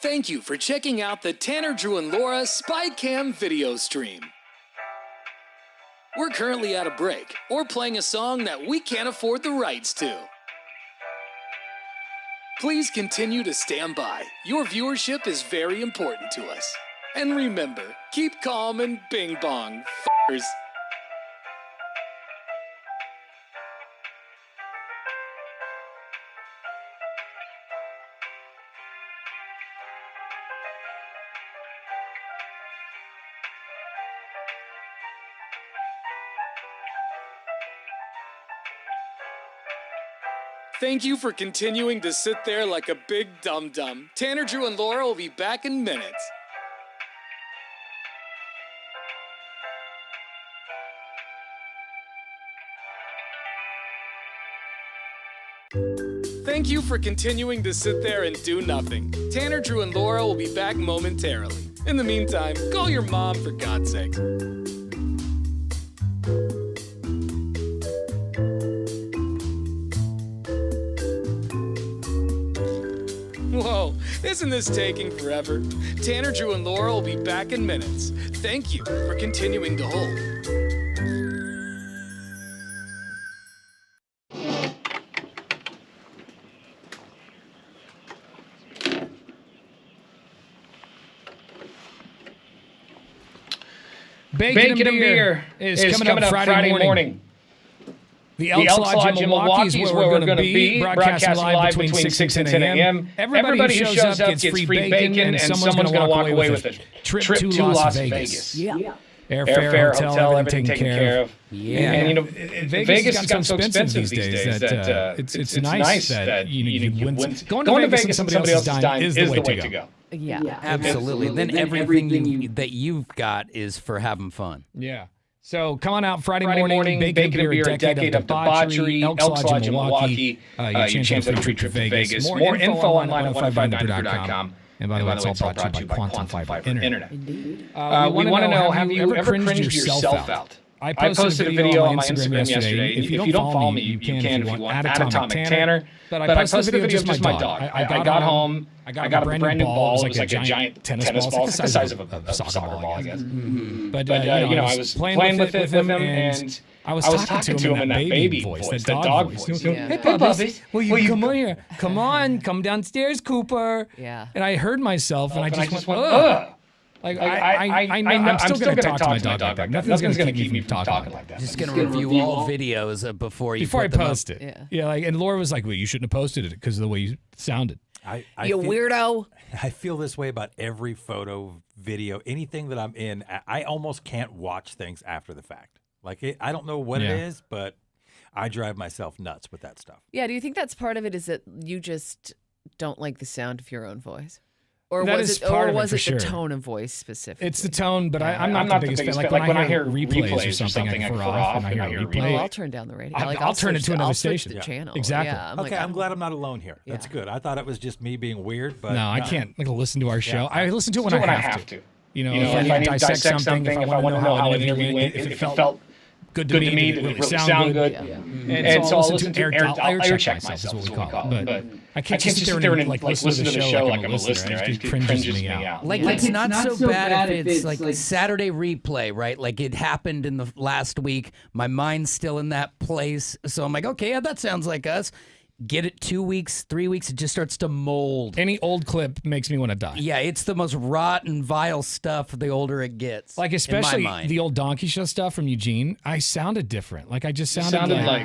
Thank you for checking out the Tanner, Drew, and Laura SpyCam video stream. We're currently at a break or playing a song that we can't afford the rights to. Please continue to stand by. Your viewership is very important to us. And remember, keep calm and bing bong, f***ers. Thank you for continuing to sit there like a big dum-dum. Tanner, Drew, and Laura will be back in minutes. Thank you for continuing to sit there and do nothing. Tanner, Drew, and Laura will be back momentarily. In the meantime, call your mom for God's sake. Whoa, isn't this taking forever? Tanner, Drew, and Laura will be back in minutes. Thank you for continuing to hold. Bacon and Beer is coming up Friday morning. The Elks Lodge in Milwaukee is where we're going to be, broadcasting live between 6 and 10 a.m. Everybody who shows up gets free bacon, and someone's going to walk away with a trip to Las Vegas. Yeah. Airfare, hotel, everything taken care of. Yeah. And, you know, Vegas has gotten so expensive these days that it's nice that you win. Going to Vegas and somebody else's dime is the way to go. Yeah. Absolutely. Then everything that you've got is for having fun. Yeah. So come on out Friday morning, Bacon and Beer, a decade of debauchery, Elks Lodge in Milwaukee. Your chance at a trip to Vegas. More info online at 1059thebeer.com. And by the way, it's all brought to you by Quantum Fiber Internet. Indeed. We want to know, have you ever cringed yourself out? I posted a video on my Instagram yesterday. If you don't follow me, you can if you want. Atomic Tanner. But I posted a video of just my dog. I got home. I got a brand new ball. It was like a giant tennis ball. It's the size of a soccer ball, I guess. But, you know, I was playing with him, and I was talking to him in that baby voice, that dog voice. Hey, Bubba, will you come on here? Come downstairs, Cooper. Yeah. And I heard myself, and I just went, ugh. Like, I'm still going to talk to my dog like that. Nothing's going to keep me from talking like that. Just going to review all videos before I post it. Yeah, like, and Laura was like, well, you shouldn't have posted it because of the way you sounded. You weirdo. I feel this way about every photo, video, anything that I'm in. I almost can't watch things after the fact. Like, I don't know what it is, but I drive myself nuts with that stuff. Yeah, do you think that's part of it, is that you just don't like the sound of your own voice? Or that was is it, part or of was it, for the sure. tone of voice specifically? It's the tone, but I'm not the biggest fan. Like when I hear replays or something, I can off and I hear a replay. Oh, I'll turn down the radio. I'll turn it to another station. The channel. Exactly. Yeah, okay, I'm glad I'm not alone here. That's good. I thought it was just me being weird, but no, I can't listen to our show. I listen to it when I have to. You know, if I need to dissect something, if I want to know how an interview went, if it felt good to me, did it really sound good? And so I'll listen to air check myself, is what we call it. But I can't just sit there and listen to the show like I'm a listener. It just cringes me out. Like, it's not so bad if it's like Saturday replay, right? Like, it happened in the last week. My mind's still in that place. So I'm like, okay, yeah, that sounds like us. Get it 2 weeks, 3 weeks, it just starts to mold. Any old clip makes me want to die. Yeah, it's the most rotten, vile stuff the older it gets. Like, especially the old Donkey Show stuff from Eugene, I sounded different. Like, I just sounded like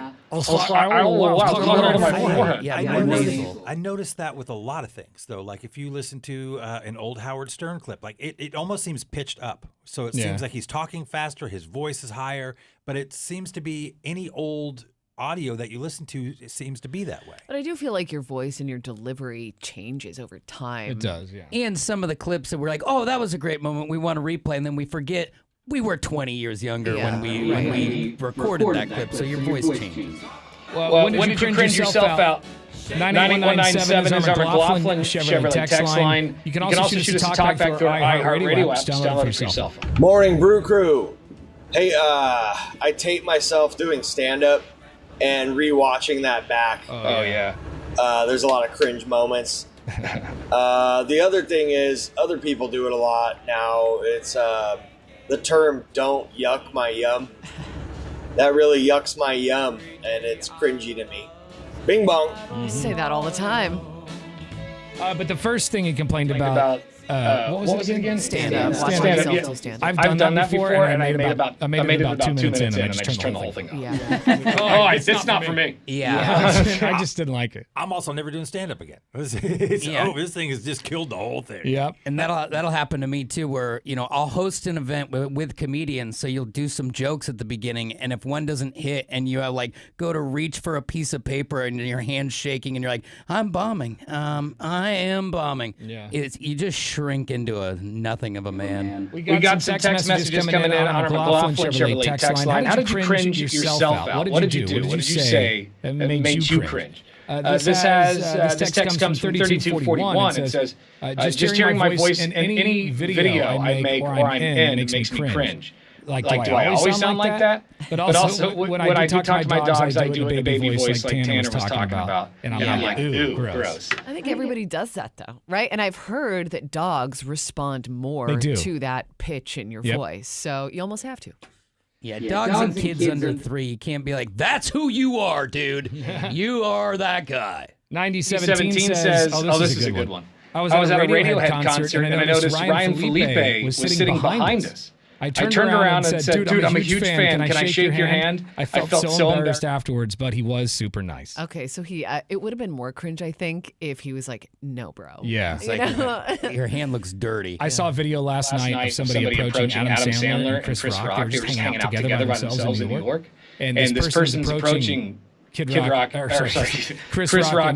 I noticed that with a lot of things, though. Like, if you listen to an old Howard Stern clip, like it almost seems pitched up. So it seems like he's talking faster, his voice is higher, but it seems to be any old audio that you listen to, it seems to be that way. But I do feel like your voice and your delivery changes over time. It does, yeah. And some of the clips that we're like, oh, that was a great moment, we want to replay, and then we forget we were 20 years younger when we recorded that clip, so your voice changes. Well, when did you cringe yourself out? 98197 is our McLaughlin Chevrolet text line. You can also shoot us a talk back through our iHeartRadio app. Download it for yourself. Morning, Brew Crew. Hey, I tape myself doing stand-up and rewatching that back. Oh yeah. There's a lot of cringe moments. The other thing is, other people do it a lot now. It's the term "don't yuck my yum." That really yucks my yum, and it's cringy to me. Bing bong. I say that all the time. But the first thing he complained about What was it again? Stand up. Stand up. Yeah. I've done that before, and I made it about 2 minutes in, and I just turned the whole thing off. Yeah. Oh, it's not for me. Yeah. I just didn't like it. I'm also never doing stand-up again. This thing has just killed the whole thing. Yep. And that'll happen to me too, where I'll host an event with comedians, so you'll do some jokes at the beginning, and if one doesn't hit, and you go to reach for a piece of paper, and your hand's shaking, and you're like, I'm bombing. I am bombing. Yeah. You just shrink into a nothing of a man. We got some text messages coming in on our McLaughlin Chevrolet text line. How did you cringe yourself out? What did you do? What did you say that made you cringe? This text comes from 3241. It says, just hearing my voice in any video I make or I'm in makes me cringe. Like, do I always sound like that? But also, when I do talk to my dogs, I do it in a baby voice like Tanner was talking about. And I'm like, ooh, gross. I think everybody does that, though, right? And I've heard that dogs respond more to that pitch in your voice. So you almost have to. Yeah, dogs and kids under 3, you can't be like, that's who you are, dude. You are that guy. 9017 says, oh, this is a good one. I was at a Radiohead concert, and I noticed Ryan Felipe was sitting behind us. I turned around and said, dude, I'm a huge fan. Can I shake your hand? I felt so embarrassed afterwards, but he was super nice. Okay, so it would have been more cringe, I think, if he was like, no, bro. Yeah. Your hand looks dirty. I saw a video last night of somebody approaching Adam Sandler and Chris Rock. They were just hanging out together by themselves in New York. And this person's approaching Chris Rock and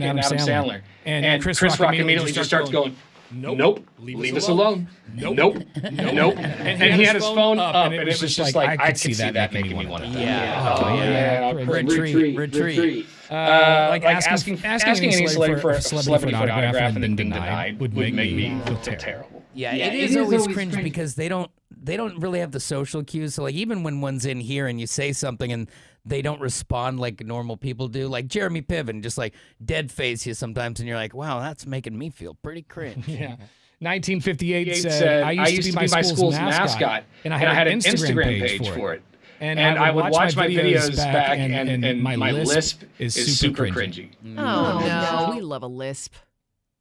Adam Sandler. And Chris Rock immediately just starts going, nope. Leave us alone. Nope. And he had his phone up, and it was just like, I could see that making me want to die. Yeah. Retreat. Like asking any celebrity for an autograph and then being denied would make me feel terrible. Yeah, it is always cringe because they don't really have the social cues. So even when one's in here and you say something and they don't respond like normal people do, like Jeremy Piven, just dead face you sometimes, and you're like, wow, that's making me feel pretty cringe. Yeah. 1958 said, I used to be my school's mascot, and I had an Instagram page for it. And I would watch my videos back, and my lisp is super cringy. Oh, no. We love a lisp.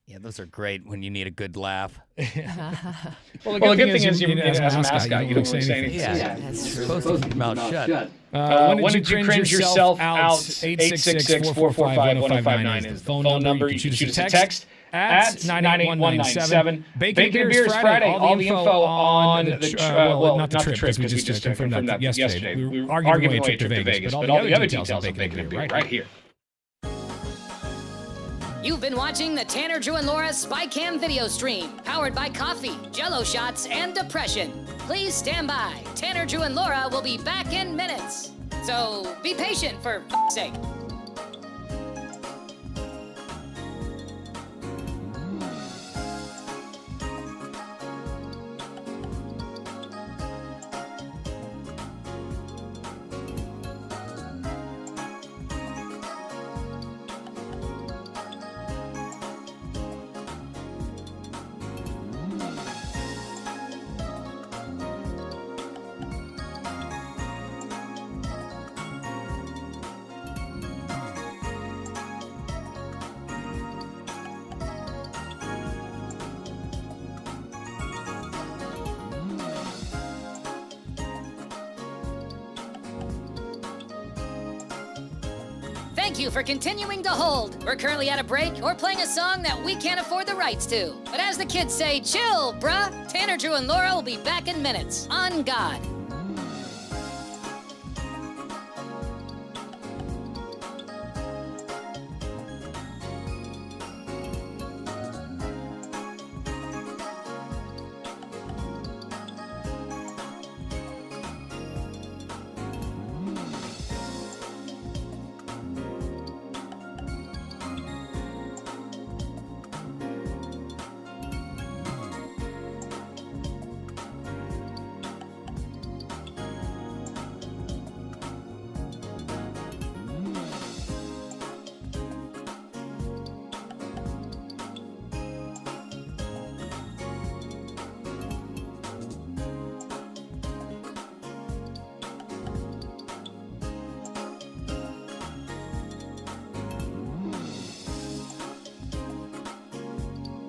Yeah, those are great when you need a good laugh. Well, the good thing is, as a mascot, you don't really say anything. Yeah, that's true. Supposed to keep your mouth shut. When did you cringe yourself out? 866-445-1059 is the phone number. You can shoot us a text at 98197. Bacon Beers Friday. All the info on not the trip, because we just confirmed that yesterday. We were arguing away a trip to Vegas, but all the other details on Bacon and Beer right here. You've been watching the Tanner, Drew, and Laura SpyCam video stream, powered by coffee, Jell-O shots, and depression. Please stand by. Tanner, Drew, and Laura will be back in minutes. So be patient, for f***'s sake. Thank you for continuing to hold. We're currently at a break or playing a song that we can't afford the rights to. But as the kids say, chill, bruh. Tanner, Drew, and Laura will be back in minutes. On God.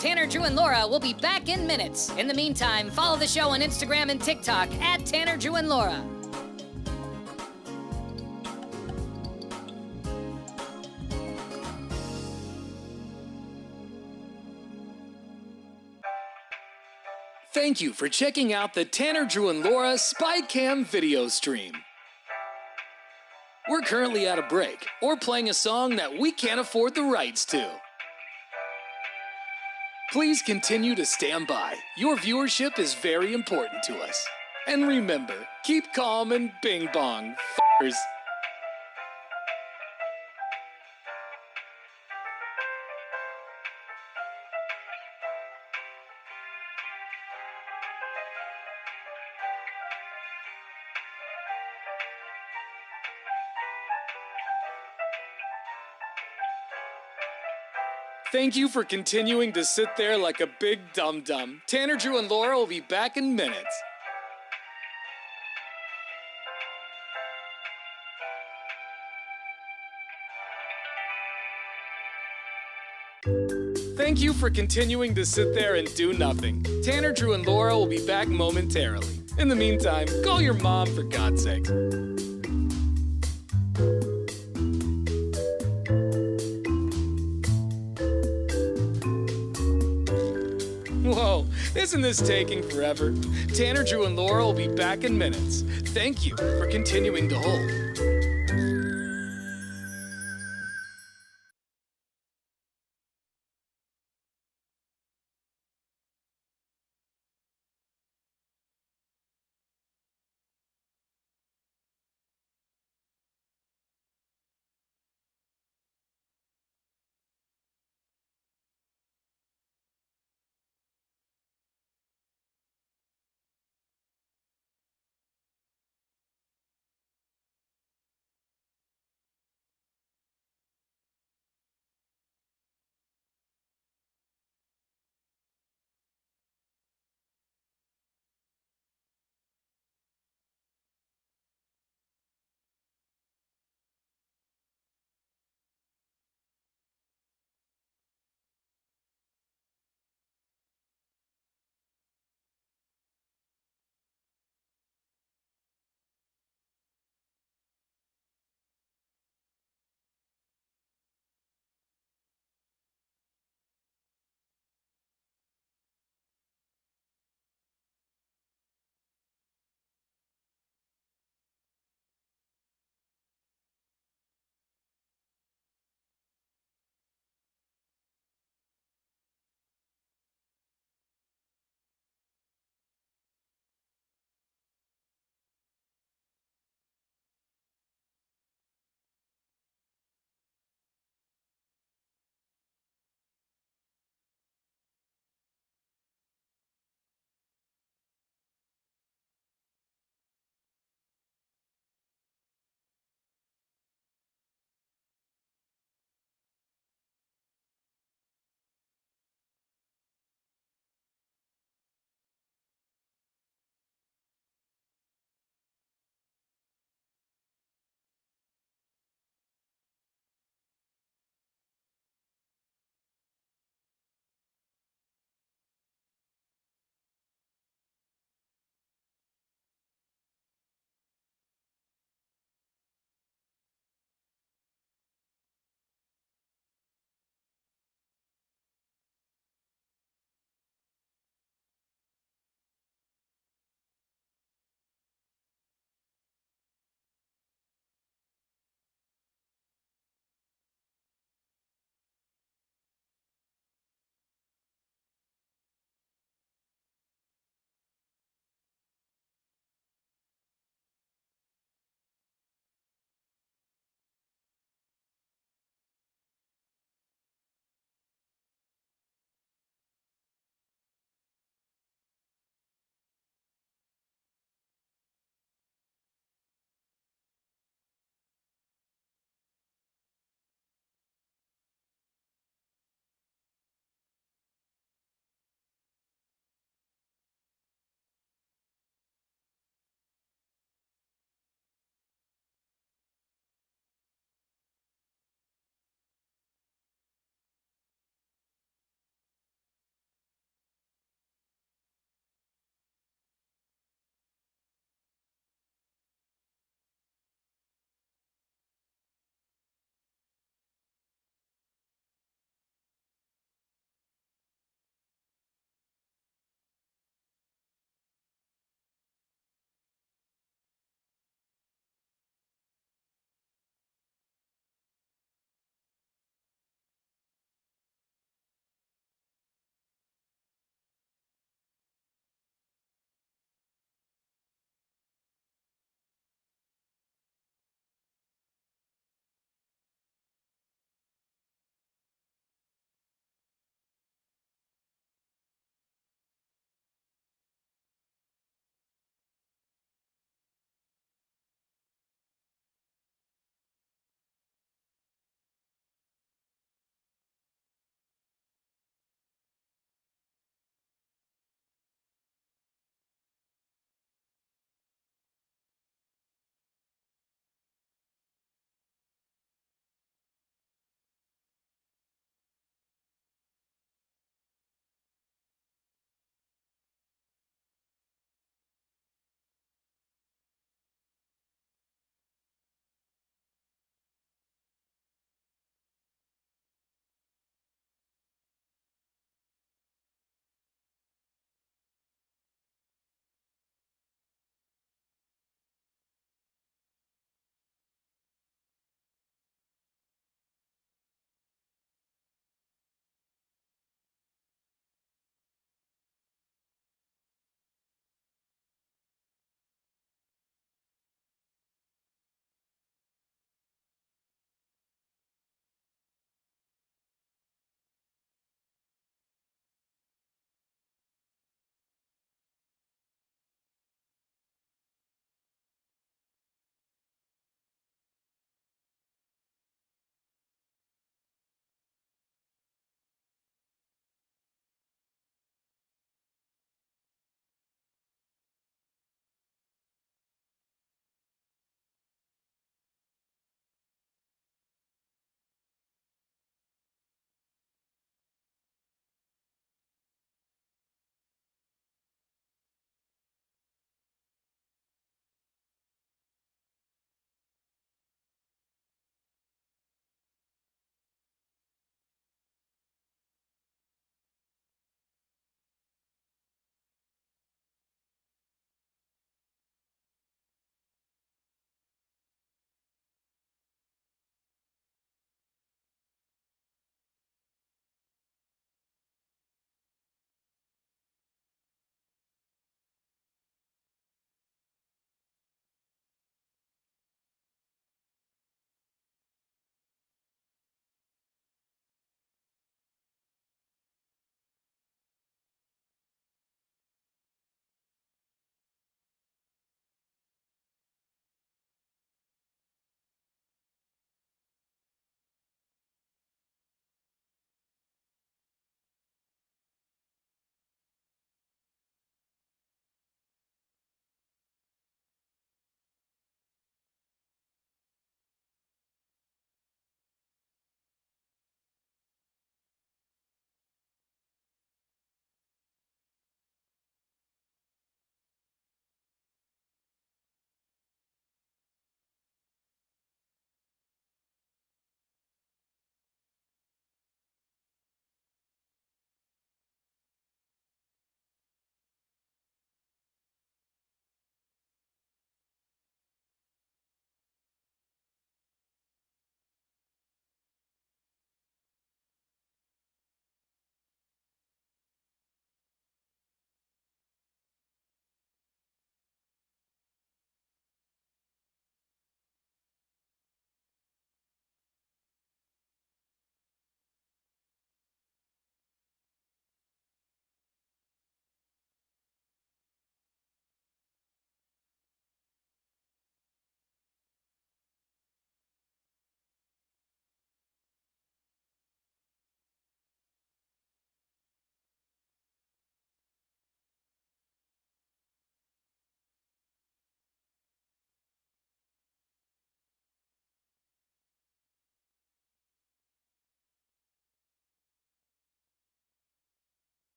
Tanner, Drew, and Laura will be back in minutes. In the meantime, follow the show on Instagram and TikTok at Tanner, Drew, and Laura. Thank you for checking out the Tanner, Drew, and Laura SpyCam video stream. We're currently at a break, or playing a song that we can't afford the rights to. Please continue to stand by. Your viewership is very important to us. And remember, keep calm and bing bong, f***ers. Thank you for continuing to sit there like a big dum-dum. Tanner, Drew, and Laura will be back in minutes. Thank you for continuing to sit there and do nothing. Tanner, Drew, and Laura will be back momentarily. In the meantime, call your mom for God's sake. Whoa, isn't this taking forever? Tanner, Drew, and Laura will be back in minutes. Thank you for continuing to hold.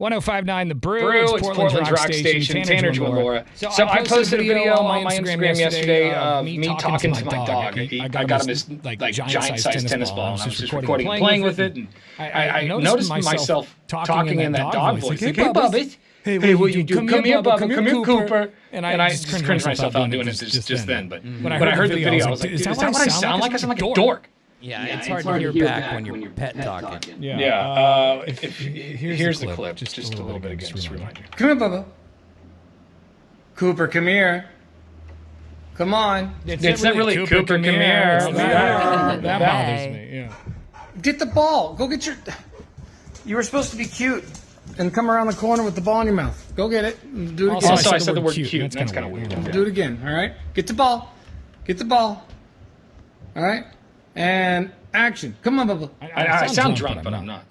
1059 The Brew. It's Portland's rock station. Tanner, Drew, and Laura. So I posted a video on my Instagram yesterday of me talking to my dog. I got him this giant-sized tennis ball, and I was just recording playing with it. And I noticed myself talking in that dog voice. Like, hey, Bubba. Hey, what you do? Come here, Bubba. Come here, Cooper. And I just cringed myself out doing it just then. But when I heard the video, I was like, is that what I sound like? I sound like a dork. Yeah, it's hard to hear back when you're pet talking. Yeah. Here's the clip. Just a little bit again, just to remind you. Come here, Bubba. Cooper, come here. Come on. It's not really Cooper, come here. That bothers me, yeah. Get the ball. Go get your... You were supposed to be cute and come around the corner with the ball in your mouth. Go get it. Do it again. Also, I said the word cute. That's kind of weird. Do it again, all right? Get the ball. Get the ball. All right? And action. Come on, Bubba. I sound drunk, but I'm not.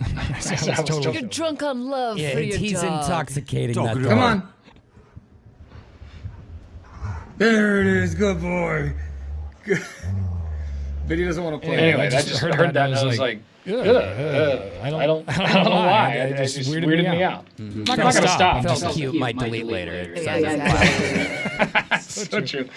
You're drunk on love for your he's dog. intoxicating that dog. Come on. There it is. Good boy. Good. But he doesn't want to play. Anyway, I just heard that and I was like, I don't know why. It just weirded me out. I'm not gonna stop. Felt cute. Might delete later. So true.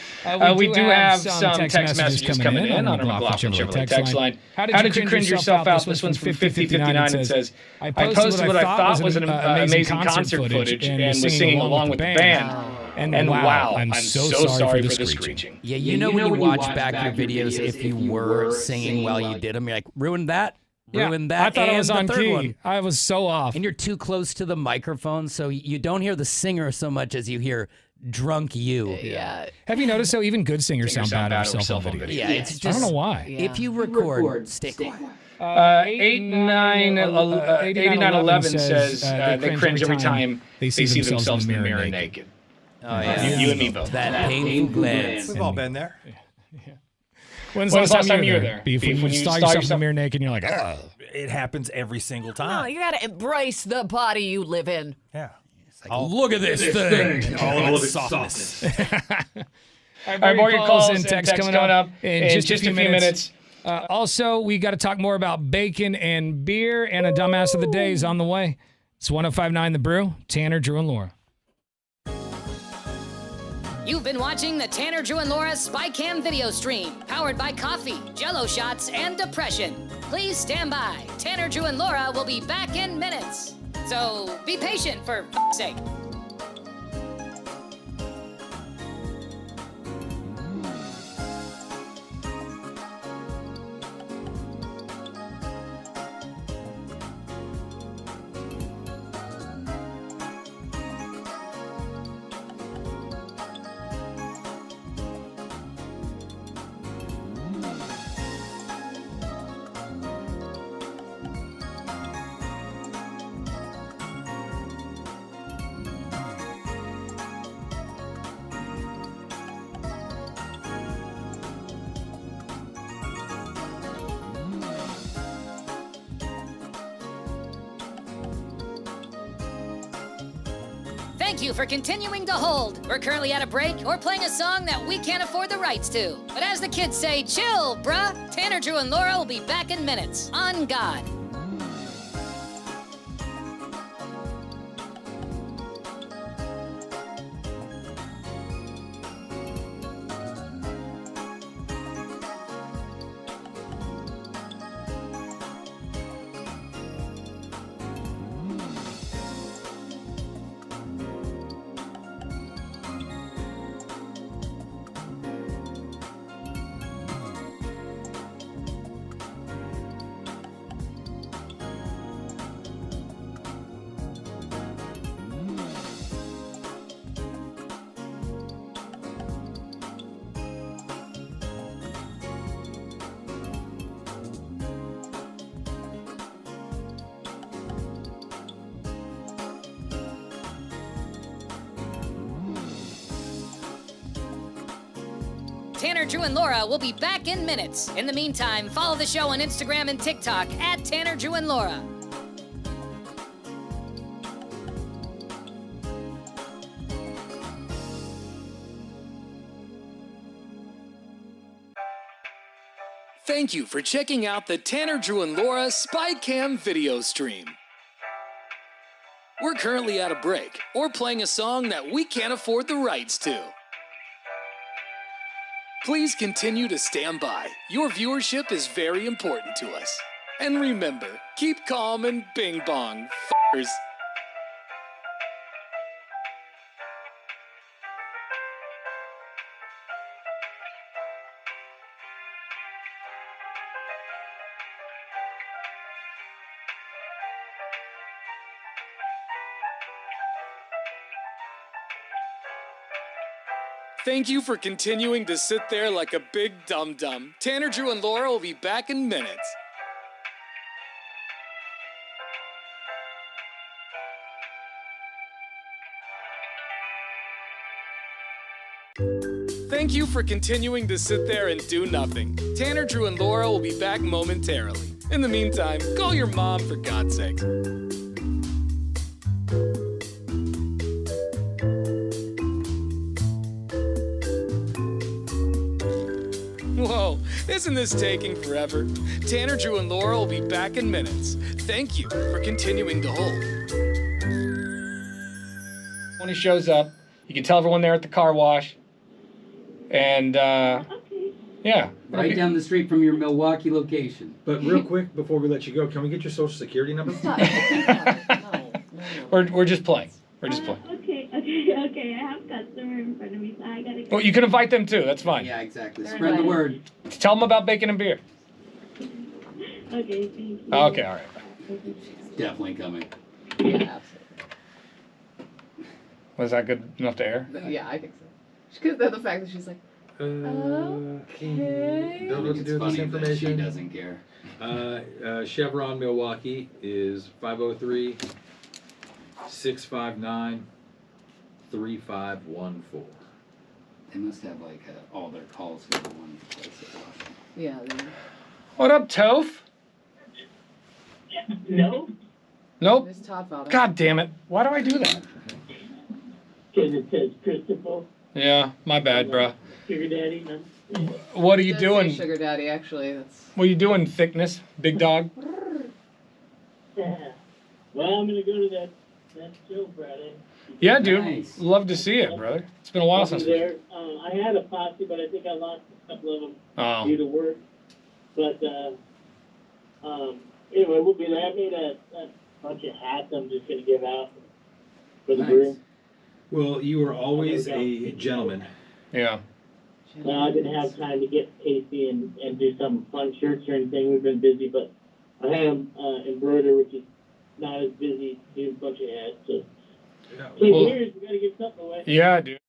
We do have some text messages coming in on our McLaughlin Chevrolet text line. How did you cringe yourself out? This one's from 5059. It says, I posted what I thought was an amazing concert footage and was singing along with the band. And wow, I'm so sorry for the screeching. Yeah, you know when you watch back your videos, if you were singing while you did them, you're like, ruined that? Ruined that. I thought I was on key. I was so off. And you're too close to the microphone, so you don't hear the singer so much as you hear drunk you. Yeah. Have you noticed, though, even good singers sound bad on cell phone videos? Yeah, it's just, I don't know why. If you record, stay quiet. 8911 says they cringe every time they see themselves in the mirror naked. Oh, yeah. You and me both. That painful glance. We've all been there. When's the last time you were there? When you saw yourself in the mirror naked and you're like, oh. It happens every single time. No, you got to embrace the body you live in. Yeah. Look at this thing. All of its softness. All right, more calls and text coming up in just a few minutes. Also, we got to talk more about bacon and beer, and a dumbass of the day is on the way. It's 1059 The Brew. Tanner, Drew, and Laura. You've been watching the Tanner, Drew, and Laura SpyCam video stream, powered by coffee, Jello shots, and depression. Please stand by. Tanner, Drew, and Laura will be back in minutes. So be patient, for f***'s sake. Thank you for continuing to hold. We're currently at a break or playing a song that we can't afford the rights to. But as the kids say, chill, bruh. Tanner, Drew, and Laura will be back in minutes. On God. Tanner, Drew, and Laura will be back in minutes. In the meantime, follow the show on Instagram and TikTok at Tanner, Drew, and Laura. Thank you for checking out the Tanner, Drew, and Laura SpyCam video stream. we're currently at a break or playing a song that we can't afford the rights to. Please continue to stand by. Your viewership is very important to us. And remember, keep calm and bing bong, f***ers. Thank you for continuing to sit there like a big dum-dum. Tanner, Drew, and Laura will be back in minutes. Thank you for continuing to sit there and do nothing. Tanner, Drew, and Laura will be back momentarily. In the meantime, call your mom for God's sake. Whoa, isn't this taking forever? Tanner, Drew, and Laura will be back in minutes. Thank you for continuing to hold. When he shows up, you can tell everyone there at the car wash. And, yeah. Right down the street from your Milwaukee location. But real quick, before we let you go, can we get your social security number? We're just playing. We're just playing. Okay. I have customer in front of me, so I gotta go. Well, you can invite them too. That's fine. Yeah, exactly. Spread the word. Tell them about bacon and beer. Okay, thank you. Okay, all right. Definitely coming. Yeah, absolutely. Was that good enough to air? Yeah, I think so. Because the fact that she's like, okay. Don't know what to do with this information. She doesn't care. Chevron Milwaukee is 503 659 3514. They must have like all their calls go to one place. Yeah. What up, Toph? No. Nope. There's Todd Father. God damn it. Why do I do that? Because it says Christopher. Yeah, my bad, bruh. Sugar daddy. No. What are you It does say doing? Sugar Daddy, actually. That's. What are you doing, thickness, big dog? Yeah. Well, I'm gonna go to that show Friday. Yeah, dude. Nice. Love to see it, brother. It's been a while I'll be since. there. I had a posse, but I think I lost a couple of them due to work. But anyway, we'll be there. I made a bunch of hats I'm just gonna give out for the group. Well, you were always a gentleman. Yeah. No, I didn't have time to get Casey and do some fun shirts or anything. We've been busy, but I had him embroider, which is not as busy, do a bunch of hats. So, we gotta give something away. Yeah, dude.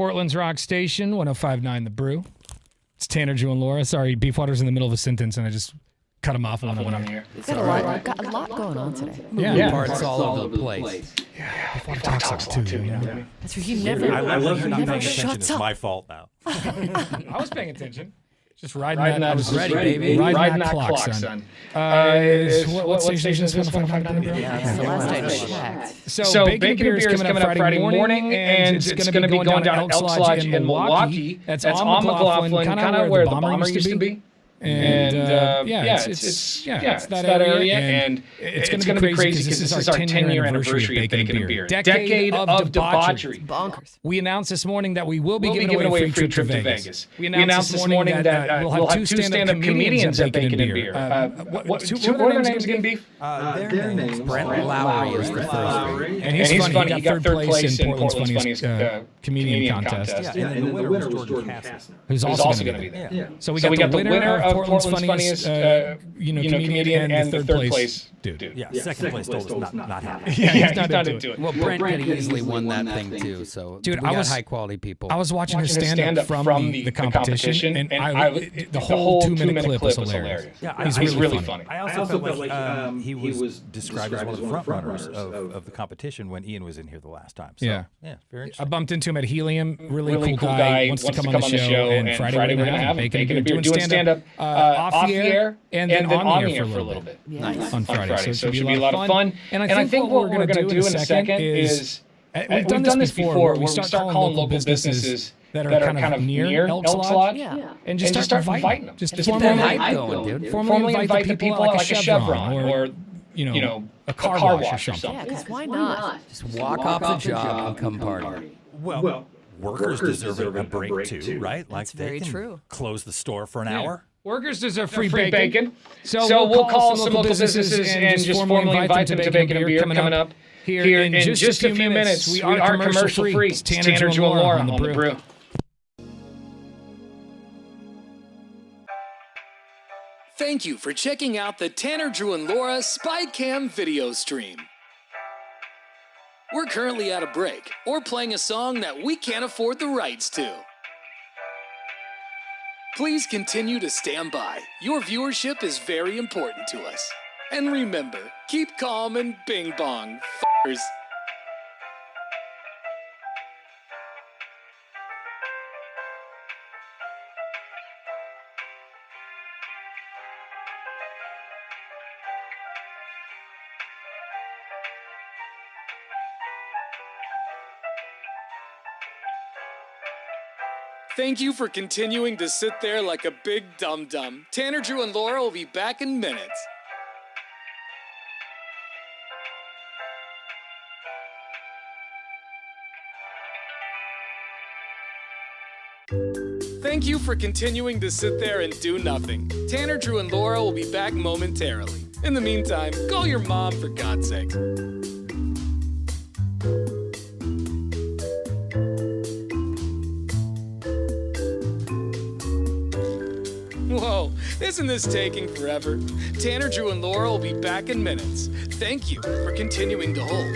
Portland's Rock Station, 105.9 The Brew. It's Tanner, Drew, and Laura. Sorry, Beefwater's in the middle of a sentence, and I just cut him off when I went on here. We've got a lot going on today. Yeah. Parts all over the place. Beefwater talks a lot too, you know? That's where he never, I love you not paying never attention. shuts It's up. my fault now. I was paying attention. Just riding Riding that. that- I was ready, ready, baby. Riding that clock, son. What station is this? 105.9 The Brew? Yeah, that's the last I checked. So Bacon and Beer is coming up Friday morning, and it's going to be going down at Elks Lodge in Milwaukee. That's on McLaughlin, kind of where the Bomber used to be. And it's that area, and it's going to be crazy because this is our 10-year anniversary of Bacon and Beer. Decade of debauchery. Bonkers. We announced this morning that we will be giving away a free trip to Vegas. We announced this morning that we'll have two stand-up comedians at Bacon and Beer. What are their names again, Beef? Their names. Brent Lowry is the first. And he's funny. He got third place in Portland's funniest comedian contest. Yeah, and the winner was Jordan Kastner. Who's also going to be there. Yeah. So we got the winner of Portland's funniest comedian and the third place dude. Yeah, second place told us not happy. Yeah, he's not into it. Well, Brent could easily won that thing too. So dude, we got high quality people. I was watching his stand-up from the competition, and the whole 2-minute clip was hilarious. Yeah, he's really funny. I also felt like he was described as one of the front runners of the competition when Ian was in here the last time. So, Yeah, very interesting. I bumped into him at Helium. Really cool guy. Wants to come on the show. And Friday we're gonna have Bacon and Beer doing stand-up off the air and then on the air for a little bit. Nice. On Friday. So it should be a lot of fun. And I think what we're going to do in a second is we've done this before where we start calling local businesses that are kind of near Elks Lodge and just start inviting them. Just that hype going, dude. formally invite the people like a Chevron or a car wash or something. Yeah, because why not? Just walk off the job and come party. Well, workers deserve a break too, right? Like That's very true. Close the store for an hour. Workers deserve free bacon. So we'll call some local businesses and just formally invite them to Bacon and Beer coming up here in just a few minutes. We are commercial free. It's Tanner, Drew, and Laura on the Brew. Thank you for checking out the Tanner, Drew, and Laura SpyCam video stream. We're currently at a break or playing a song that we can't afford the rights to. Please continue to stand by. Your viewership is very important to us. And remember, keep calm and bing bong, f***ers. Thank you for continuing to sit there like a big dum-dum. Tanner, Drew, and Laura will be back in minutes. Thank you for continuing to sit there and do nothing. Tanner, Drew, and Laura will be back momentarily. In the meantime, call your mom for God's sake. Whoa, isn't this taking forever? Tanner, Drew, and Laura will be back in minutes. Thank you for continuing to hold.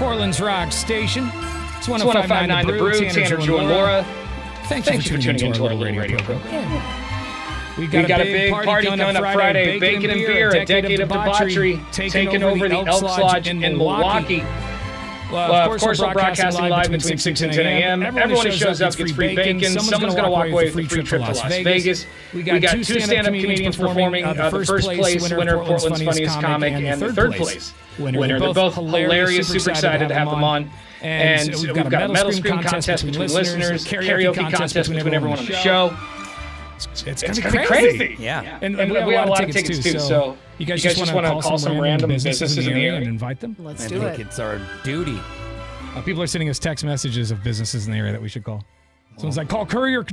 Portland's rock station. It's 105.9 The Brew. Tanner, Drew, and Laura. Thank you for tuning into our little radio program. We got a big party coming up Friday. Bacon and beer, a decade of debauchery, taking over the Elks Lodge in Milwaukee. Well, of course, we're broadcasting live between 6 and 10 a.m. Everyone who shows up gets free bacon. Someone's going to walk away with a free trip to Las Vegas. We got two stand-up comedians performing. The first place winner, Portland's funniest comic, and the third place winner. They're both hilarious. Super excited to have them on. And we've got a medal scream contest between listeners, karaoke contest between everyone on the show. It's going to be crazy. Yeah. And we have a lot of tickets too. So you guys just want to call some random businesses in the area and invite them? Let's I do think it. it's our duty. People are sending us text messages of businesses in the area that we should call. Someone's like, call Courier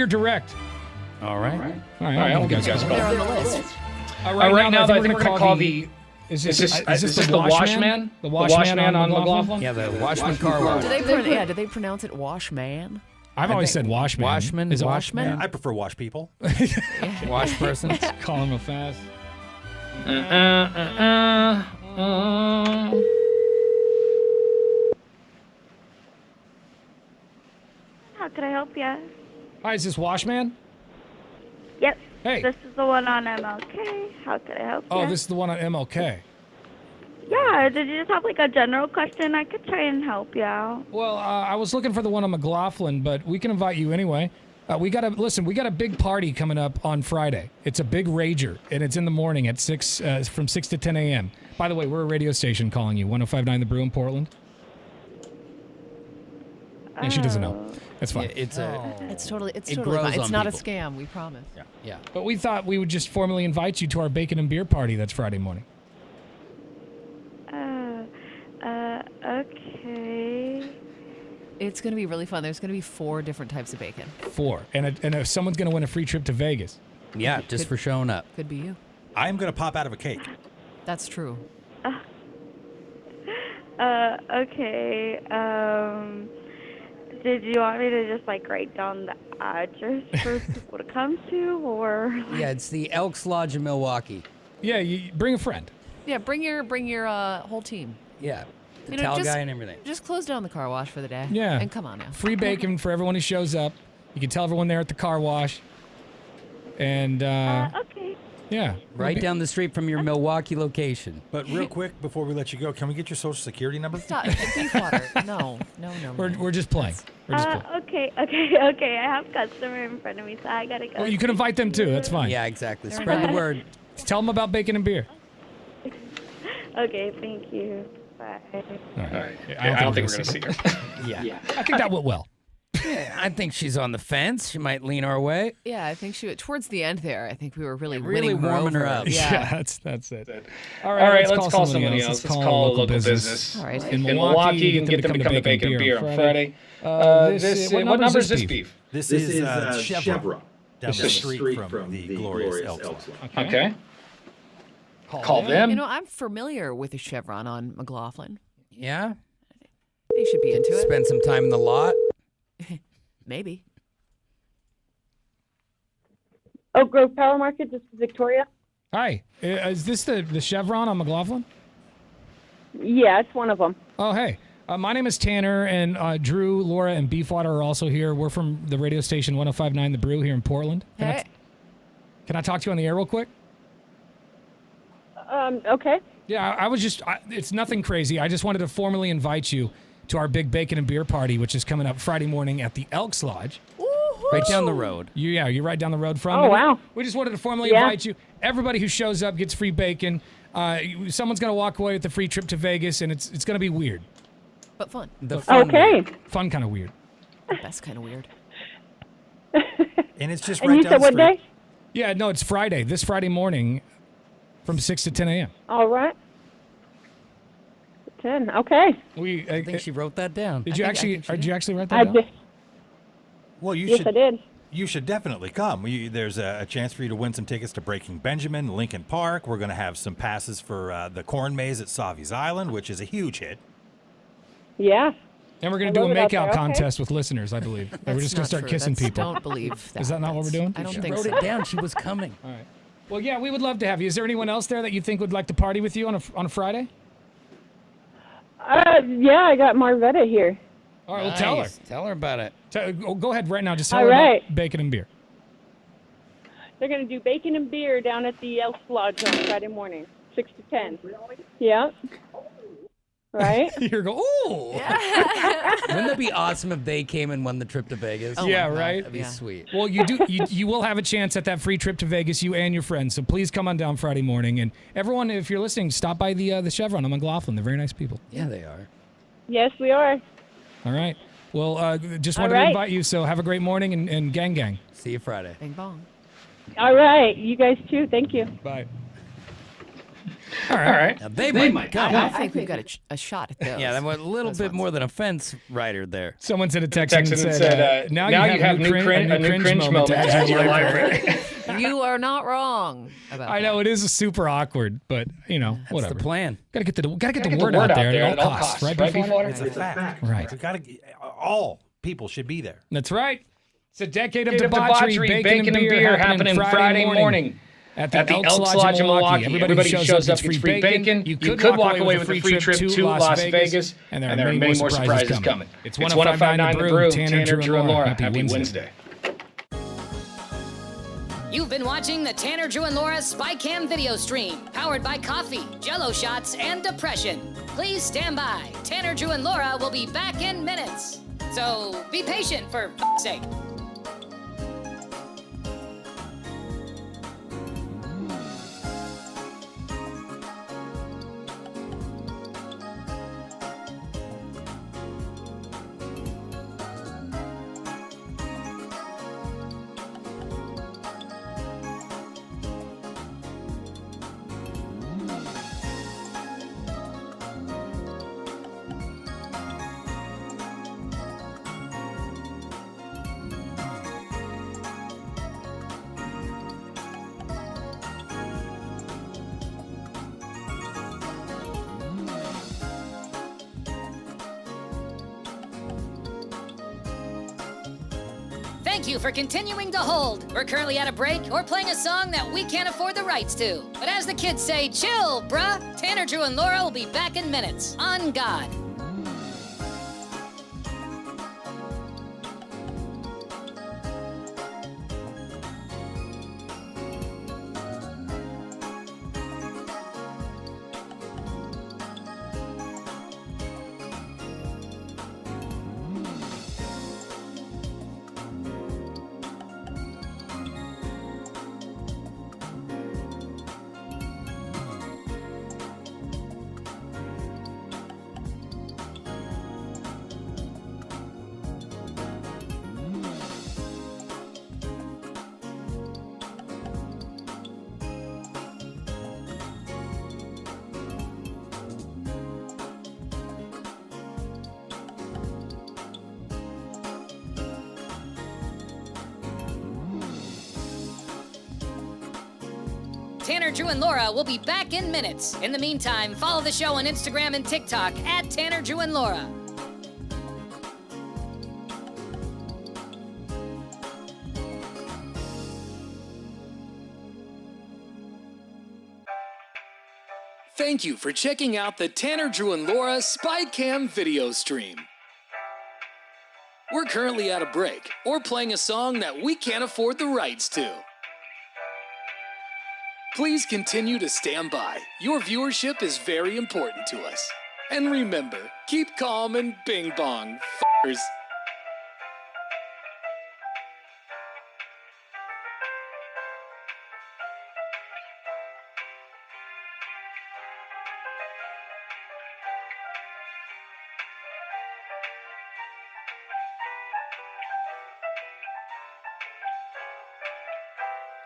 Direct. All right. All right. I'll give you guys a call. They're on the list. Right now, I think we're going to call the... Is this the Washman? The Washman on McLaughlin? Yeah, the Washman car wash. Did they pronounce it Washman? I've always said Washman. Washman? Is it Washman? Washman? I prefer wash people. Wash persons. Call him real fast. How can I help you? Hi, is this Washman? Yep. Hey. This is the one on MLK. How can I help you? Oh, this is the one on MLK. Yeah, did you just have like a general question? I could try and help you out. Well, I was looking for the one on McLaughlin, but we can invite you anyway. We got a big party coming up on Friday. It's a big rager, and it's in the morning at 6, from 6 to 10 a.m. By the way, we're a radio station calling you, 105.9 The Brew in Portland. And she doesn't know. That's fine. It's totally grows fine. It's on not a people. scam, we promise. Yeah. But we thought we would just formally invite you to our bacon and beer party that's Friday morning. Okay. It's going to be really fun. There's going to be 4 different types of bacon. 4. And someone's going to win a free trip to Vegas. Yeah, just for showing up. Could be you. I'm going to pop out of a cake. That's true. Okay. Did you want me to just like write down the address for people to come to, or? Yeah, it's the Elks Lodge in Milwaukee. Yeah, you bring a friend. Yeah, bring your whole team. Yeah, the towel guy and everything. Just close down the car wash for the day. Yeah. And come on now. Free bacon for everyone who shows up. You can tell everyone there at the car wash. And, okay. yeah. Right down the street from your Milwaukee location. But real quick, before we let you go, can we get your social security number? Stop. Beef water. No. We're just playing. Okay. I have customer in front of me, so I gotta go. Well, you can invite them too. That's fine. Yeah, exactly. Spread the word. Tell them about bacon and beer. Okay, thank you. Bye. All right. I don't think we're going to see her. Yeah. I think that went well. Yeah, I think she's on the fence. She might lean our way. Yeah, I think towards the end there, I think we were really warming her up. Yeah, that's it. All right, let's call somebody else. Let's call a local business. All right. In Milwaukee and get them to come to Bacon and Beer on Friday. What number is this beef? This is Chevron. Down the street from the glorious Elks Lodge. Okay. Call them. You know, I'm familiar with the Chevron on McLaughlin. Yeah? They should be into it. Spend some time in the lot. Maybe. Oak Grove Power Market, this is Victoria. Hi. Is this the Chevron on McLaughlin? Yeah, it's one of them. Oh, hey. My name is Tanner, and Drew, Laura, and Beefwater are also here. We're from the radio station 105.9 The Brew here in Portland. Can I talk to you on the air real quick? Okay. Yeah, I was just, it's nothing crazy. I just wanted to formally invite you to our big bacon and beer party, which is coming up Friday morning at the Elks Lodge. Right down the road. You're right down the road from me. Oh, wow. We just wanted to formally invite you. Everybody who shows up gets free bacon. Someone's going to walk away with a free trip to Vegas, and it's going to be weird. But fun. Fun kind of weird. The best kind of weird. And it's just and right you down said the what street. day? Yeah, no, it's Friday. This Friday morning from 6 to 10 a.m. All right. 10. Okay. I think she wrote that down. Did you actually write that down? Did. Well, Yes, I did. You should definitely come. There's a chance for you to win some tickets to Breaking Benjamin, Lincoln Park. We're going to have some passes for the Corn Maze at Savi's Island, which is a huge hit. Yeah. And we're going to do a makeout contest with listeners, I believe. We're just going to start kissing people. Don't believe that. Is that not what we're doing? I don't She think wrote so. it down. She was coming. All right. Well, yeah, we would love to have you. Is there anyone else there that you think would like to party with you on a Friday? Yeah, I got Marvetta here. All right, well, tell her. Tell her about it. Go ahead right now. Just tell All her right. about bacon and beer. They're going to do bacon and beer down at the Elks Lodge on Friday morning, 6 to 10. Yeah. Right? You're going, ooh. Wouldn't that be awesome if they came and won the trip to Vegas? Yeah, right? That'd be sweet. Well, you will have a chance at that free trip to Vegas, you and your friends. So please come on down Friday morning. And everyone, if you're listening, stop by the Chevron on McLaughlin. They're very nice people. Yeah, they are. Yes, we are. All right. Well, just wanted to invite you. So have a great morning and gang. See you Friday. Bing bong. All right. You guys too. Thank you. Bye. All right. Now, they might. I think we've got a shot at those. Yeah, that was a little bit more than a fence rider there. Someone sent a text and said, now you have a new cringe moment to add to your library. You are not wrong about I know, it is super awkward, but, whatever. That's the plan. Gotta get the word out there at all costs. Right, Beefwater? It's a fact. Right. We gotta, all people should be there. That's right. It's a decade of debauchery, bacon and beer happening Friday morning. At the Elks Lodge in Milwaukee. Everybody shows up, gets free bacon. You could walk away with a free trip to Las Vegas. And there are many more surprises coming. It's 105.9 The Brew. Tanner, Drew, and Laura. Happy Wednesday. You've been watching the Tanner, Drew, and Laura SpyCam video stream, powered by coffee, Jell-O shots, and depression. Please stand by. Tanner, Drew, and Laura will be back in minutes. So be patient, for f***'s sake. Thank you for continuing to hold. We're currently at a break or playing a song that we can't afford the rights to. But as the kids say, chill, bruh. Tanner, Drew, and Laura will be back in minutes. On God. Tanner, Drew, and Laura will be back in minutes. In the meantime, follow the show on Instagram and TikTok at Tanner, Drew, and Laura. Thank you for checking out the Tanner, Drew, and Laura SpyCam video stream. We're currently at a break or playing a song that we can't afford the rights to. Please continue to stand by. Your viewership is very important to us. And remember, keep calm and bing bong, f***ers.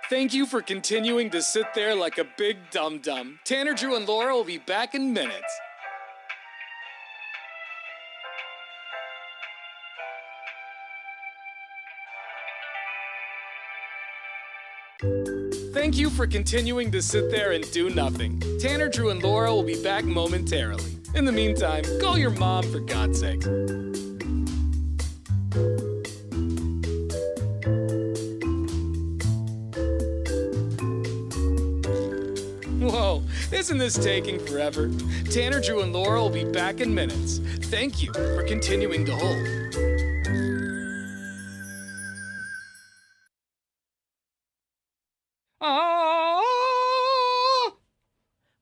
Thank you for continuing to sit there like a big dum-dum. Tanner, Drew, and Laura will be back in minutes. Thank you for continuing to sit there and do nothing. Tanner, Drew, and Laura will be back momentarily. In the meantime, call your mom for God's sake. Whoa, Isn't this taking forever? Tanner, Drew, and Laura will be back in minutes. Thank you for continuing to hold.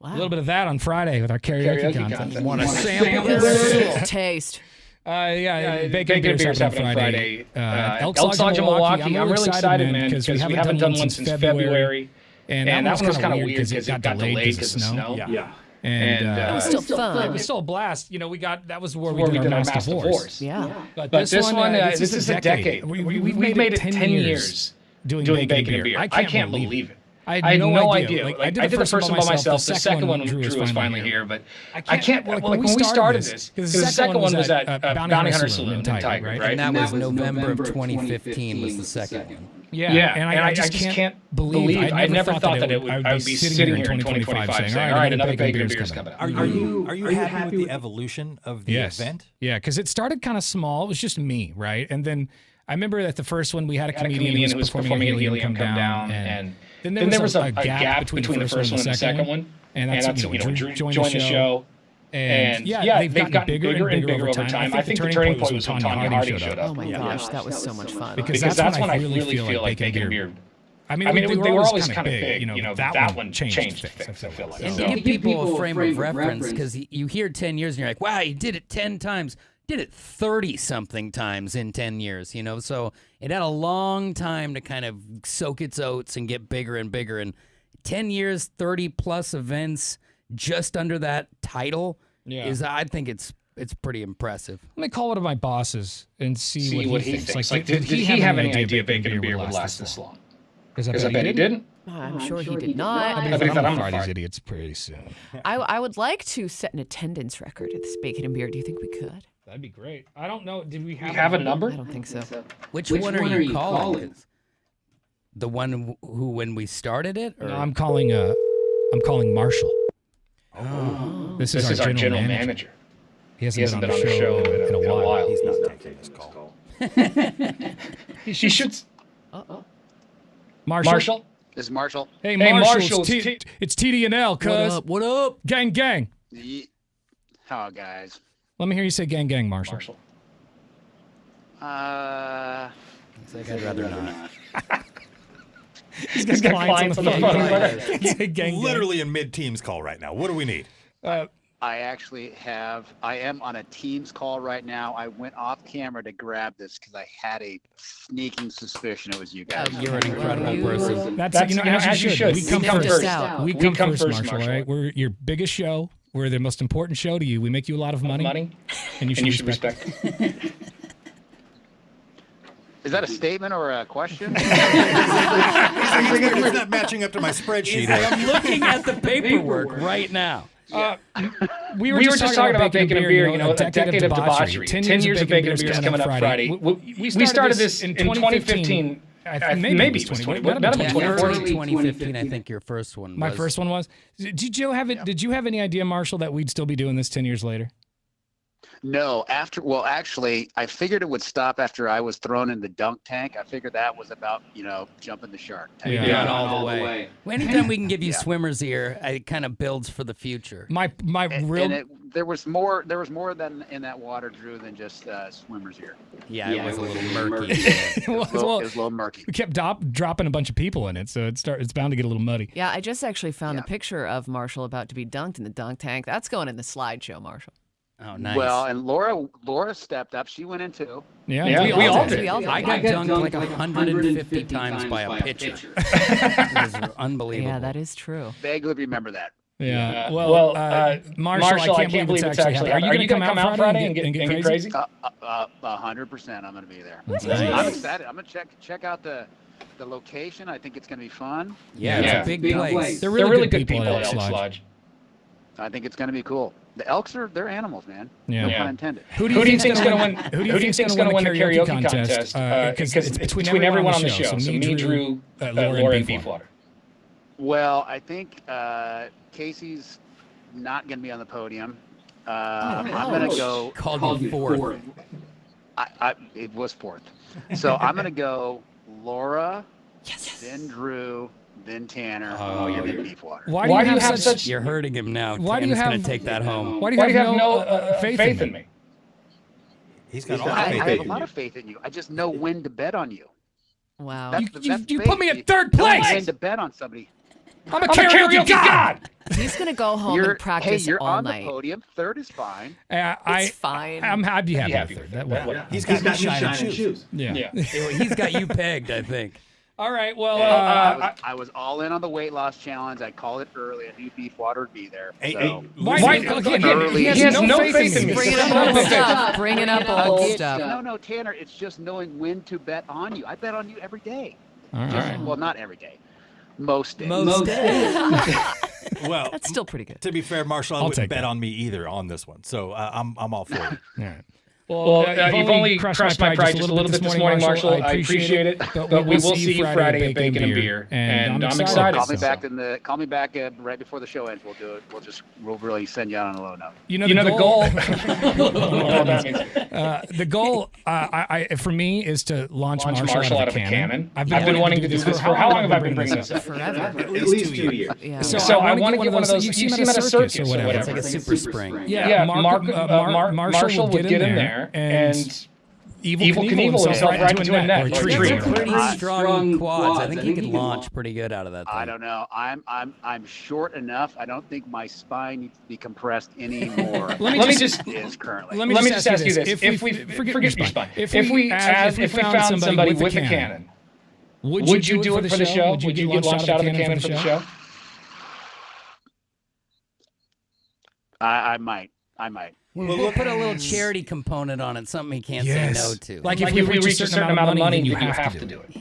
A little bit of that on Friday with our karaoke contest. Want to sample this? Taste. Bacon Beer's happening Friday. Elks Lodge in Milwaukee. I'm really excited, man, because we haven't done one since February. And that one was kind of weird because it got delayed because of snow. Yeah. And it was still fun. It was still a blast. You know, that was where we did our Mass Divorce. Yeah. But this one, this is a decade. We've made it 10 years doing Bacon and Beer. I can't believe it. I had no idea. Like, I did the first one by myself. The second one, Drew was finally here. But I can't. When we started this, because the second one was at Bounty Hunter Saloon in Tiger, right? And that was November of 2015 was the second one. Yeah, and I just can't believe. I never thought that I would be sitting here in 2025 saying, "All right, another Bacon Beer's coming out." Are you happy with the evolution of the event? Yeah, because it started kind of small. It was just me, right? And then I remember that the first one we had a comedian who was performing at Helium come down, and then there was a gap between the first one and the second one, and that's Drew joined the show. And they've gotten bigger and bigger over time. I think the turning point was when Tanya Harding showed up. Oh my gosh, that was so much fun. Because that's when I really feel like Bacon Beer. I mean, they were always kind of big. You know, that one changed things, I feel like. And to give people a frame of reference, because you hear 10 years and you're like, wow, he did it 10 times. Did it 30-something times in 10 years, you know? So it had a long time to kind of soak its oats and get bigger and bigger. And 10 years, 30-plus events just under that title I think it's pretty impressive. Let me call one of my bosses and see what he thinks. Like, did he have any idea Bacon and Beer would last this long? Because I bet he didn't. I'm sure he did not. I bet he thought I'm going to fire these idiots pretty soon. I would like to set an attendance record at this Bacon and Beer. Do you think we could? That'd be great. I don't know. Did we have a number? I don't think so. Which one are you calling? The one who when we started it? Or? No, I'm calling Marshall. Oh. This is our general manager. He hasn't been on the show in a while. He's not taking this call. He should. Marshall? This is Marshall. Hey, Marshall. It's TD&L, cuz. What up? Gang. Oh, guys. Let me hear you say gang, Marshall. I'd rather not. He's got clients on the phone. Literally in mid-Teams call right now. What do we need? I am on a Teams call right now. I went off camera to grab this because I had a sneaking suspicion it was you guys. You're an incredible person. That's as you should. We come first. We come first, Marshall, all right? We're your biggest show. We're the most important show to you. We make you a lot of money. And you should respect it. Is that a statement or a question? It's not matching up to my spreadsheet. I'm looking at the paperwork right now. We were just talking about Bacon and Beer, a decade of debauchery. 10 years of Bacon and Beer is coming up Friday. We started this in 2015. Maybe it was 2014. Early 2015, I think your first one was. My first one was. Did you have any idea, Marshall, that we'd still be doing this 10 years later? No, actually, I figured it would stop after I was thrown in the dunk tank. I figured that was about, jumping the shark. Yeah, all the way. Anytime we can give you swimmer's ear, it kind of builds for the future. There was more than in that water, Drew, than just swimmer's ear. Yeah, it was a little murky. It was a little murky. We kept dropping a bunch of people in it, so it's bound to get a little muddy. Yeah, I just actually found a picture of Marshall about to be dunked in the dunk tank. That's going in the slideshow, Marshall. Oh, nice. Well, and Laura stepped up. She went in too. Yeah, we all did. I got dunked like 150 times by a pitcher. It was unbelievable. Yeah, that is true. Vaguely remember that. Yeah. Well, Marshall, I can't believe it's actually happening. Are you going to come out Friday and get crazy? 100%. I'm going to be there. Nice. I'm excited. I'm going to check out the location. I think it's going to be fun. Yeah, it's a big place. They're really good people at Elks Lodge. I think it's going to be cool. The Elks they're animals, man. Yeah. No pun intended. Who do you think's going to win? Who do you think's going to win the karaoke contest? Because it's between everyone on the show. So me, Drew, Laura, and Beefwater. Well, I think Casey's not going to be on the podium. I'm going to go. Called you fourth. It was fourth. So I'm going to go Laura, then Drew, then Tanner, then Beefwater. Why do you have such? You're hurting him now. Why do you Tanner's have gonna take that home? Why do you have no faith in me? He's got all I faith have in a you. lot of faith in you. I just know when to bet on you. Wow. You put me in third Know place. when to bet on somebody. I'm a karaoke god. He's gonna go home and practice you're all on night. the podium. Third is fine. It's fine. I'd be happy with third. That way. He's got shining shoes. Yeah. He's got you pegged, I think. All right. Well, I was all in on the weight loss challenge. I called it early. I knew Beefwater would be there. He has no faith in me. Bringing up old stuff. Bringing up old stuff. No, Tanner. It's just knowing when to bet on you. I bet on you every day. All right. Well, not every day. Most days. Well, That's still pretty good. To be fair, Marshall, I I'll wouldn't take bet that. on me either on this one. So I'm all for it. All right. Well, you've only crushed my pride just a little bit this morning, Marshall. I appreciate it, but we will see you Friday at Bacon and Beer, and I'm excited. Call me back right before the show ends. We'll do it. We'll really send you out on a low note. You know the goal. The goal, for me, is to launch Marshall out of a cannon. I've been wanting to do this for how long have I been bringing this up? Forever. At least 2 years. Yeah. So I want to get one of those. You see them at a circus or whatever. It's like a super spring. Yeah. Marshall would get in there, and Evil Knievel himself right into a net. Those are pretty strong quads. I think he could launch pretty good out of that thing. I don't know. I'm short enough. I don't think my spine needs to be compressed anymore. Let me just ask you this: if we forget your spine, if we found somebody with a cannon, would you do it for the show? Would you get launched out of a cannon for the show? I might. We'll put a little charity component on it, something he can't say no to. Like if we reach a certain amount of money, then you have to do it.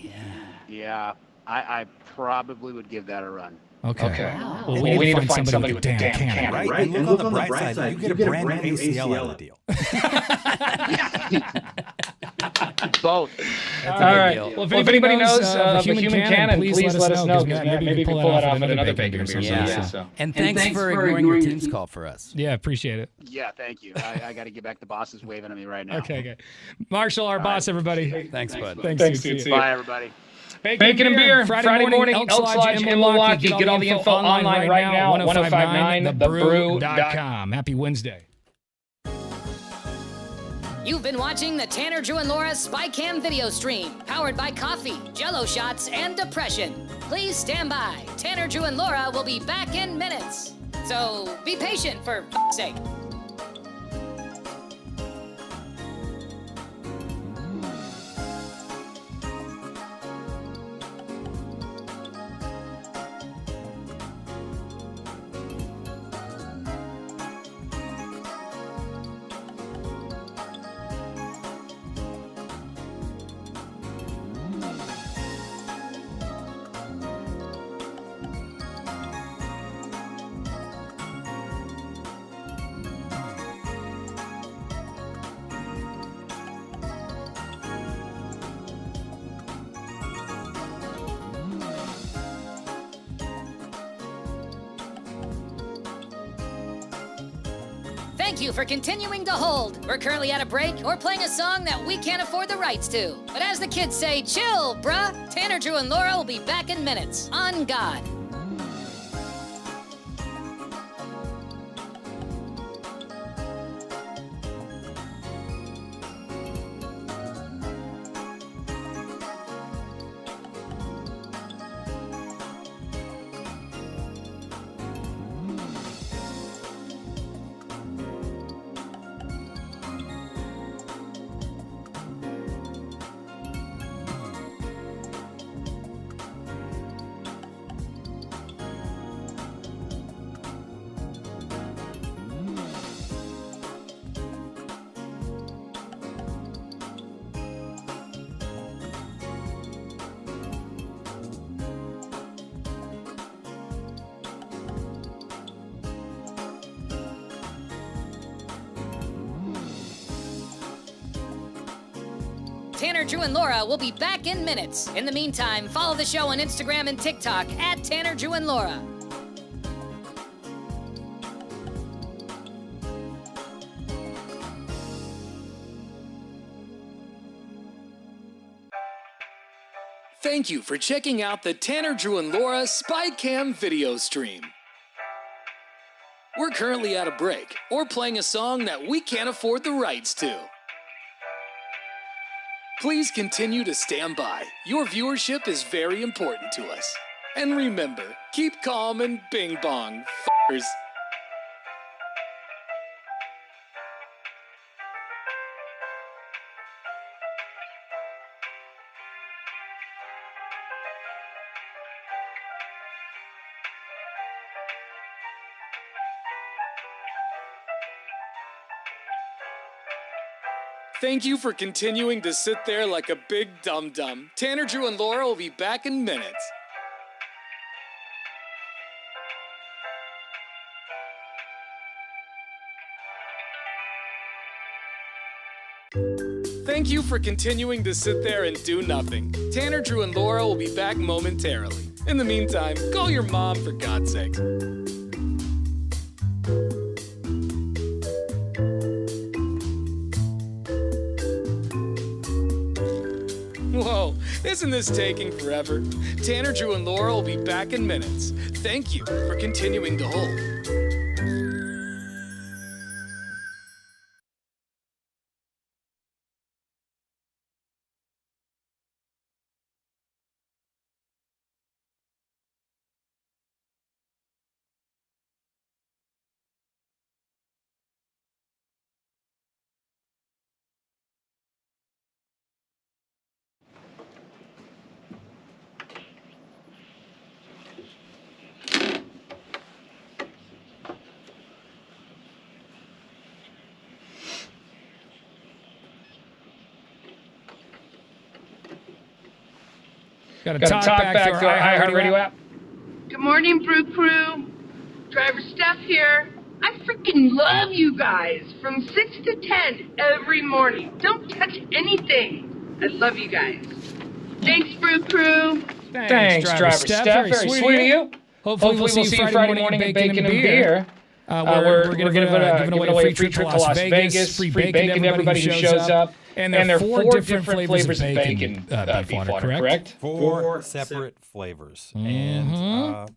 Yeah, I probably would give that a run. Okay. Wow. Well, we need to find somebody with a damn cannon. Right? And look on the bright side. You get a brand new ACL out of the deal. Both. All right. Well, if anybody knows of a human cannon, please let us know, because maybe we can pull that off at another Bacon and Beer. Yeah. And thanks for ignoring your team's call for us. Yeah, appreciate it. Yeah, thank you. I got to get back. The boss is waving at me right now. Okay. Marshall, our boss, everybody. Thanks, bud. Thanks, dude. Bye, everybody. Bacon and Beer, Friday morning, Elk Lodge in Milwaukee. Get all the info online right now, 1059thebrew.com. Happy Wednesday. You've been watching the Tanner, Drew, and Laura SpyCam video stream, powered by coffee, Jello shots, and depression. Please stand by. Tanner, Drew, and Laura will be back in minutes. So be patient, for f***'s sake. Thank you for continuing to hold. We're currently at a break or playing a song that we can't afford the rights to. But as the kids say, chill, bruh. Tanner, Drew, and Laura will be back in minutes. On God. Tanner, Drew, and Laura will be back in minutes. In the meantime, follow the show on Instagram and TikTok at Tanner, Drew, and Laura. Thank you for checking out the Tanner, Drew, and Laura SpyCam video stream. We're currently at a break or playing a song that we can't afford the rights to. Please continue to stand by. Your viewership is very important to us. And remember, keep calm and bing bong, f***ers. Thank you for continuing to sit there like a big dum-dum. Tanner, Drew, and Laura will be back in minutes. Thank you for continuing to sit there and do nothing. Tanner, Drew, and Laura will be back momentarily. In the meantime, call your mom for God's sake. Whoa, isn't this taking forever? Tanner, Drew, and Laura will be back in minutes. Thank you for continuing to hold. Got to talk back to our iHeartRadio app. Good morning, Brew Crew. Driver Steph here. I freaking love you guys from 6 to 10 every morning. Don't touch anything. I love you guys. Thanks, Brew Crew. Thanks, Driver Steph. Very sweet of you. Hopefully we'll see you Friday morning at Bacon and Beer. We're going to give away a free trip to Las Vegas. Free bacon to everybody who shows up. And there are 4 different flavors of bacon, Beefwater, correct? 4 separate flavors. And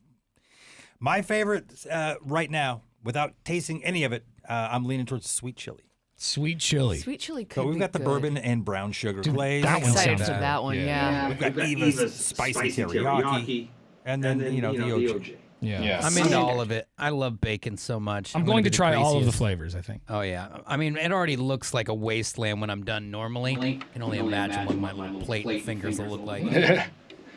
my favorite right now, without tasting any of it, I'm leaning towards sweet chili. Sweet chili. Sweet chili could So we've be got the good. bourbon and brown sugar glaze. I'm excited for that one, yeah. We've got Eva's spicy teriyaki. And then, the OJ. Yeah. I'm into all of it. I love bacon so much. I'm going to try all of the flavors, I think. Oh, yeah. I mean, it already looks like a wasteland when I'm done normally. I can only imagine what my little plate and fingers will look like.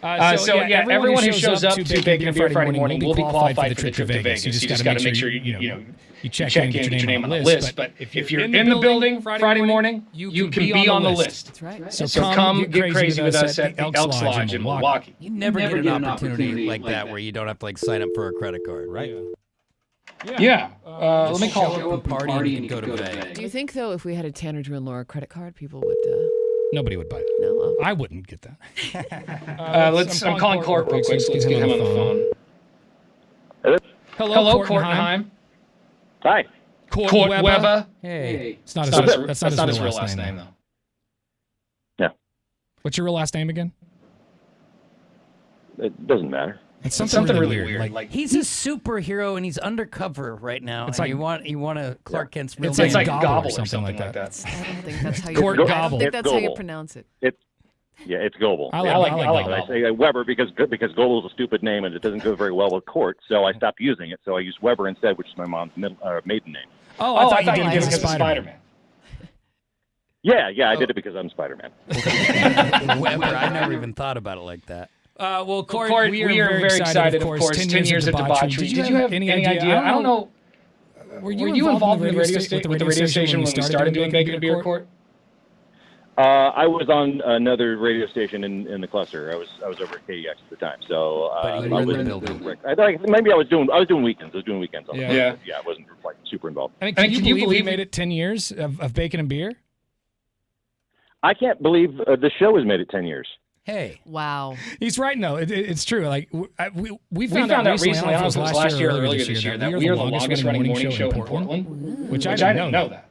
Everyone who shows up to Bacon and Beer Friday morning will be qualified for the trip to Vegas. You just got to make sure you check in, get your name on the list. But if you're in the building Friday morning, you can be on the list. That's right. So come get crazy with us at the Elks Lodge in Milwaukee. You never get an opportunity like that where you don't have to sign up for a credit card, right? Yeah. Let me call show up and party and you can go to Vegas. Do you think, though, if we had a Tanner, Drew, and Laura credit card, people would... Nobody would buy it. No. I wouldn't get that. I'm calling Court real quick, so let's get him on the phone. Hello, Courtenheim. Hi. Court Weber. Hey. That's not his real last name, though. Yeah. What's your real last name again? It doesn't matter. It's something really weird. Like he's a superhero and he's undercover right now. It's and like you want a Clark Kent's real it's name. like Gobble or something like that. I don't think that's how you Court pronounce it. I Gobble. don't think that's how you Gobble. pronounce it. It's Goebel. I like Gobble. I say Weber because Goebel is a stupid name and it doesn't go very well with Court, so I stopped using it. So I used Weber instead, which is my mom's maiden name. Oh, I thought you did it because of Spider-Man. Yeah, I did it because I'm Spider-Man. Weber, I never even thought about it like that. Well, Court, we are very excited, of course. 10 years of debauchery. Did you have any idea? I don't know. Were you involved with the radio station when we started doing Bacon and Beer, Court? I was on another radio station in the cluster. I was over at KDX at the time. So But you were in the building. Maybe I was doing weekends. I was doing weekends. Yeah. I wasn't super involved. I mean, can you believe we made it 10 years of Bacon and Beer? I can't believe the show has made it 10 years. Hey. Wow. He's right. No, it's true. Like we found out recently, I don't know if it was last year or earlier this year, that we are the longest running morning show in Portland, which I didn't know that.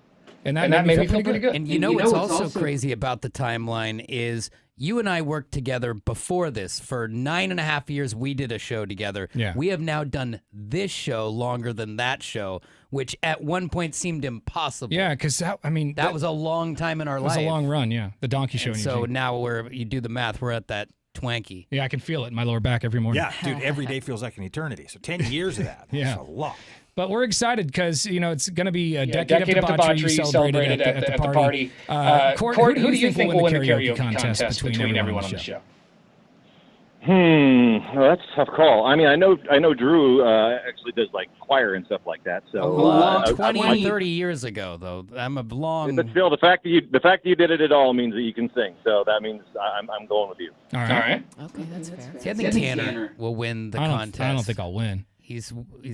And that made me feel pretty good. And you know what's also crazy about the timeline is you and I worked together before this. For 9.5 years, we did a show together. Yeah. We have now done this show longer than that show, which at one point seemed impossible. Yeah, because that was a long time in our life. It was a long run, yeah. The donkey show. And so now you do the math, we're at that twanky. Yeah, I can feel it in my lower back every morning. Yeah, dude, every day feels like an eternity. So 10 years of that. Yeah. That's a lot. But we're excited because, it's going to be a decade of debauchery celebrated at the party. Court, who do you think will win the karaoke contest between everyone on the show? Well, that's a tough call. I mean, I know Drew actually does like choir and stuff like that. So 20, 30 years ago, though. I'm a long. But still, the fact that you did it at all means that you can sing. So that means I'm going with you. All right. Okay, that's fair. See, I think Tanner will win the contest. I don't think I'll win. He's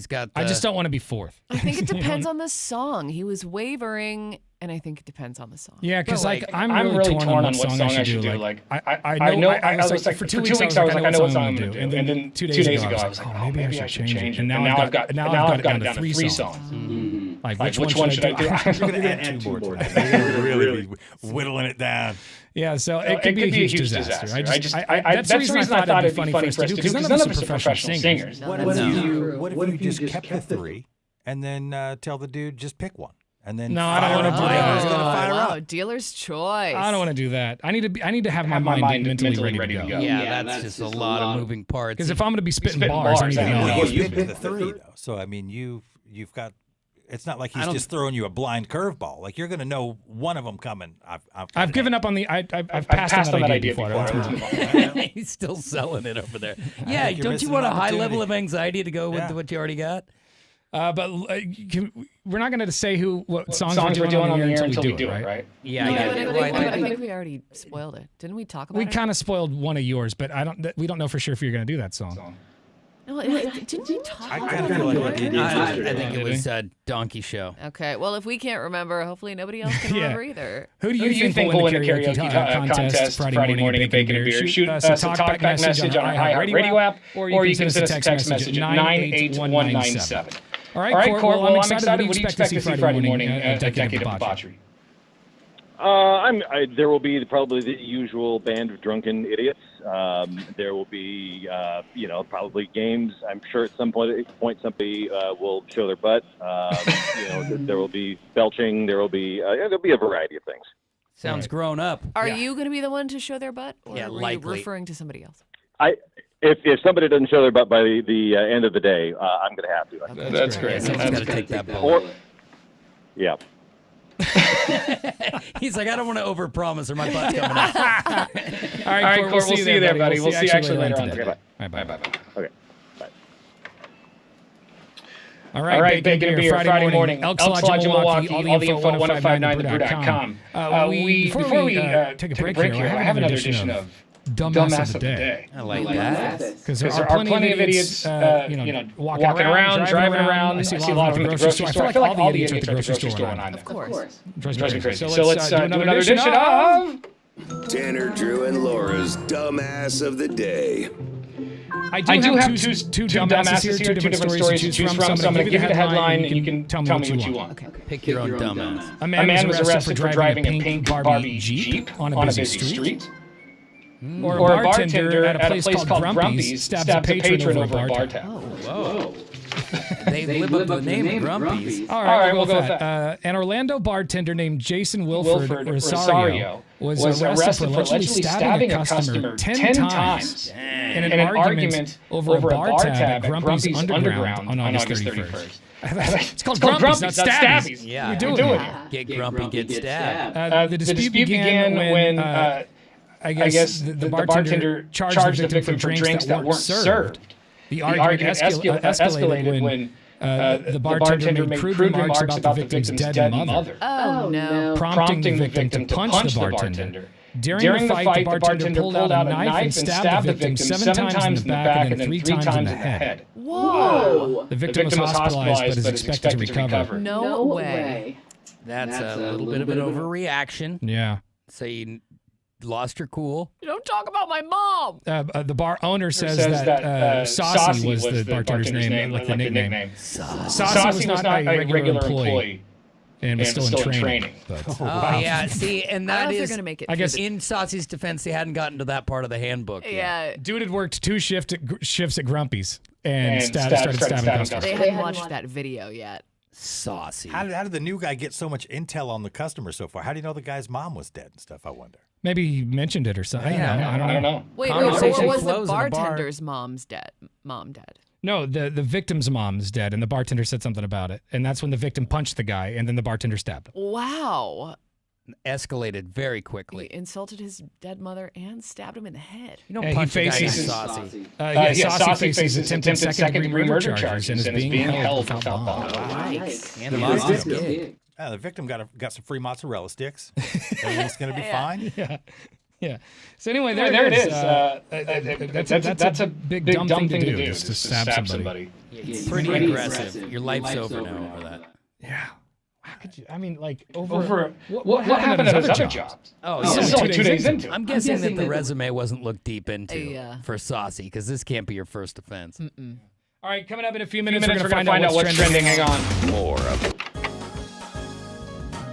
got. I just don't want to be fourth. I think it depends on the song. He was wavering, and I think it depends on the song. Yeah, because I'm really torn on what song I should do. Like I know. I was like for 2 weeks I was like I know what song I'm gonna do, and then 2 days ago I was like, oh, maybe I should change it. And now I've got it down to 3 songs. Mm-hmm. Like which one should I do? You're gonna add 2 more. You're gonna really be whittling it down. Yeah, so it could be a huge disaster. That's the reason I thought it'd be funny for us to do, because none of us are professional singers. What if you just kept the 3 and then tell the dude just pick one? And then no, I don't want to do that. Wow, dealer's choice. I don't want to do that. I need to have my mind mentally ready to go. Yeah, that's just a lot of moving parts. Because if I'm going to be spitting bars, I need to know. Well, you picked the 3 though, so I mean you've got. It's not like he's just throwing you a blind curveball. Like you're going to know one of them coming. I've given up on the. I've passed on that idea before. He's still selling it over there. Yeah, don't you want a high level of anxiety to go with what you already got? But we're not going to say what songs we're doing on the air until we do it, right? Yeah, I think we already spoiled it. Didn't we talk about it? We kind of spoiled one of yours, but we don't know for sure if you're going to do that song. No, didn't we talk about it? I kind of feel like we did. I think it was Donkey Show. Okay, well, if we can't remember, hopefully nobody else can remember either. Who do you think will win the karaoke contest Friday morning at Bacon and Beer? Shoot us a talkback message on our iHeartRadio app, or you can send us a text message at 98197. All right, Court, well, I'm excited. What do you expect to see Friday morning at Decade of Debauchery? There will be probably the usual band of drunken idiots. There will be, probably games. I'm sure at some point somebody will show their butt. There will be belching. There'll be a variety of things. Sounds grown up. Are you going to be the one to show their butt, or yeah, were likely. you referring to somebody else? If somebody doesn't show their butt by the end of the day, I'm going to have to. Okay, that's great. Someone's got to take that bullet. Yeah. He's like, I don't want to overpromise or my butt's coming out. All right, Court, we'll see you there, buddy. We'll see you actually later on today. Bye. Okay. Bye. All right, Bacon and Beer, Friday morning. Elks Lodge in Milwaukee. All the info at 1059thebrew.com. Before we take a break here, I have another edition of Dumbass of the Day. I like that. Because there are plenty of idiots, walking around, driving around. I see a lot of them at the grocery store. I feel like all the idiots at the grocery store are on this. Of course. Drives me crazy. So let's do another edition of Tanner, Drew, and Laura's Dumbass of the Day. I do have two dumbasses here, two different stories to choose from. So I'm going to give you the headline, and you can tell me what you want. Okay. Pick your own dumbass. A man was arrested for driving a pink Barbie Jeep on a busy street. Or a bartender at a place called Grumpy's stabs a patron over a bar tab. Oh, whoa. They live up to the name of Grumpy's. All right, we'll go with that. An Orlando bartender named Jason Wilford Rosario was arrested for allegedly stabbing a customer 10 times in an argument over a bar tab at Grumpy's Underground on August 31st. It's called Grumpy's, not Stabbies. Yeah, you're doing it. Get grumpy, get stabbed. The dispute began when I guess the bartender charged the victim for drinks that weren't served. The argument escalated when the bartender made crude remarks about the victim's dead mother. Oh, no. Prompting the victim to punch the bartender. During the fight, the bartender pulled out a knife and stabbed the victim 7 times in the back and then 3 times in the head. Whoa. The victim was hospitalized but is expected to recover. No way. That's a little bit of an overreaction. Yeah. So you lost your cool. You don't talk about my mom. The bar owner says that Saucy was the bartender's name, like the nickname. Saucy. Saucy was not a regular employee. and was still in training. But, yeah. See, and I don't that know if is, they're gonna make it. I guess in Saucy's defense, they hadn't gotten to that part of the handbook yet. Yeah. Dude had worked 2 shifts at Grumpy's and started stabbing customers. They hadn't watched that video yet. Saucy. How did the new guy get so much intel on the customer so far? How do you know the guy's mom was dead and stuff, I wonder? Maybe he mentioned it or something. I don't know. Wait, or was the bartender's mom dead? No, the victim's mom's dead, and the bartender said something about it. And that's when the victim punched the guy, and then the bartender stabbed him. Wow. Escalated very quickly. He insulted his dead mother and stabbed him in the head. You don't punch a guy named Saucy. Saucy faces attempted second-degree murder charges and is being held without bond. Nice. And lost his gig. The victim got some free mozzarella sticks. Everything's going to be fine. Yeah. So anyway, there it is. That's a big dumb thing to do, just to stab somebody. It's pretty aggressive. Your life's over now over that. Yeah. How could you? I mean, like over what happened at his other jobs? Oh, this is only 2 days into. I'm guessing that the resume wasn't looked deep into for Saucy, because this can't be your first offense. All right, coming up in a few minutes, we're going to find out what's trending. Hang on. More of it.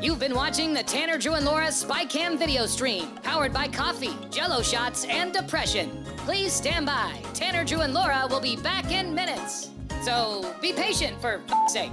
You've been watching the Tanner, Drew, and Laura SpyCam video stream, powered by coffee, Jello shots, and depression. Please stand by. Tanner, Drew, and Laura will be back in minutes. So be patient, for f***'s sake.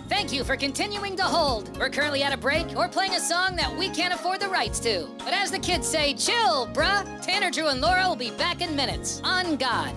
Thank you for continuing to hold. We're currently at a break or playing a song that we can't afford the rights to. But as the kids say, chill, bruh. Tanner, Drew, and Laura will be back in minutes. On God.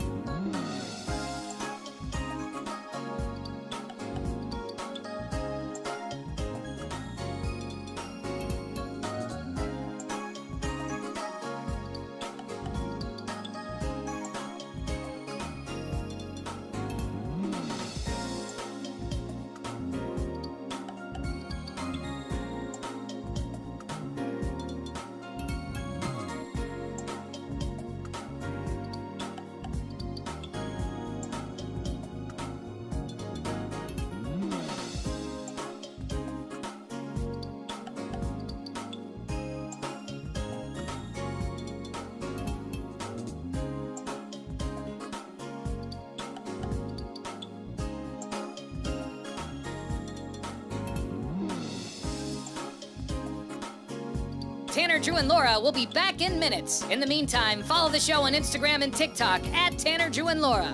Tanner, Drew, and Laura will be back in minutes. In the meantime, follow the show on Instagram and TikTok at Tanner, Drew, and Laura.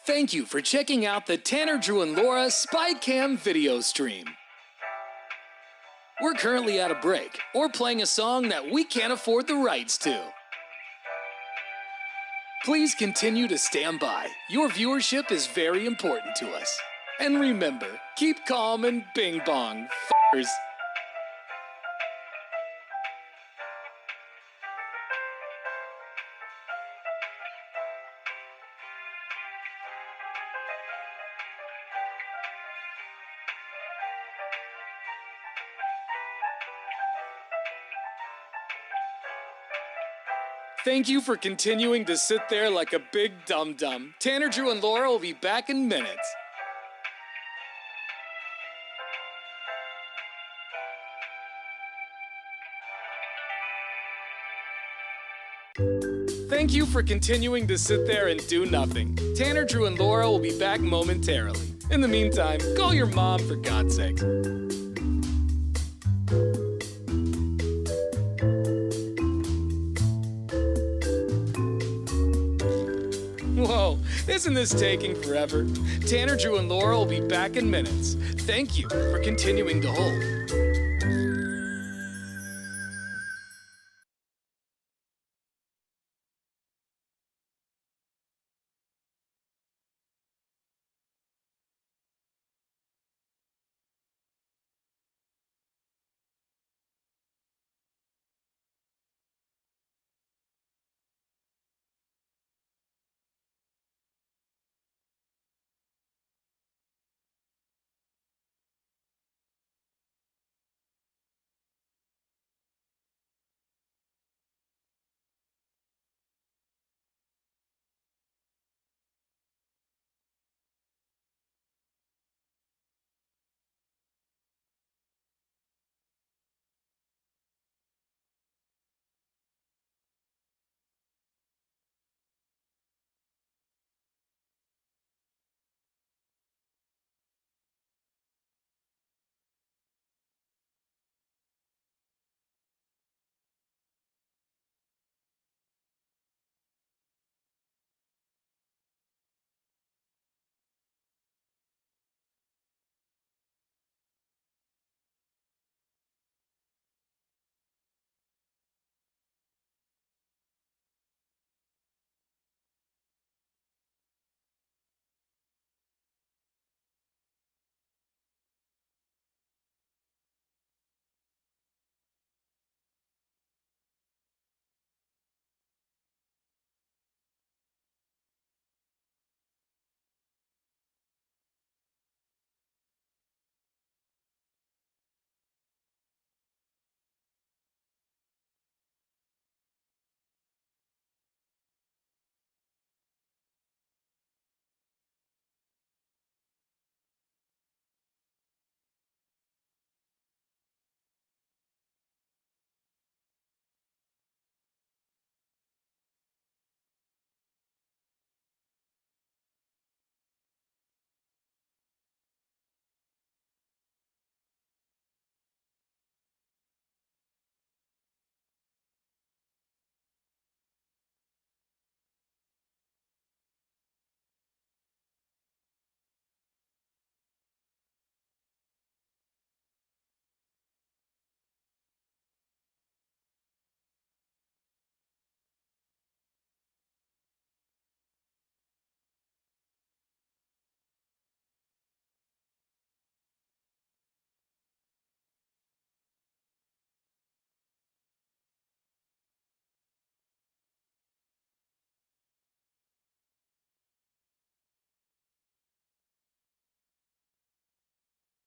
Thank you for checking out the Tanner, Drew, and Laura SpyCam video stream. We're currently at a break or playing a song that we can't afford the rights to. Please continue to stand by. Your viewership is very important to us. And remember, keep calm and bing bong, f***ers. Thank you for continuing to sit there like a big dum-dum. Tanner, Drew, and Laura will be back in minutes. Thank you for continuing to sit there and do nothing. Tanner, Drew, and Laura will be back momentarily. In the meantime, call your mom, for God's sake. Whoa, isn't this taking forever? Tanner, Drew, and Laura will be back in minutes. Thank you for continuing to hold.